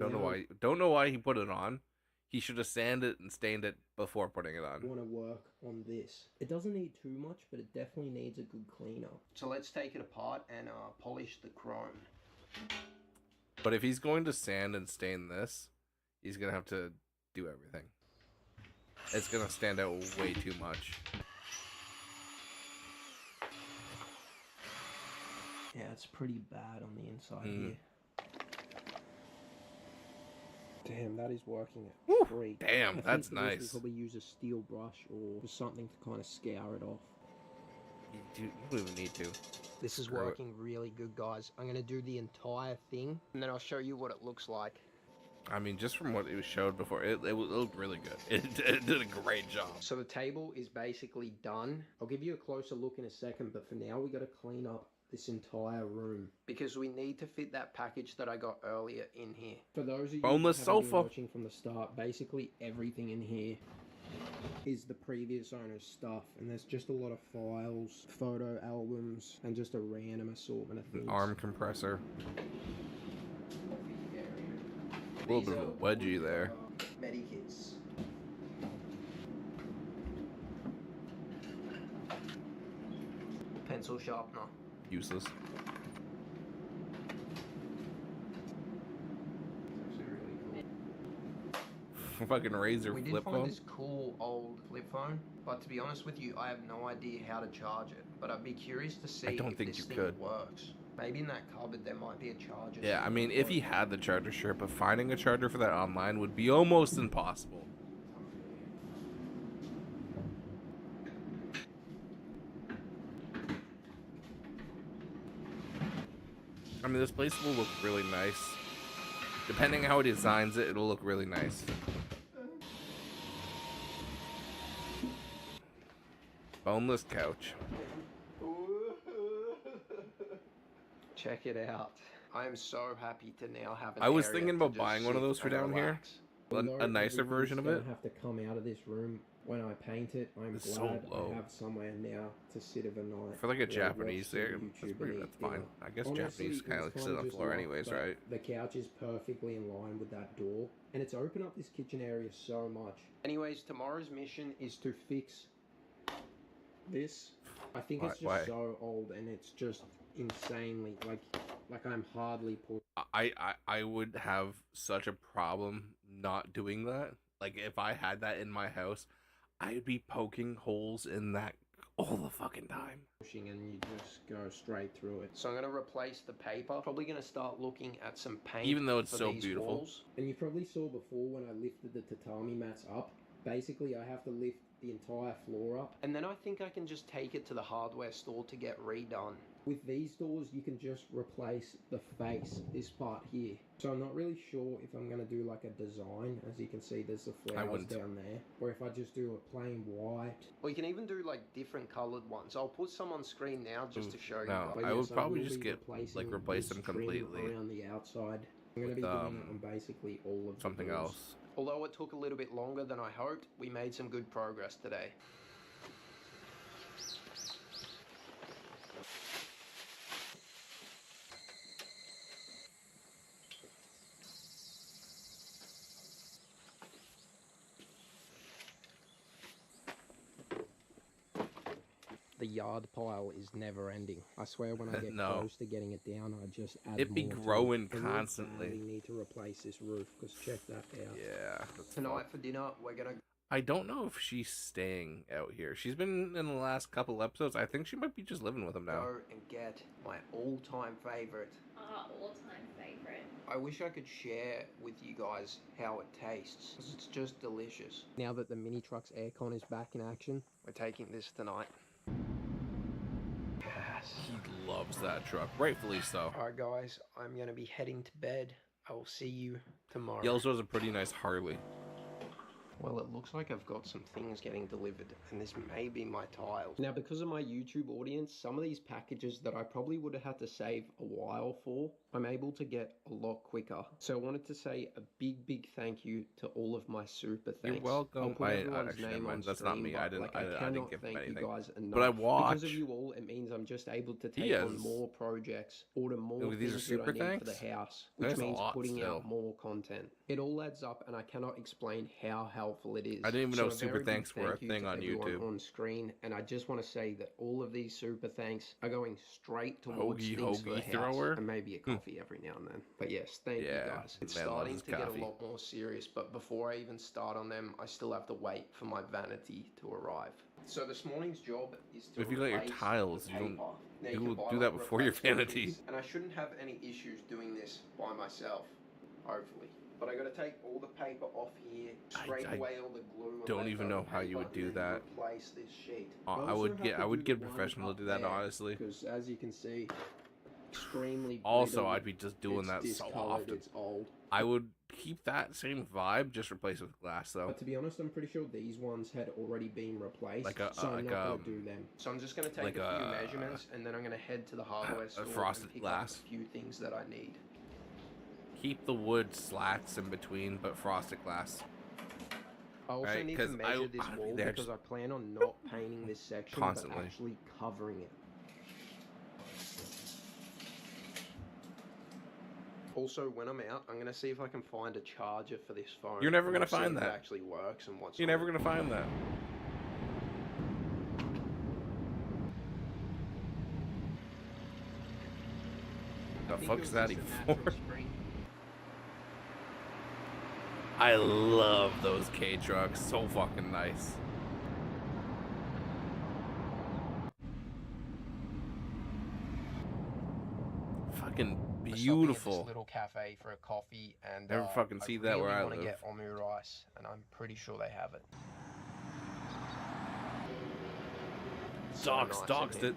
Don't know why he put it on. He should have sanded it and stained it before putting it on. I want to work on this. It doesn't need too much, but it definitely needs a good cleanup. So let's take it apart and polish the chrome. But if he's going to sand and stain this, he's going to have to do everything. It's going to stand out way too much. Yeah, it's pretty bad on the inside here. Damn, that is working at great. Damn, I that's think for this nice. We'll probably use a steel brush or something to kind of scour it off. You don't even need to. This is Screw it. working really good, guys. I'm going to do the entire thing, and then I'll show you what it looks like. I mean, just from what it was showed before, it looked really good. It did a great job. So the table is basically done. I'll give you a closer look in a second, but for now we got to clean up this entire room because we need to fit that package that I got earlier in here. For those of you Boneless who haven't been sofa. watching from the start, basically everything in here is the previous owner's stuff, and there's just a lot of files, photo albums, and just a random assortment of things. An arm compressor. A little bit of a wedgie there. Medikits. Pencil sharpener. Useless. Fucking razor We did flip find phone. this cool old flip phone, but to be honest with you, I have no idea how to charge it. But I'd be curious to see don't if think this you thing could. works. Maybe in that cupboard there might be a charger. Yeah, I mean, if he had the charger, sure, but finding a charger for that online would be almost impossible. I mean, this place will look really nice. Depending how he designs it, it'll look really nice. Boneless couch. Check it out. I am so happy to now have an I was area thinking to about just buying one of sit those for and down here. relax. A Although nicer version of everything's it. gonna have to come out of this room when I paint it. I'm It's so glad low. I have somewhere now to sit of a night. For like a where I watch Japanese some there, YouTube that's and eat fine. dinner. I guess Honestly, Japanese kind of like it's sit on the just floor luck, anyways, but right? The couch is perfectly in line with that door, and it's opened up this kitchen area so much. Anyways, tomorrow's mission is to fix this. I think it's just Why? so old, and it's just insanely like I'm hardly pulling. I would have such a problem not doing that. Like, if I had that in my house, I'd be poking holes in that all the fucking time. Pushing and you just go straight through it. So I'm going to replace the paper. Probably going to start looking at some paint. Even though it's for so these beautiful. walls. And you probably saw before when I lifted the tatami mats up. Basically, I have to lift the entire floor up. And then I think I can just take it to the hardware store to get redone. With these doors, you can just replace the face, this part here. So I'm not really sure if I'm going to do like a design. As you can see, there's the flowers down there. Or if I just do a plain white. Or you can even do like different colored ones. I'll put some on screen now just to show you. No, But I yes, would probably will just be get, replacing like, replace this them trim completely around the outside. I'm going to be doing it on basically all of the something doors. else. Although it took a little bit longer than I hoped, we made some good progress today. The yard pile is never ending. I swear when I get No. close to getting it down, I just add It'd be more to it. growing And we constantly. really need to replace this roof because check that out. Yeah. Tonight for dinner, we're gonna I don't know if she's staying out here. She's been in the last couple episodes. I think she might be just living with him now. go and get my all-time favorite. All-time favorite. I wish I could share with you guys how it tastes, 'cause it's just delicious. Now that the mini truck's aircon is back in action, we're taking this tonight. Yes. He loves that truck, rightfully so. Alright guys, I'm gonna be heading to bed. I will see you tomorrow. He also has a pretty nice Harley. Well, it looks like I've got some things getting delivered, and this may be my tiles. Now, because of my YouTube audience, some of these packages that I probably would have had to save a while for, I'm able to get a lot quicker. So I wanted to say a big thank you to all of my super thanks. You're welcome. I'll put everyone's actually, never name mind. on That's not screen, me. but, I didn't. like, I cannot didn't give him thank anything. you guys enough. But I watch. Because of you all, it means I'm just able to He take on is. more projects, order more Look, these are things that I super need thanks? for the house, which That's a means lot putting still. out more content. It all adds up, and I cannot explain how helpful it is. I didn't even know a super very big thanks were a thank you thing to on everyone YouTube. on screen, and I just want to say that all of these super thanks are going straight towards things for the Hoagie house, thrower? and maybe a coffee every now and then. But yes, thank you Yeah, guys. It's man loves starting his to get a coffee. lot more serious, but before I even start on them, I still have to wait for my vanity to arrive. So this morning's job is to If you got your replace tiles, the you don't. paper. Now, You can will buy, do like, that before your replacement vanity. pieces, and I shouldn't have any issues doing this by myself, hopefully. But I got to take all the paper off here, scrape I away all the glue. and don't let even go know of the how you paper, would do and then that. Replace this sheet. I would get a professional to do that, honestly. Because as you can see, extremely. Also, brittle, I'd be just doing that it's so discolored, often. It's old. I would keep that same vibe, just replace it with glass though. But to be honest, I'm pretty sure these ones had already been replaced, Like a- so I'm like not a- going to do them. So I'm just going to take like a few a- measurements, and then I'm going to head to the hardware store frosted and pick glass. up a few things that I need. Keep the wood slats in between, but frosted glass. I also Right, need to 'cause measure this wall they're because just I plan on not painting this section, constantly. but actually covering it. Also, when I'm out, I'm going to see if I can find a charger for this phone. You're never and gonna we'll see find if it that. actually works and what's You're on never it. gonna find that. The think fuck it is was that just even a for? natural spring. I love those K trucks. So fucking nice. Fucking I stopped in at beautiful. This little cafe for a coffee, and Never fucking see that where I want to live. get omu rice, and I'm pretty sure they have it. So Docs nice doxed in here. it.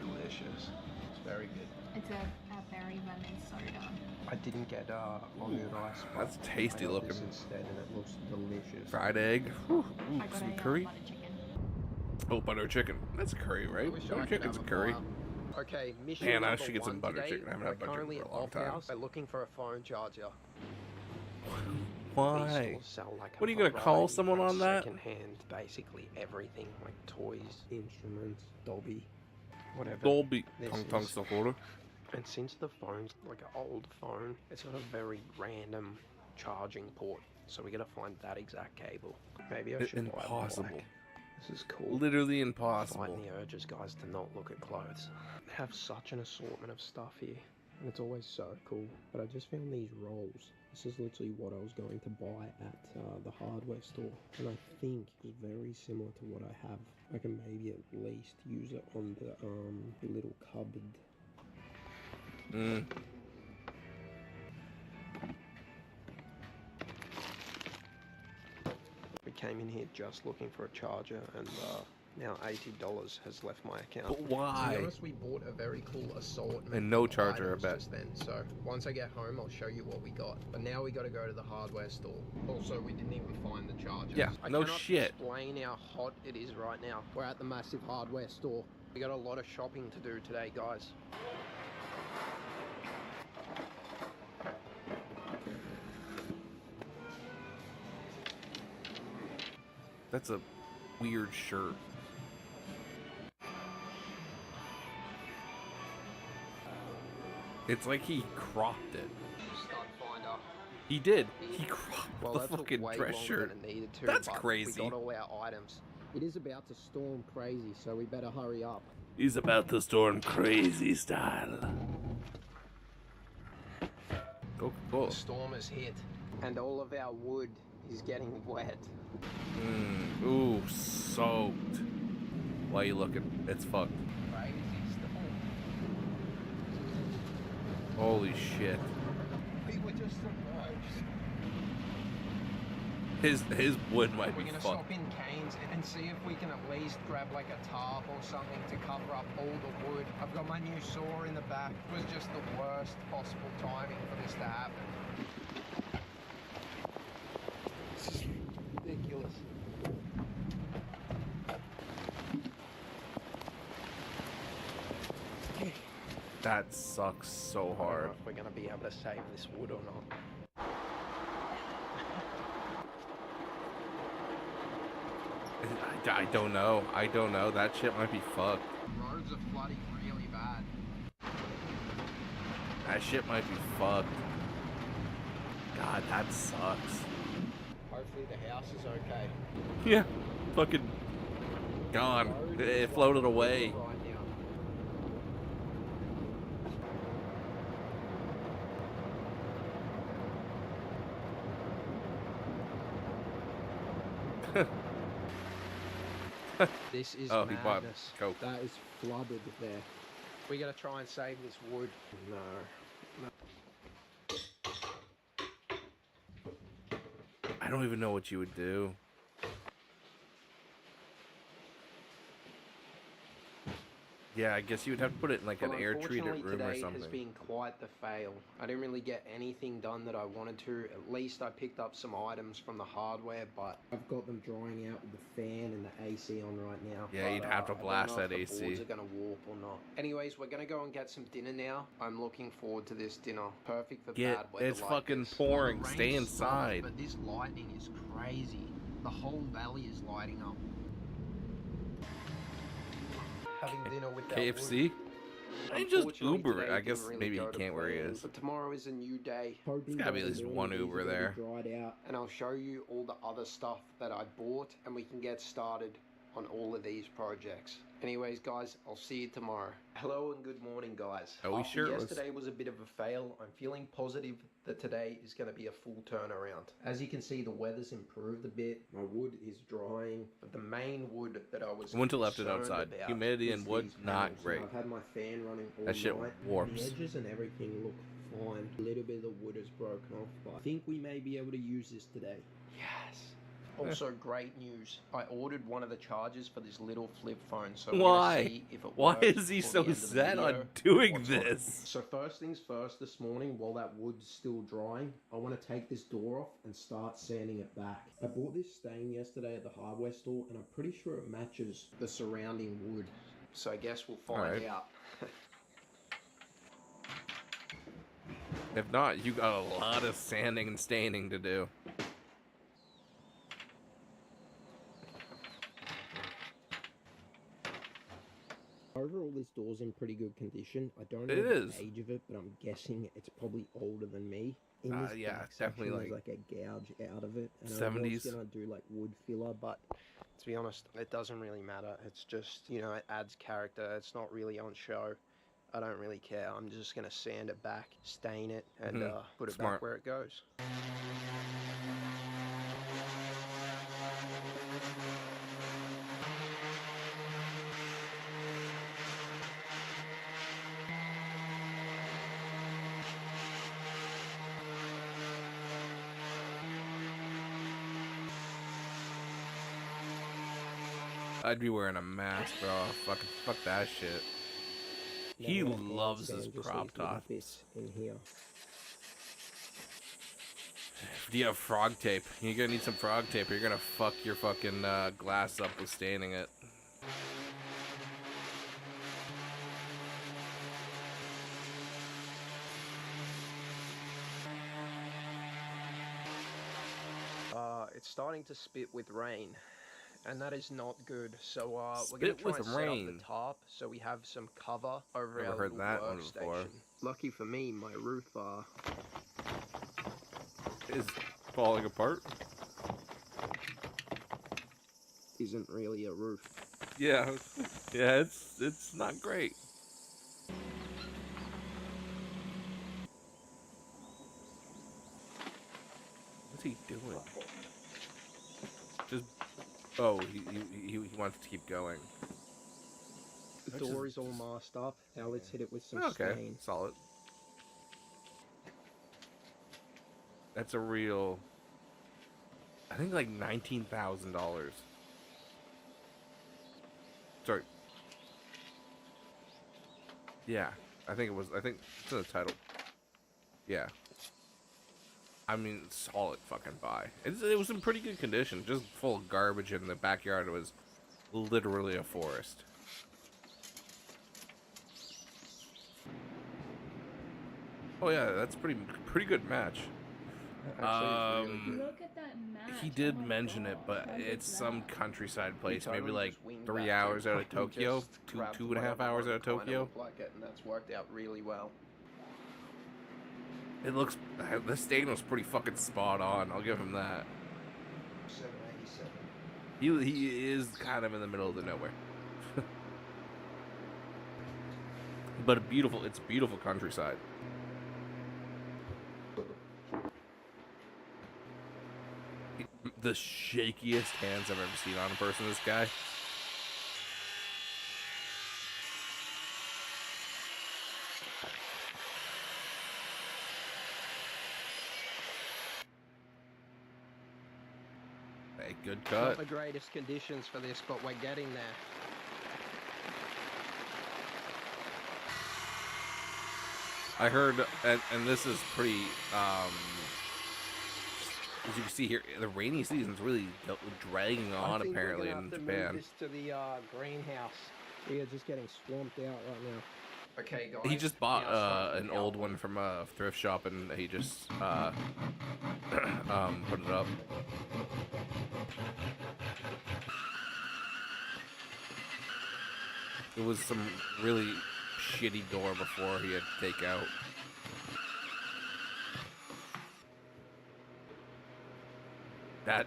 Delicious. It's very good. It's a berry lemon soda. I didn't get omu rice. but That's tasty I got this looking. instead, and it looks delicious. Fried egg. Whew. Ooh, I got some a curry. butter chicken. Oh, butter chicken. That's a curry, right? Wish I Butter could chicken's a have curry. file. Okay, mission Man, I number should get some one butter today, chicken. I haven't we're had butter currently chicken at for a long Off time. House. We're looking for a phone charger. These Why? stores sell, like, What are a you gonna call variety someone of on that? secondhand, basically everything, like toys, instruments, Dolby, whatever. Dolby. This Tong is- tong Sakura. And since the phone's like an old phone, it's got a very random charging port. So we gotta find that exact cable. Maybe I should buy Impossible. black. This is cool. Literally impossible. Fighting the urges, guys, to not look at clothes. They have such an assortment of stuff here, and it's always so cool. But I just found these rolls. This is literally what I was going to buy at the hardware store, and I think it's very similar to what I have. I can maybe at least use it on the little cupboard. We came in here just looking for a charger, and now $80 has left my account. But why? To be honest, we bought a very cool assortment. And no of charger, I items bet. just then. So once I get home, I'll show you what we got. But now we got to go to the hardware store. Also, we didn't even find the charger. Yeah, no cannot shit. Explain how hot it is right now. We're at the massive hardware store. We got a lot of shopping to do today, guys. That's a weird shirt. It's like he cropped it. Stud finder. He did. He cropped Well, the that took fucking way dress longer shirt. than it needed to, That's but crazy. We got all our items. It is about to storm crazy, so we better hurry up. He's about to storm crazy style. Coca-Cola. The storm has hit, and all of our wood is getting wet. Ooh, soaked. Why are you looking? It's fucked. Crazy storm. Holy shit. We were just submerged. His wood might We're be gonna fucked. stop in Canes and see if we can at least grab like a tarp or something to cover up all the wood. I've got my new saw in the back. It was just the worst possible timing for this to happen. This is ridiculous. That sucks so I don't hard. know if we're gonna be able to save this wood or not. I don't know. I don't know. That shit might be fucked. Roads are flooding really bad. That shit might be fucked. God, that sucks. Hopefully the house is okay. Yeah. Fucking gone. It floated away. Right now. This is Oh, he bought madness. Coke. That is flooded there. We gotta try and save this wood. No. I don't even know what you would do. Yeah, I guess you would have to put it in like an air treated room or Today something. has been quite the fail. I didn't really get anything done that I wanted to. At least I picked up some items from the hardware, but I've got them drying out with the fan and the AC on right now. Yeah, you'd have to blast I don't know that if the AC. boards are gonna warp or not. Anyways, we're gonna go and get some dinner now. I'm looking forward to this dinner. Perfect for bad weather. It's like fucking this. pouring. The rain Stay stopped, inside. But this lightning is crazy. The whole valley is lighting up. Having dinner with KFC? I just Unfortunately, Uber it. today I didn't guess really maybe go he to can't where he plan, is. But tomorrow is a new day. There's gotta be at least one Uber there. Dried out, and I'll show you all the other stuff that I bought, and we can get started on all of these projects. Anyways, guys, I'll see you tomorrow. Hello and good morning, guys. Are we After shirtless? yesterday was a bit of a fail, I'm feeling positive that today is going to be a full turnaround. As you can see, the weather's improved a bit. My wood is drying, but the main wood that I was I went to left it concerned outside. about Humidity is and wood, these not panels. great. I've had my fan running all That shit night. warps. The edges and everything look fine. A little bit of the wood is broken off, but I think we may be able to use this today. Yes. Also, great news. I ordered one of the chargers for this little flip phone, so we're gonna Why? see if it Why works is he before so the end of the set on video. doing What's on it. this? So first things first, this morning, while that wood's still drying, I want to take this door off and start sanding it back. I bought this stain yesterday at the hardware store, and I'm pretty sure it matches the surrounding wood. So I guess we'll find Alright. out. If not, you got a lot of sanding and staining to do. Overall, this door's in pretty good condition. I don't know It the is. age of it, but I'm guessing it's probably older than me. In this Yeah, back definitely section, like there's like a gouge out of it. And 70s. I was gonna do like wood filler, but to be honest, it doesn't really matter. It's just, you know, it adds character. It's not really on show. I don't really care. I'm just gonna sand it back, stain it, and put it Smart. back where it goes. I'd be wearing a mask, bro. Fuck that shit. He loves his crop tops. In here. Do you have frog tape? You're gonna need some frog tape. Or you're gonna fuck your fucking glass up with staining it. It's starting to spit with rain, and that is not good. So we're Spit gonna try with and set up rain. the tarp so we have some cover over Never our heard little that one before. workstation. Lucky for me, my roof Is falling apart. isn't really a roof. Yeah, yeah, it's not great. What's he doing? Just he wants to keep going. The door is all masked up. Now let's hit it with some Okay, stain. solid. That's a real. I think like $19,000. Sorry. Yeah, I think it was. I think it's in the title. Yeah. I mean, solid fucking buy. It was in pretty good condition, just full of garbage in the backyard. It was literally a forest. Oh yeah, that's pretty good match. Look at that match. He did Oh my mention God. it, but How it's good's some that? countryside place, maybe totally like just winged 3 that hours thing. out of We Tokyo, just grabbed 2.5 hours out of whatever Tokyo. looked like it, and that's worked out really well. It looks, the stain was pretty fucking spot on. I'll give him that. 787. He is kind of in the middle of the nowhere. But it's beautiful countryside. The shakiest hands I've ever seen on a person, this guy. Hey, good Not cut. the greatest conditions for this, but we're getting there. I heard, and this is pretty, as you can see here, the rainy season's really dragging on apparently in Move Japan. this to the greenhouse. We are just getting swamped out right now. Okay, guys. He just bought now it's time for an the old album. one from a thrift shop, and he just put it up. It was some really shitty door before he had to take out. That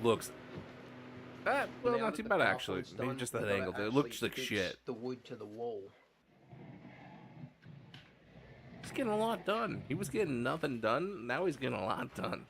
looks well, Now not that too the bad power actually. point's Maybe done, just we've that gotta angle. It actually looks like fix shit. The wood to the wall. He's getting a lot done. He was getting nothing done. Now he's getting a lot done.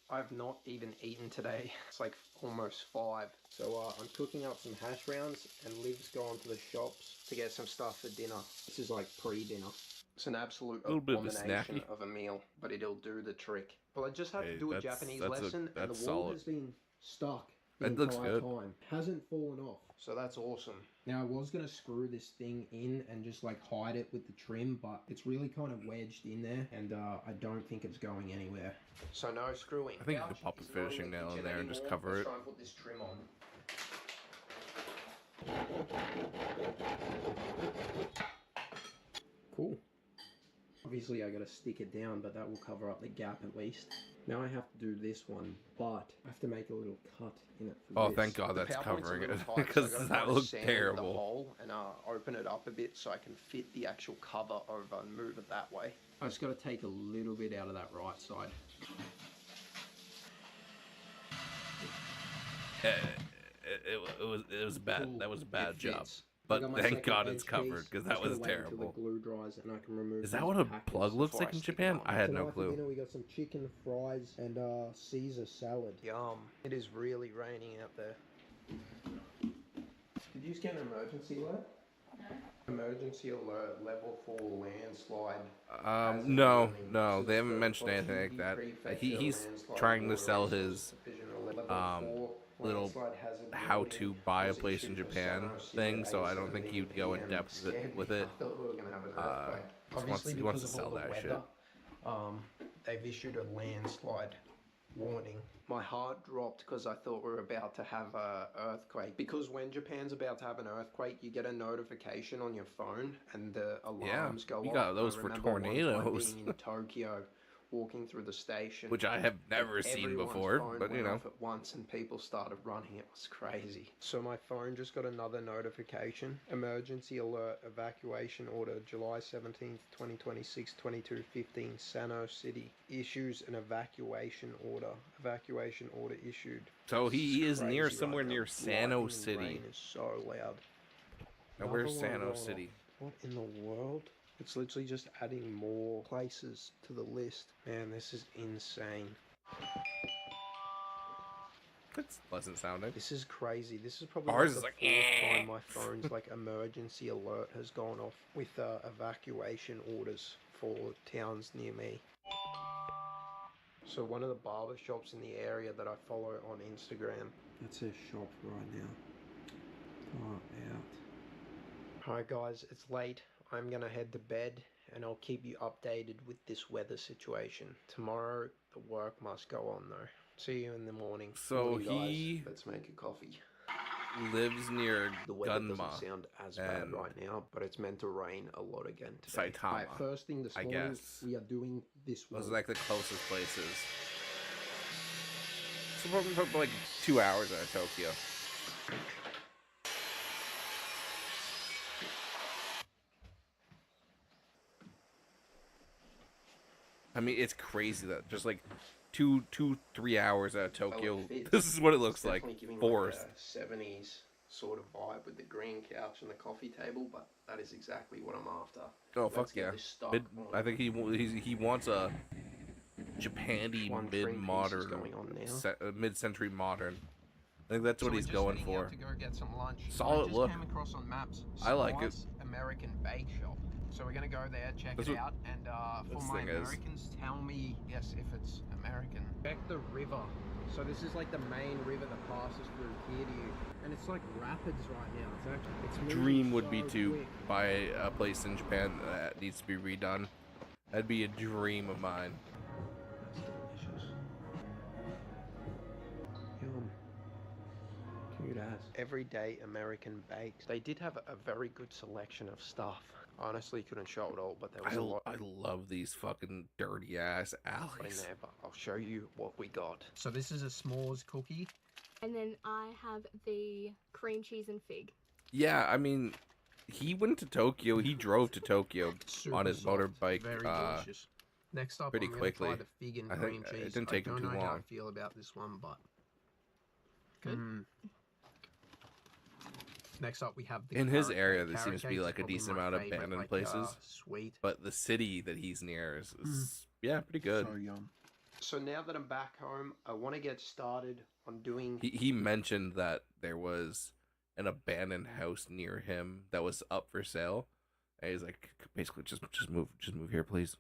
I've not even eaten today. It's like almost 5. So I'm cooking up some hash browns, and Liv's gone to the shops to get some stuff for dinner. This is like pre-dinner. It's an absolute Little bit of a abomination snacky. of a meal, but it'll do the trick. Well, I just had Hey, to do a that's- Japanese that's a- lesson, and that's the wall solid. has been stuck the That looks entire good. time. Hasn't fallen off. So that's awesome. Now I was gonna screw this thing in and just like hide it with the trim, but it's really kind of wedged in there, and I don't think it's going anywhere. So no screwing. I think you could pop a finishing nail in there and just cover it. Try and put this trim on. Cool. Obviously I gotta stick it down, but that will cover up the gap at least. Now I have to do this one, but I have to make a little cut in it for Oh, this. thank God The that's power point's a covering little it, tight, so I because gotta that try to looked sand terrible. The hole and open it up a bit so I can fit the actual cover over and move it that way. I just gotta take a little bit out of that right side. It was bad. Cool. That was a bad It job. fits. But got my thank second God it's edge covered, piece. 'cause I'm that just gonna was wait until terrible. The glue dries and I can remove. Is that these what a packets plug looks before like I in stick it Japan? on. I had no Tonight for clue. dinner we got some chicken fries and Caesar salad. Yum. It is really raining out there. Did you just get an emergency alert? Emergency alert level 4 landslide. No, they haven't mentioned anything like that. He's trying to sell his little how to buy a place in Japan thing, so I don't think he'd go in depth with it. He wants to sell that shit. They've issued a landslide warning. My heart dropped because I thought we were about to have a earthquake. Because when Japan's about to have an earthquake, you get a notification on your phone and the alarms go off. You got those I for remember one time tornadoes. being in Tokyo, walking through the station, Which I have never seen everyone's before, phone but you went know. off at once and people started running. It was crazy. So my phone just got another notification. Emergency alert, evacuation order, July 17th, 2026, 22:15, Sano City. Issues an evacuation order. Evacuation order issued. So he It's is near crazy somewhere right now. near Sano Lightning and City. rain is so loud. Now Another where's one Sano going off. City? What in the world? It's literally just adding more places to the list. Man, this is insane. That's pleasant sounding. This is crazy. This is probably Ours the is like, fourth time my phone's like emergency alert has gone off with evacuation orders for towns near me. So one of the barber shops in the area that I follow on Instagram. That's their shop right now. Oh, out. Alright guys, it's late. I'm gonna head to bed and I'll keep you updated with this weather situation. Tomorrow, the work must go on though. See you in the morning. So Morning, guys. he Let's make a coffee. lives near The weather doesn't Gunma sound as bad and right now, but it's meant to rain a lot again today. Saitama, Alright, first thing this I morning, guess. we are doing this one. Those are like the closest places. So probably like 2 hours out of Tokyo. I mean, it's crazy that just like 3 hours out of Tokyo. This is what it looks like. Forest. Like a 70s sort of vibe with the green couch and the coffee table, but that is exactly what I'm after. Oh Let's fuck get yeah! this stuck I think he wants a Japan-y One free piece is mid-modern, going on now. mid-century modern. I think that's what he's going for. To go get some lunch. Solid I just look. came across on maps. I like it. Slice American Bake Shop. So we're gonna go there, check That's it what out, and for this my thing is. Americans, tell me yes if it's American. Check the river. So this is like the main river that passes through here to you, and it's like rapids right now. It's actually it's moving Dream would be so to quick. buy a place in Japan that needs to be redone. That'd be a dream of mine. That's delicious. Yum. Cute ass. Everyday American bakes. They did have a very good selection of stuff. Honestly, couldn't show it all, but there was a lot. I love these fucking dirty ass in alleys. there, but I'll show you what we got. So this is a s'mores cookie. And then I have the cream cheese and fig. Yeah, I mean, he went to Tokyo. He drove to Tokyo on his Super soft, motorbike. Very delicious. Next up, pretty I'm gonna quickly. try the fig and I cream think cheese. it didn't take him I too don't know how I long. feel about this one, but Good. Next up, we have the In his carrot area, cake. there seems to be Carrot like a cake's decent probably amount my of favorite, abandoned like, places. Sweet. But the city that he's near is yeah, pretty good. yum. So now that I'm back home, I want to get started on doing. He mentioned that there was an abandoned house near him that was up for sale. And he's like, basically, just move here, please.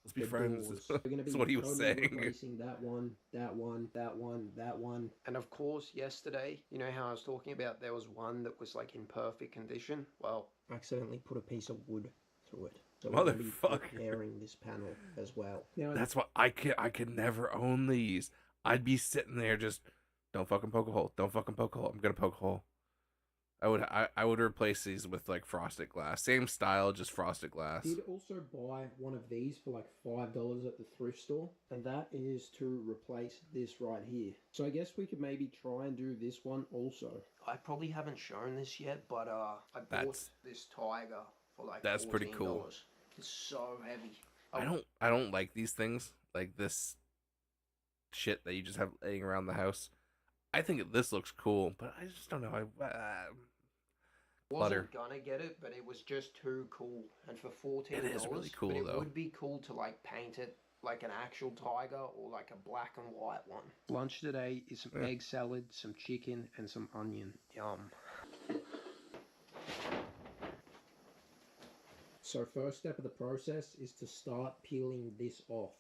Let's be the friends. doors. We're gonna That's be what he was totally saying. replacing that one, that one, that one, that one. And of course, yesterday, you know how I was talking about there was one that was like in perfect condition? Well, I accidentally put a piece of wood through it. So we're gonna be Motherfucker. repairing this panel as well. Now, That's what I could never own these. I'd be sitting there just, don't fucking poke a hole. Don't fucking poke a hole. I'm gonna poke a hole. I would replace these with like frosted glass. Same style, just frosted glass. did also buy one of these for like $5 at the thrift store, and that is to replace this right here. So I guess we could maybe try and do this one also. I probably haven't shown this yet, but I bought this Tiger for like That's pretty cool. $14. It's so heavy. I don't like these things, like this shit that you just have laying around the house. I think this looks cool, but I just don't know. Wasn't gonna get it, but it was just too cool. And for $14, It is really cool, but it though. would be cool to like paint it like an actual tiger or like a black and white one. Lunch today is some egg salad, some chicken, and some onion. Yum. So first step of the process is to start peeling this off.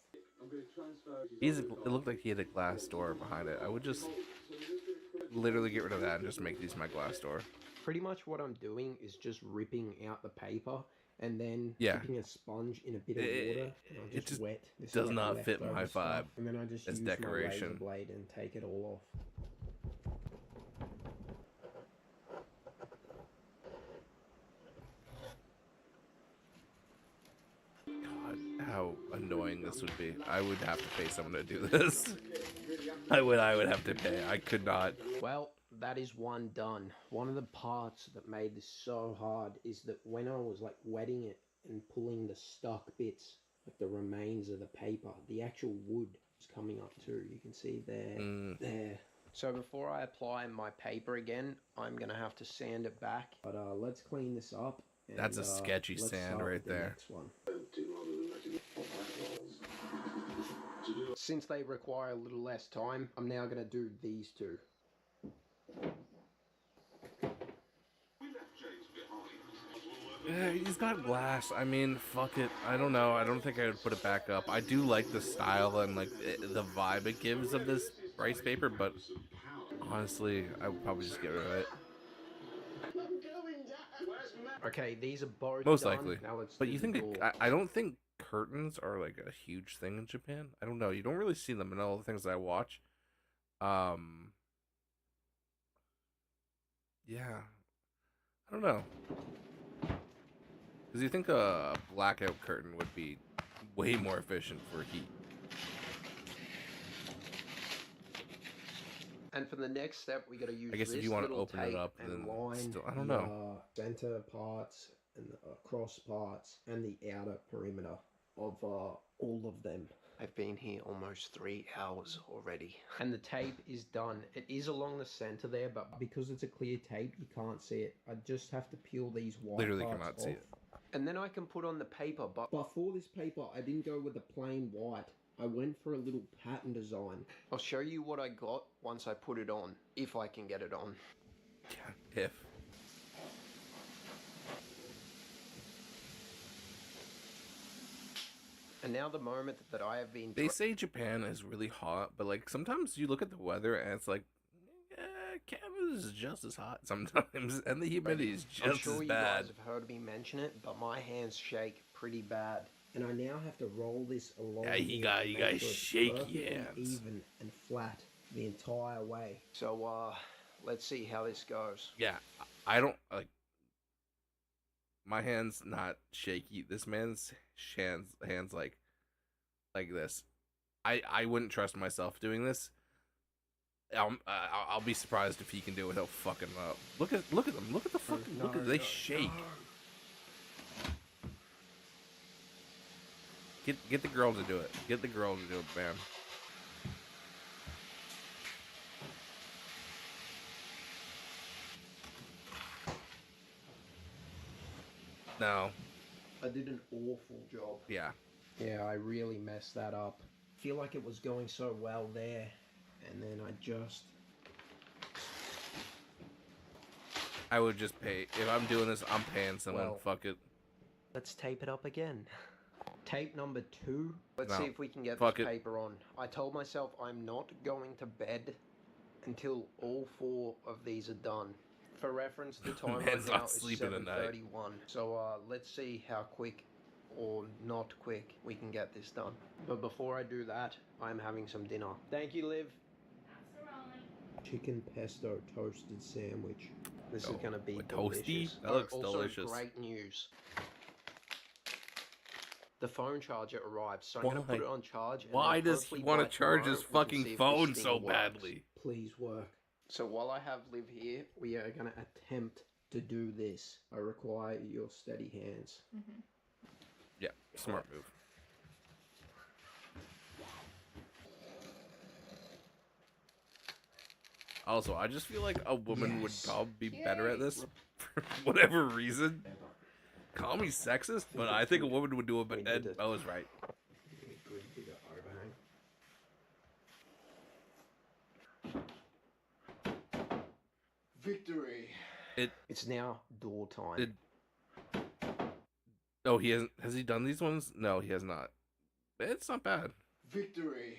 It looked like he had a glass door behind it. I would just literally get rid of that and just make these my glass door. Pretty much what I'm doing is just ripping out the paper and then Yeah. dipping a sponge in a bit of water. And I'll It just wet this does like not fit leftover my stuff, vibe and then I just as use my razor decoration. blade and take it all off. God, how annoying this would be. I would have to pay someone to do this. I would have to pay. I could not. Well, that is one done. One of the parts that made this so hard is that when I was like wetting it and pulling the stuck bits, like the remains of the paper, the actual wood was coming up too. You can see there, there. So before I apply my paper again, I'm gonna have to sand it back. But let's clean this up. And, That's a sketchy let's sand start right with the there. next one. Since they require a little less time, I'm now gonna do these two. Yeah, he's got glass. I mean, fuck it. I don't know. I don't think I would put it back up. I do like the style and like the vibe it gives of this rice paper, but honestly, I would probably just get rid of it. Okay, these are both Most done. likely. Now let's But do you the think door. I don't think curtains are like a huge thing in Japan. I don't know. You don't really see them in all the things I watch. Yeah. I don't know. Because you think a blackout curtain would be way more efficient for heat. And for the next step, we gotta use. I guess if this you want to little open it tape up, and then line still, I don't the, know. Center parts and the cross parts and the outer perimeter of all of them. I've been here almost 3 hours already. And the tape is done. It is along the center there, but because it's a clear tape, you can't see it. I just have to peel these white Literally parts cannot off. see it. And then I can put on the paper, but for this paper, I didn't go with the plain white. I went for a little pattern design. I'll show you what I got once I put it on, if I can get it on. Yeah, if. And now the moment that I have been... They say Japan is really hot, but like sometimes you look at the weather and it's like, Canada's just as hot sometimes, and the humidity is I'm just sure as you bad. guys have heard me mention it, but my hands shake pretty bad. And I now have to roll this along. Yeah, you got shaky perfectly hands. even and flat the entire way. So let's see how this goes. Yeah, I don't like. My hands not shaky. This man's hands like this. I wouldn't trust myself doing this. I'll be surprised if he can do it without fucking up. Look at them. Look at the fucking look at they shake. Get the girl to do it. Get the girl to do it, man. No. I did an awful job. Yeah. Yeah, I really messed that up. I feel like it was going so well there, and then I just... I would just pay. If I'm doing this, I'm paying someone. Well, Fuck it. Let's tape it up again. Tape number 2. Let's No. see if we can get Fuck this it. paper on. I told myself I'm not going to bed until all 4 of these are done. For reference, the time right Man's now not is sleeping at night. 7:31. So let's see how quick or not quick we can get this done. But before I do that, I'm having some dinner. Thank you, Liv. Chicken pesto toasted sandwich. This is going to be toasty? delicious. That looks Also, delicious. great news. The phone charger arrived, so I'm going to put it on charge. and Why then does he hopefully want to by charge tomorrow his we can fucking see if this phone thing so works. badly? Please work. So while I have Liv here, we are going to attempt to do this. I require your steady hands. Yeah, smart move. Also, I just feel like a woman would probably be better at this. for whatever reason. Call me sexist, but I think a woman would do it, but Ed Bo is right. Good bit of overhang. Victory. It's now door time. Oh, he hasn't. Has he done these ones? No, he has not. It's not bad. Victory.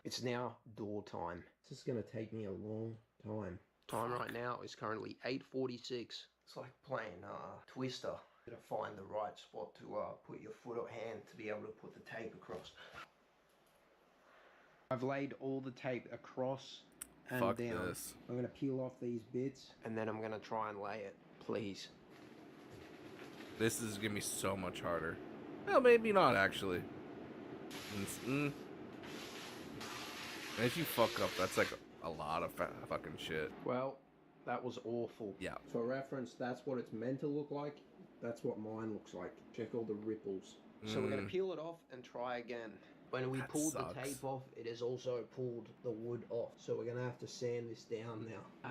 It's now door time. This is gonna take me a long time. Time right now is currently 8:46. It's like playing Twister. You gotta find the right spot to put your foot or hand to be able to put the tape across. I've laid all the tape across and Fuck down. this. I'm gonna peel off these bits and then I'm gonna try and lay it. Please. This is gonna be so much harder. Well, maybe not actually. And if you fuck up, that's like a lot of fucking shit. Well, that was awful. Yeah. For reference, that's what it's meant to look like. That's what mine looks like. Check all the ripples. So we're gonna peel it off and try again. When we pulled the tape off, it has also pulled the wood off. So we're gonna have to sand this down now.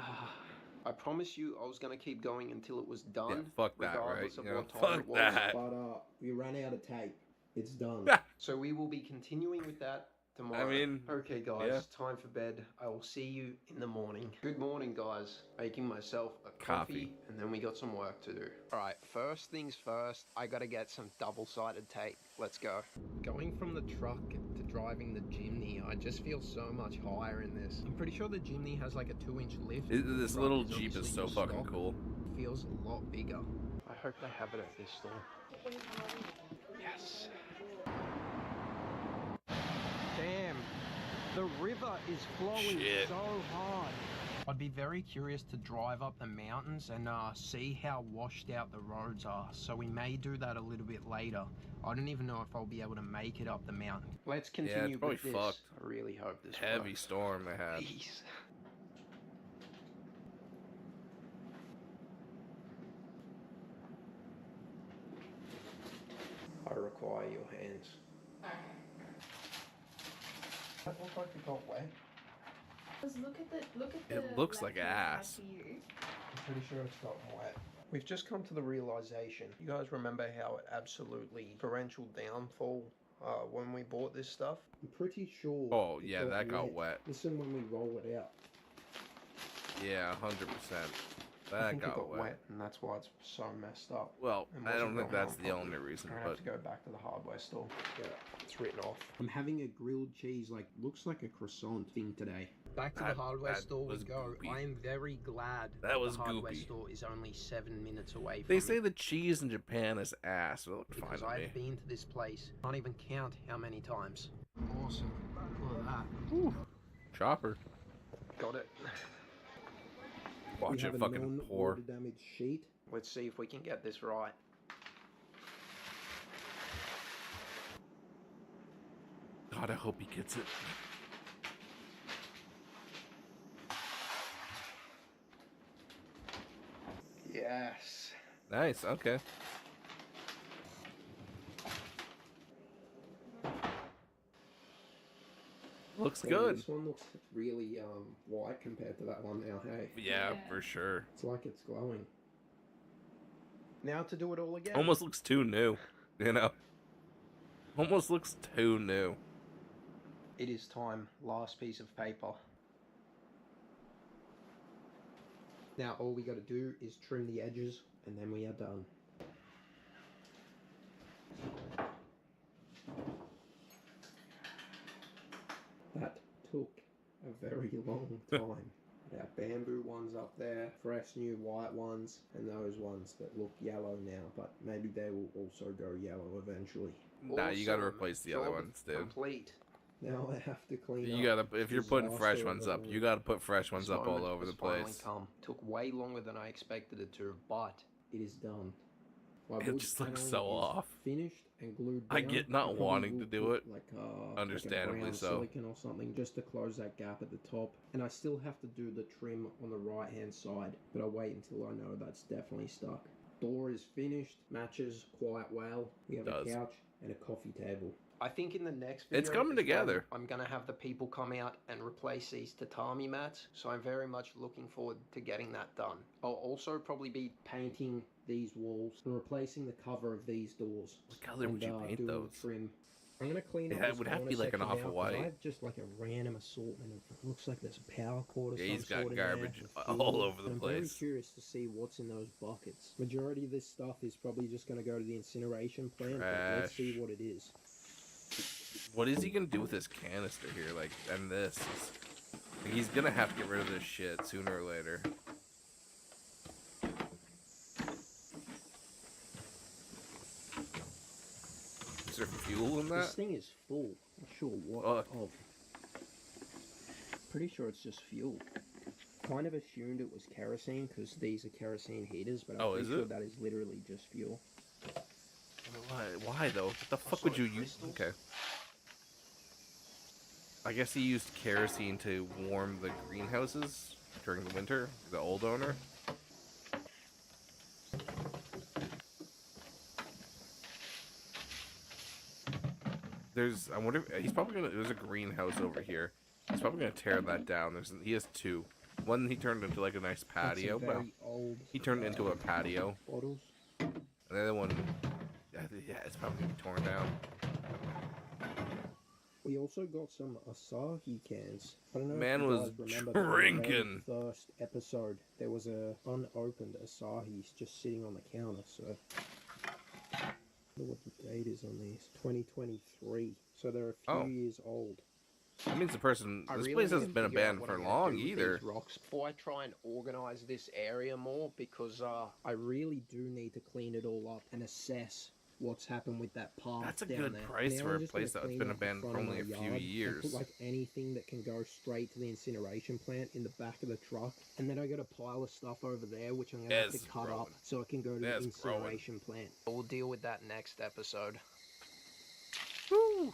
I promise you, I was gonna keep going until it was done. Yeah, fuck that, regardless right? of what time Fuck it was. that. But we ran out of tape. It's done. So we will be continuing with that tomorrow. I mean, okay, guys, yeah. time for bed. I will see you in the morning. Good morning, guys. Making myself a coffee, and then we got some work to do. All right, first things first, I gotta get some double-sided tape. Let's go. Going from the truck to driving the Jimny, I just feel so much higher in this. I'm pretty sure the Jimny has like a 2-inch lift. This little Jeep is so fucking cool. Feels a lot bigger. I hope they have it at this store. Yes. Damn, the river is flowing so hard. I'd be very curious to drive up the mountains and see how washed out the roads are. So we may do that a little bit later. I don't even know if I'll be able to make it up the mountain. Let's continue Yeah, it's probably with this. fucked. I really hope this Heavy works. storm they had. Please. I require your hands. That look like it got wet. Look at the. It looks like ass. I'm pretty sure it's gotten wet. We've just come to the realization. You guys remember how it absolutely torrential downfall when we bought this stuff? I'm pretty sure. Oh yeah, that got wet. Listen when we roll it out. Yeah, 100%. I That think it got wet. and that's why it's so messed up. Well, It I wasn't don't think going that's on the properly. only reason, I'm gonna but have to go back to the hardware store. Yeah, it's written off. I'm having a grilled cheese, like looks like a croissant thing today. Back to the hardware store we go. goopy. I am very glad That was the hardware goopy. store is only 7 minutes away from They me. say the cheese in Japan is ass. It looked fine Because to me. I've been to this place. Can't even count how many times. Awesome. Look at that. Chopper. Got it. Watch it fucking pour. Damaged sheet. Let's see if we can get this right. God, I hope he gets it. Yes. Nice, okay. Looks Yeah, good. This one looks really white compared to that one now, hey? Yeah, for sure. It's like it's glowing. Now to do it all again. Almost looks too new, you know? Almost looks too new. It is time. Last piece of paper. Now all we got to do is trim the edges and then we are done. That took a very long time. Our bamboo ones up there, fresh new white ones, and those ones that look yellow now, but maybe they will also go yellow eventually. Nah, you gotta Awesome. replace the other Job ones, dude. Complete. Now I have to clean up. You gotta, if you're putting fresh disaster ones up, of you gotta put fresh ones This up all moment over the has finally place. come. Took way longer than I expected it to, but it is done. My It wood just looks paneling so is off. Finished and glued I down. get not probably wanting will to do put, it, like understandably a brown so. silicone or something just to close that gap at the top. And I still have to do the trim on the right hand side, but I'll wait until I know that's definitely stuck. Door is finished, matches quite well. We have a couch and a coffee table. I think in the next video, It's coming is when together. I'm going to have the people come out and replace these tatami mats. So I'm very much looking forward to getting that done. I'll also probably be painting these walls, replacing the cover of these doors. What color would you paint doing those? Trim. I'm going to clean up Yeah, it this would have to corner be like an section now, 'cause off-white. I have just like a random assortment of, it looks like there's a power cord or Yeah, some he's got sort in there, garbage and all fuel. over the I'm very place. curious to see what's in those buckets. Majority of this stuff is probably just going to go to the incineration plant, but let's Trash. see what it is. What is he gonna do with this canister here? Like, and this? Like, he's gonna have to get rid of this shit sooner or later. Is there fuel in This that? thing is full. Not sure what Fuck. of. Pretty sure it's just fuel. Kind of assumed it was kerosene because these are kerosene heaters, but I'm Oh, pretty is sure it? that is literally just fuel. Why though? What the fuck would you use? Okay. I guess he used kerosene to warm the greenhouses during the winter. The old owner. I wonder if he's probably gonna. There's a greenhouse over here. He's probably gonna tear that down. He has two. One he turned into like a nice patio. That's a Well, very old, he turned it into a patio. bottles. And the other one, yeah, it's probably gonna be torn down. We also got some Asahi cans. I don't know Man if you was guys remember but in the very drinking. first episode, there was a unopened Asahi just sitting on the counter. So, I wonder what the date is on these. 2023. So they're a few Oh. years old. That means the person. I This really place need hasn't to been figure out abandoned what for I'm gonna long do with either. these rocks before I try and organize this area more, because I really do need to clean it all up and assess what's happened with that path. That's a down good there. price Now for I'm a just gonna place that's clean been up the abandoned for front of only my a few yard years. and put like anything that can go straight to the incineration plant in the back of the truck, and then I got a pile of stuff over there which I'm gonna have to It's cut up growing. so it can go to the It's growing. incineration plant. We'll deal with that next episode. Woo!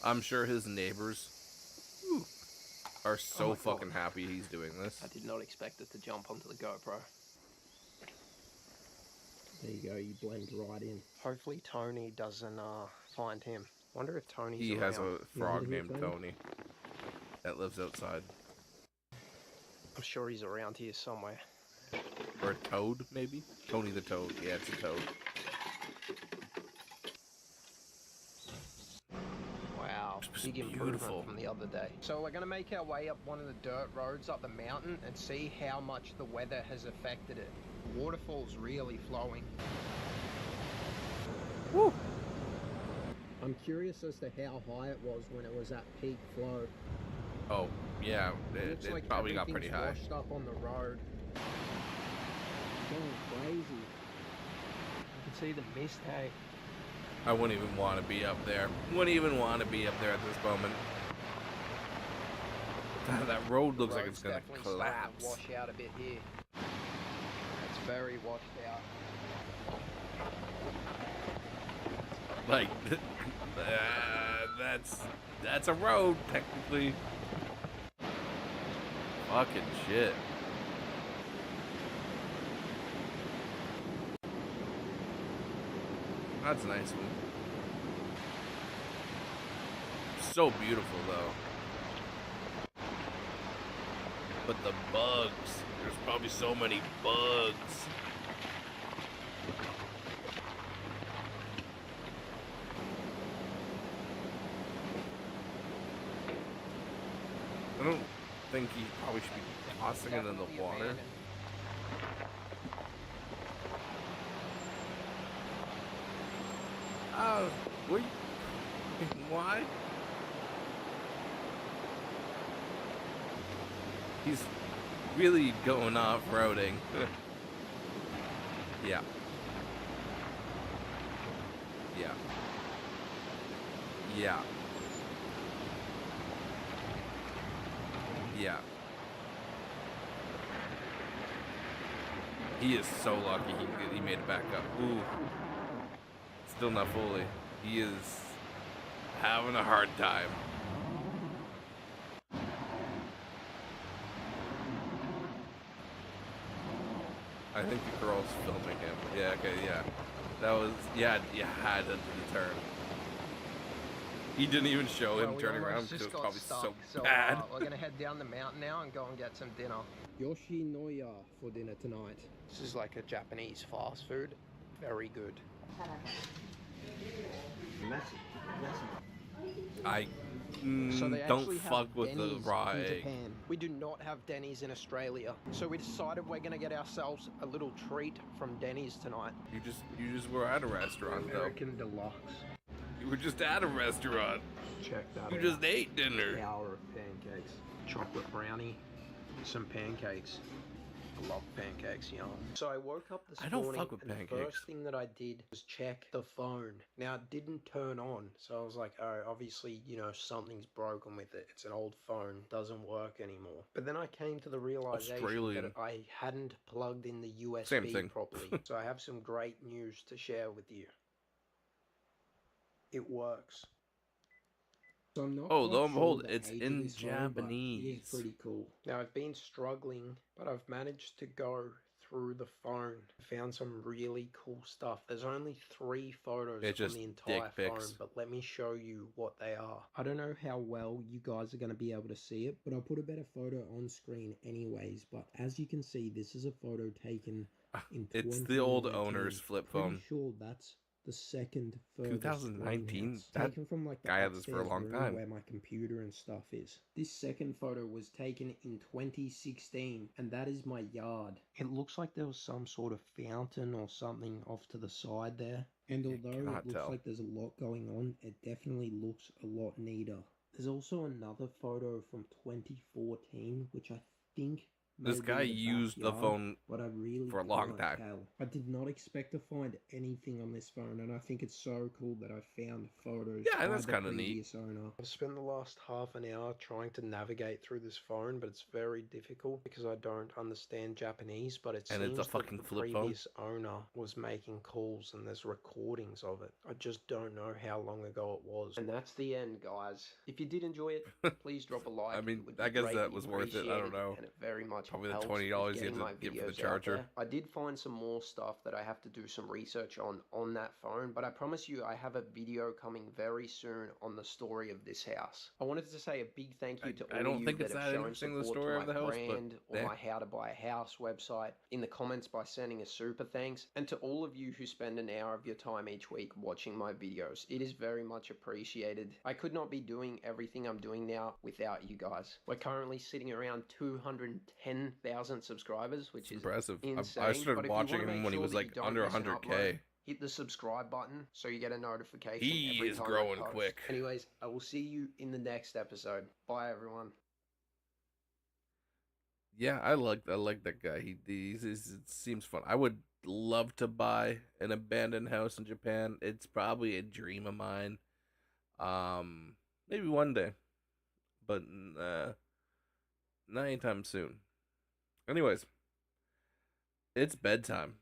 I'm sure his neighbors are so Oh my fucking God. happy he's doing this. I did not expect it to jump onto the GoPro. There you go, you blend right in. Hopefully Tony doesn't find him. Wonder if Tony's He has a around. frog You named under here, Tony that lives outside. I'm sure he's around here somewhere. Or a toad, maybe? Tony the Toad. Yeah, it's a toad. Wow, It's big beautiful. improvement from the other day. So we're gonna make our way up one of the dirt roads up the mountain and see how much the weather has affected it. The waterfall's really flowing. Woo! I'm curious as to how high it was when it was at peak flow. Oh, yeah, it Looks like probably got pretty high. everything's washed up on the road. Going crazy. You can see the mist, hey. I wouldn't even want to be up there. Wouldn't even want to be up there at this moment. That road looks like it's gonna Definitely starting collapse. to wash out a bit here. It's very washed out. Like, that's a road technically. Fucking shit. That's a nice one. So beautiful though. But the bugs. There's probably so many bugs. I don't think he probably should be tossing it in the water. Oh, why? He's really going off-roading. Yeah. Yeah. Yeah. Yeah. He is so lucky he made it back up. Ooh. Still not fully. He is having a hard time. I think the girl's filming him. Yeah, okay, yeah. That was, yeah, you had to do the turn. He didn't even show him turning around because it was probably so bad. We're gonna head down the mountain now and go and get some dinner. Yoshinoya for dinner tonight. This is like a Japanese fast food. Very good. I So they don't actually have fuck with the Denny's raw in egg. Japan. We do not have Denny's in Australia. So we decided we're gonna get ourselves a little treat from Denny's tonight. You just were at a restaurant though. American Deluxe. You were just at a restaurant. Check that You out. just ate dinner. Hour of pancakes. Chocolate brownie. Some pancakes. I love pancakes, yum. So I woke up this I don't morning fuck with and pancakes. the first thing that I did was check the phone. Now it didn't turn on, so I was like, oh, obviously, you know, something's broken with it. It's an old phone, doesn't work anymore. But then I came to the realization Australian. that I hadn't plugged in the USB Same thing. properly. So I have some great news to share with you. It works. So I'm not Oh, quite lo and sure behold, the it's age of in this phone, but It Japanese. is pretty cool. Now I've been struggling, but I've managed to go through the phone. Found some really cool stuff. There's only 3 photos It's on just the entire dick phone, pics. but let me show you what they are. I don't know how well you guys are going to be able to see it, but I'll put a better photo on screen anyways. But as you can see, this is a photo taken in It's the old 2019. owner's flip Pretty phone. sure that's the second furthest 2019? screen. That Taken from like the guy had this for a upstairs long room time. where my computer and stuff is. This second photo was taken in 2016, and that is my yard. It looks like there was some sort of fountain or something off to the side there. And although cannot it looks tell. like there's a lot going on, it definitely looks a lot neater. There's also another photo from 2014, which I think This may be guy in the used the backyard, phone but I really for a long can't time. tell. I did not expect to find anything on this phone, and I think it's so cool that I found photos. Yeah, by that's the kinda neat. previous owner. I've spent the last half an hour trying to navigate through this phone, but it's very difficult because I don't understand Japanese. But it And it's seems a that fucking the flip phone. previous owner was making calls, and there's recordings of it. I just don't know how long ago it was. And that's the end, guys. If you did enjoy it, please drop a like. I mean, It would be I guess greatly that was worth it. I don't appreciated, know. and it very much Probably the helps $20 with you had getting to my give for the videos out charger. there. I did find some more stuff that I have to do some research on that phone, but I promise you I have a video coming very soon on the story of this house. I wanted to say a big thank you to I all don't of you think that it's have that shown interesting, the support story to of my the house, but brand or yeah. my How to Buy a House website, in the comments by sending a super thanks, and to all of you who spend an hour of your time each week watching my videos. It is very much appreciated. I could not be doing everything I'm doing now without you guys. We're currently sitting around 210,000 subscribers, which is Impressive. insane. I started But if you watching wanna him make when he sure was that you like don't under miss an 100K. upload, hit the subscribe button so you get a notification. He every is time I growing post. quick. Anyways, I will see you in the next episode. Bye, everyone. Yeah, I like that guy. It seems fun. I would love to buy an abandoned house in Japan. It's probably a dream of mine. Maybe one day, but not anytime soon. Anyways, it's bedtime.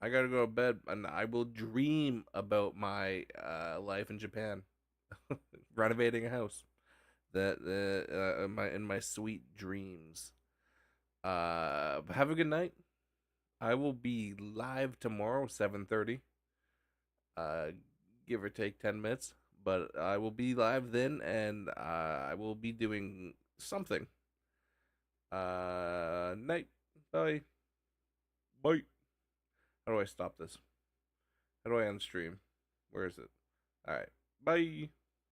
I gotta go to bed, and I will dream about my life in Japan, renovating a house. In my sweet dreams. Have a good night. I will be live tomorrow, 7:30. Give or take 10 minutes, but I will be live then, and I will be doing something. Night. Bye. Bye. How do I stop this? How do I end stream? Where is it? All right. Bye.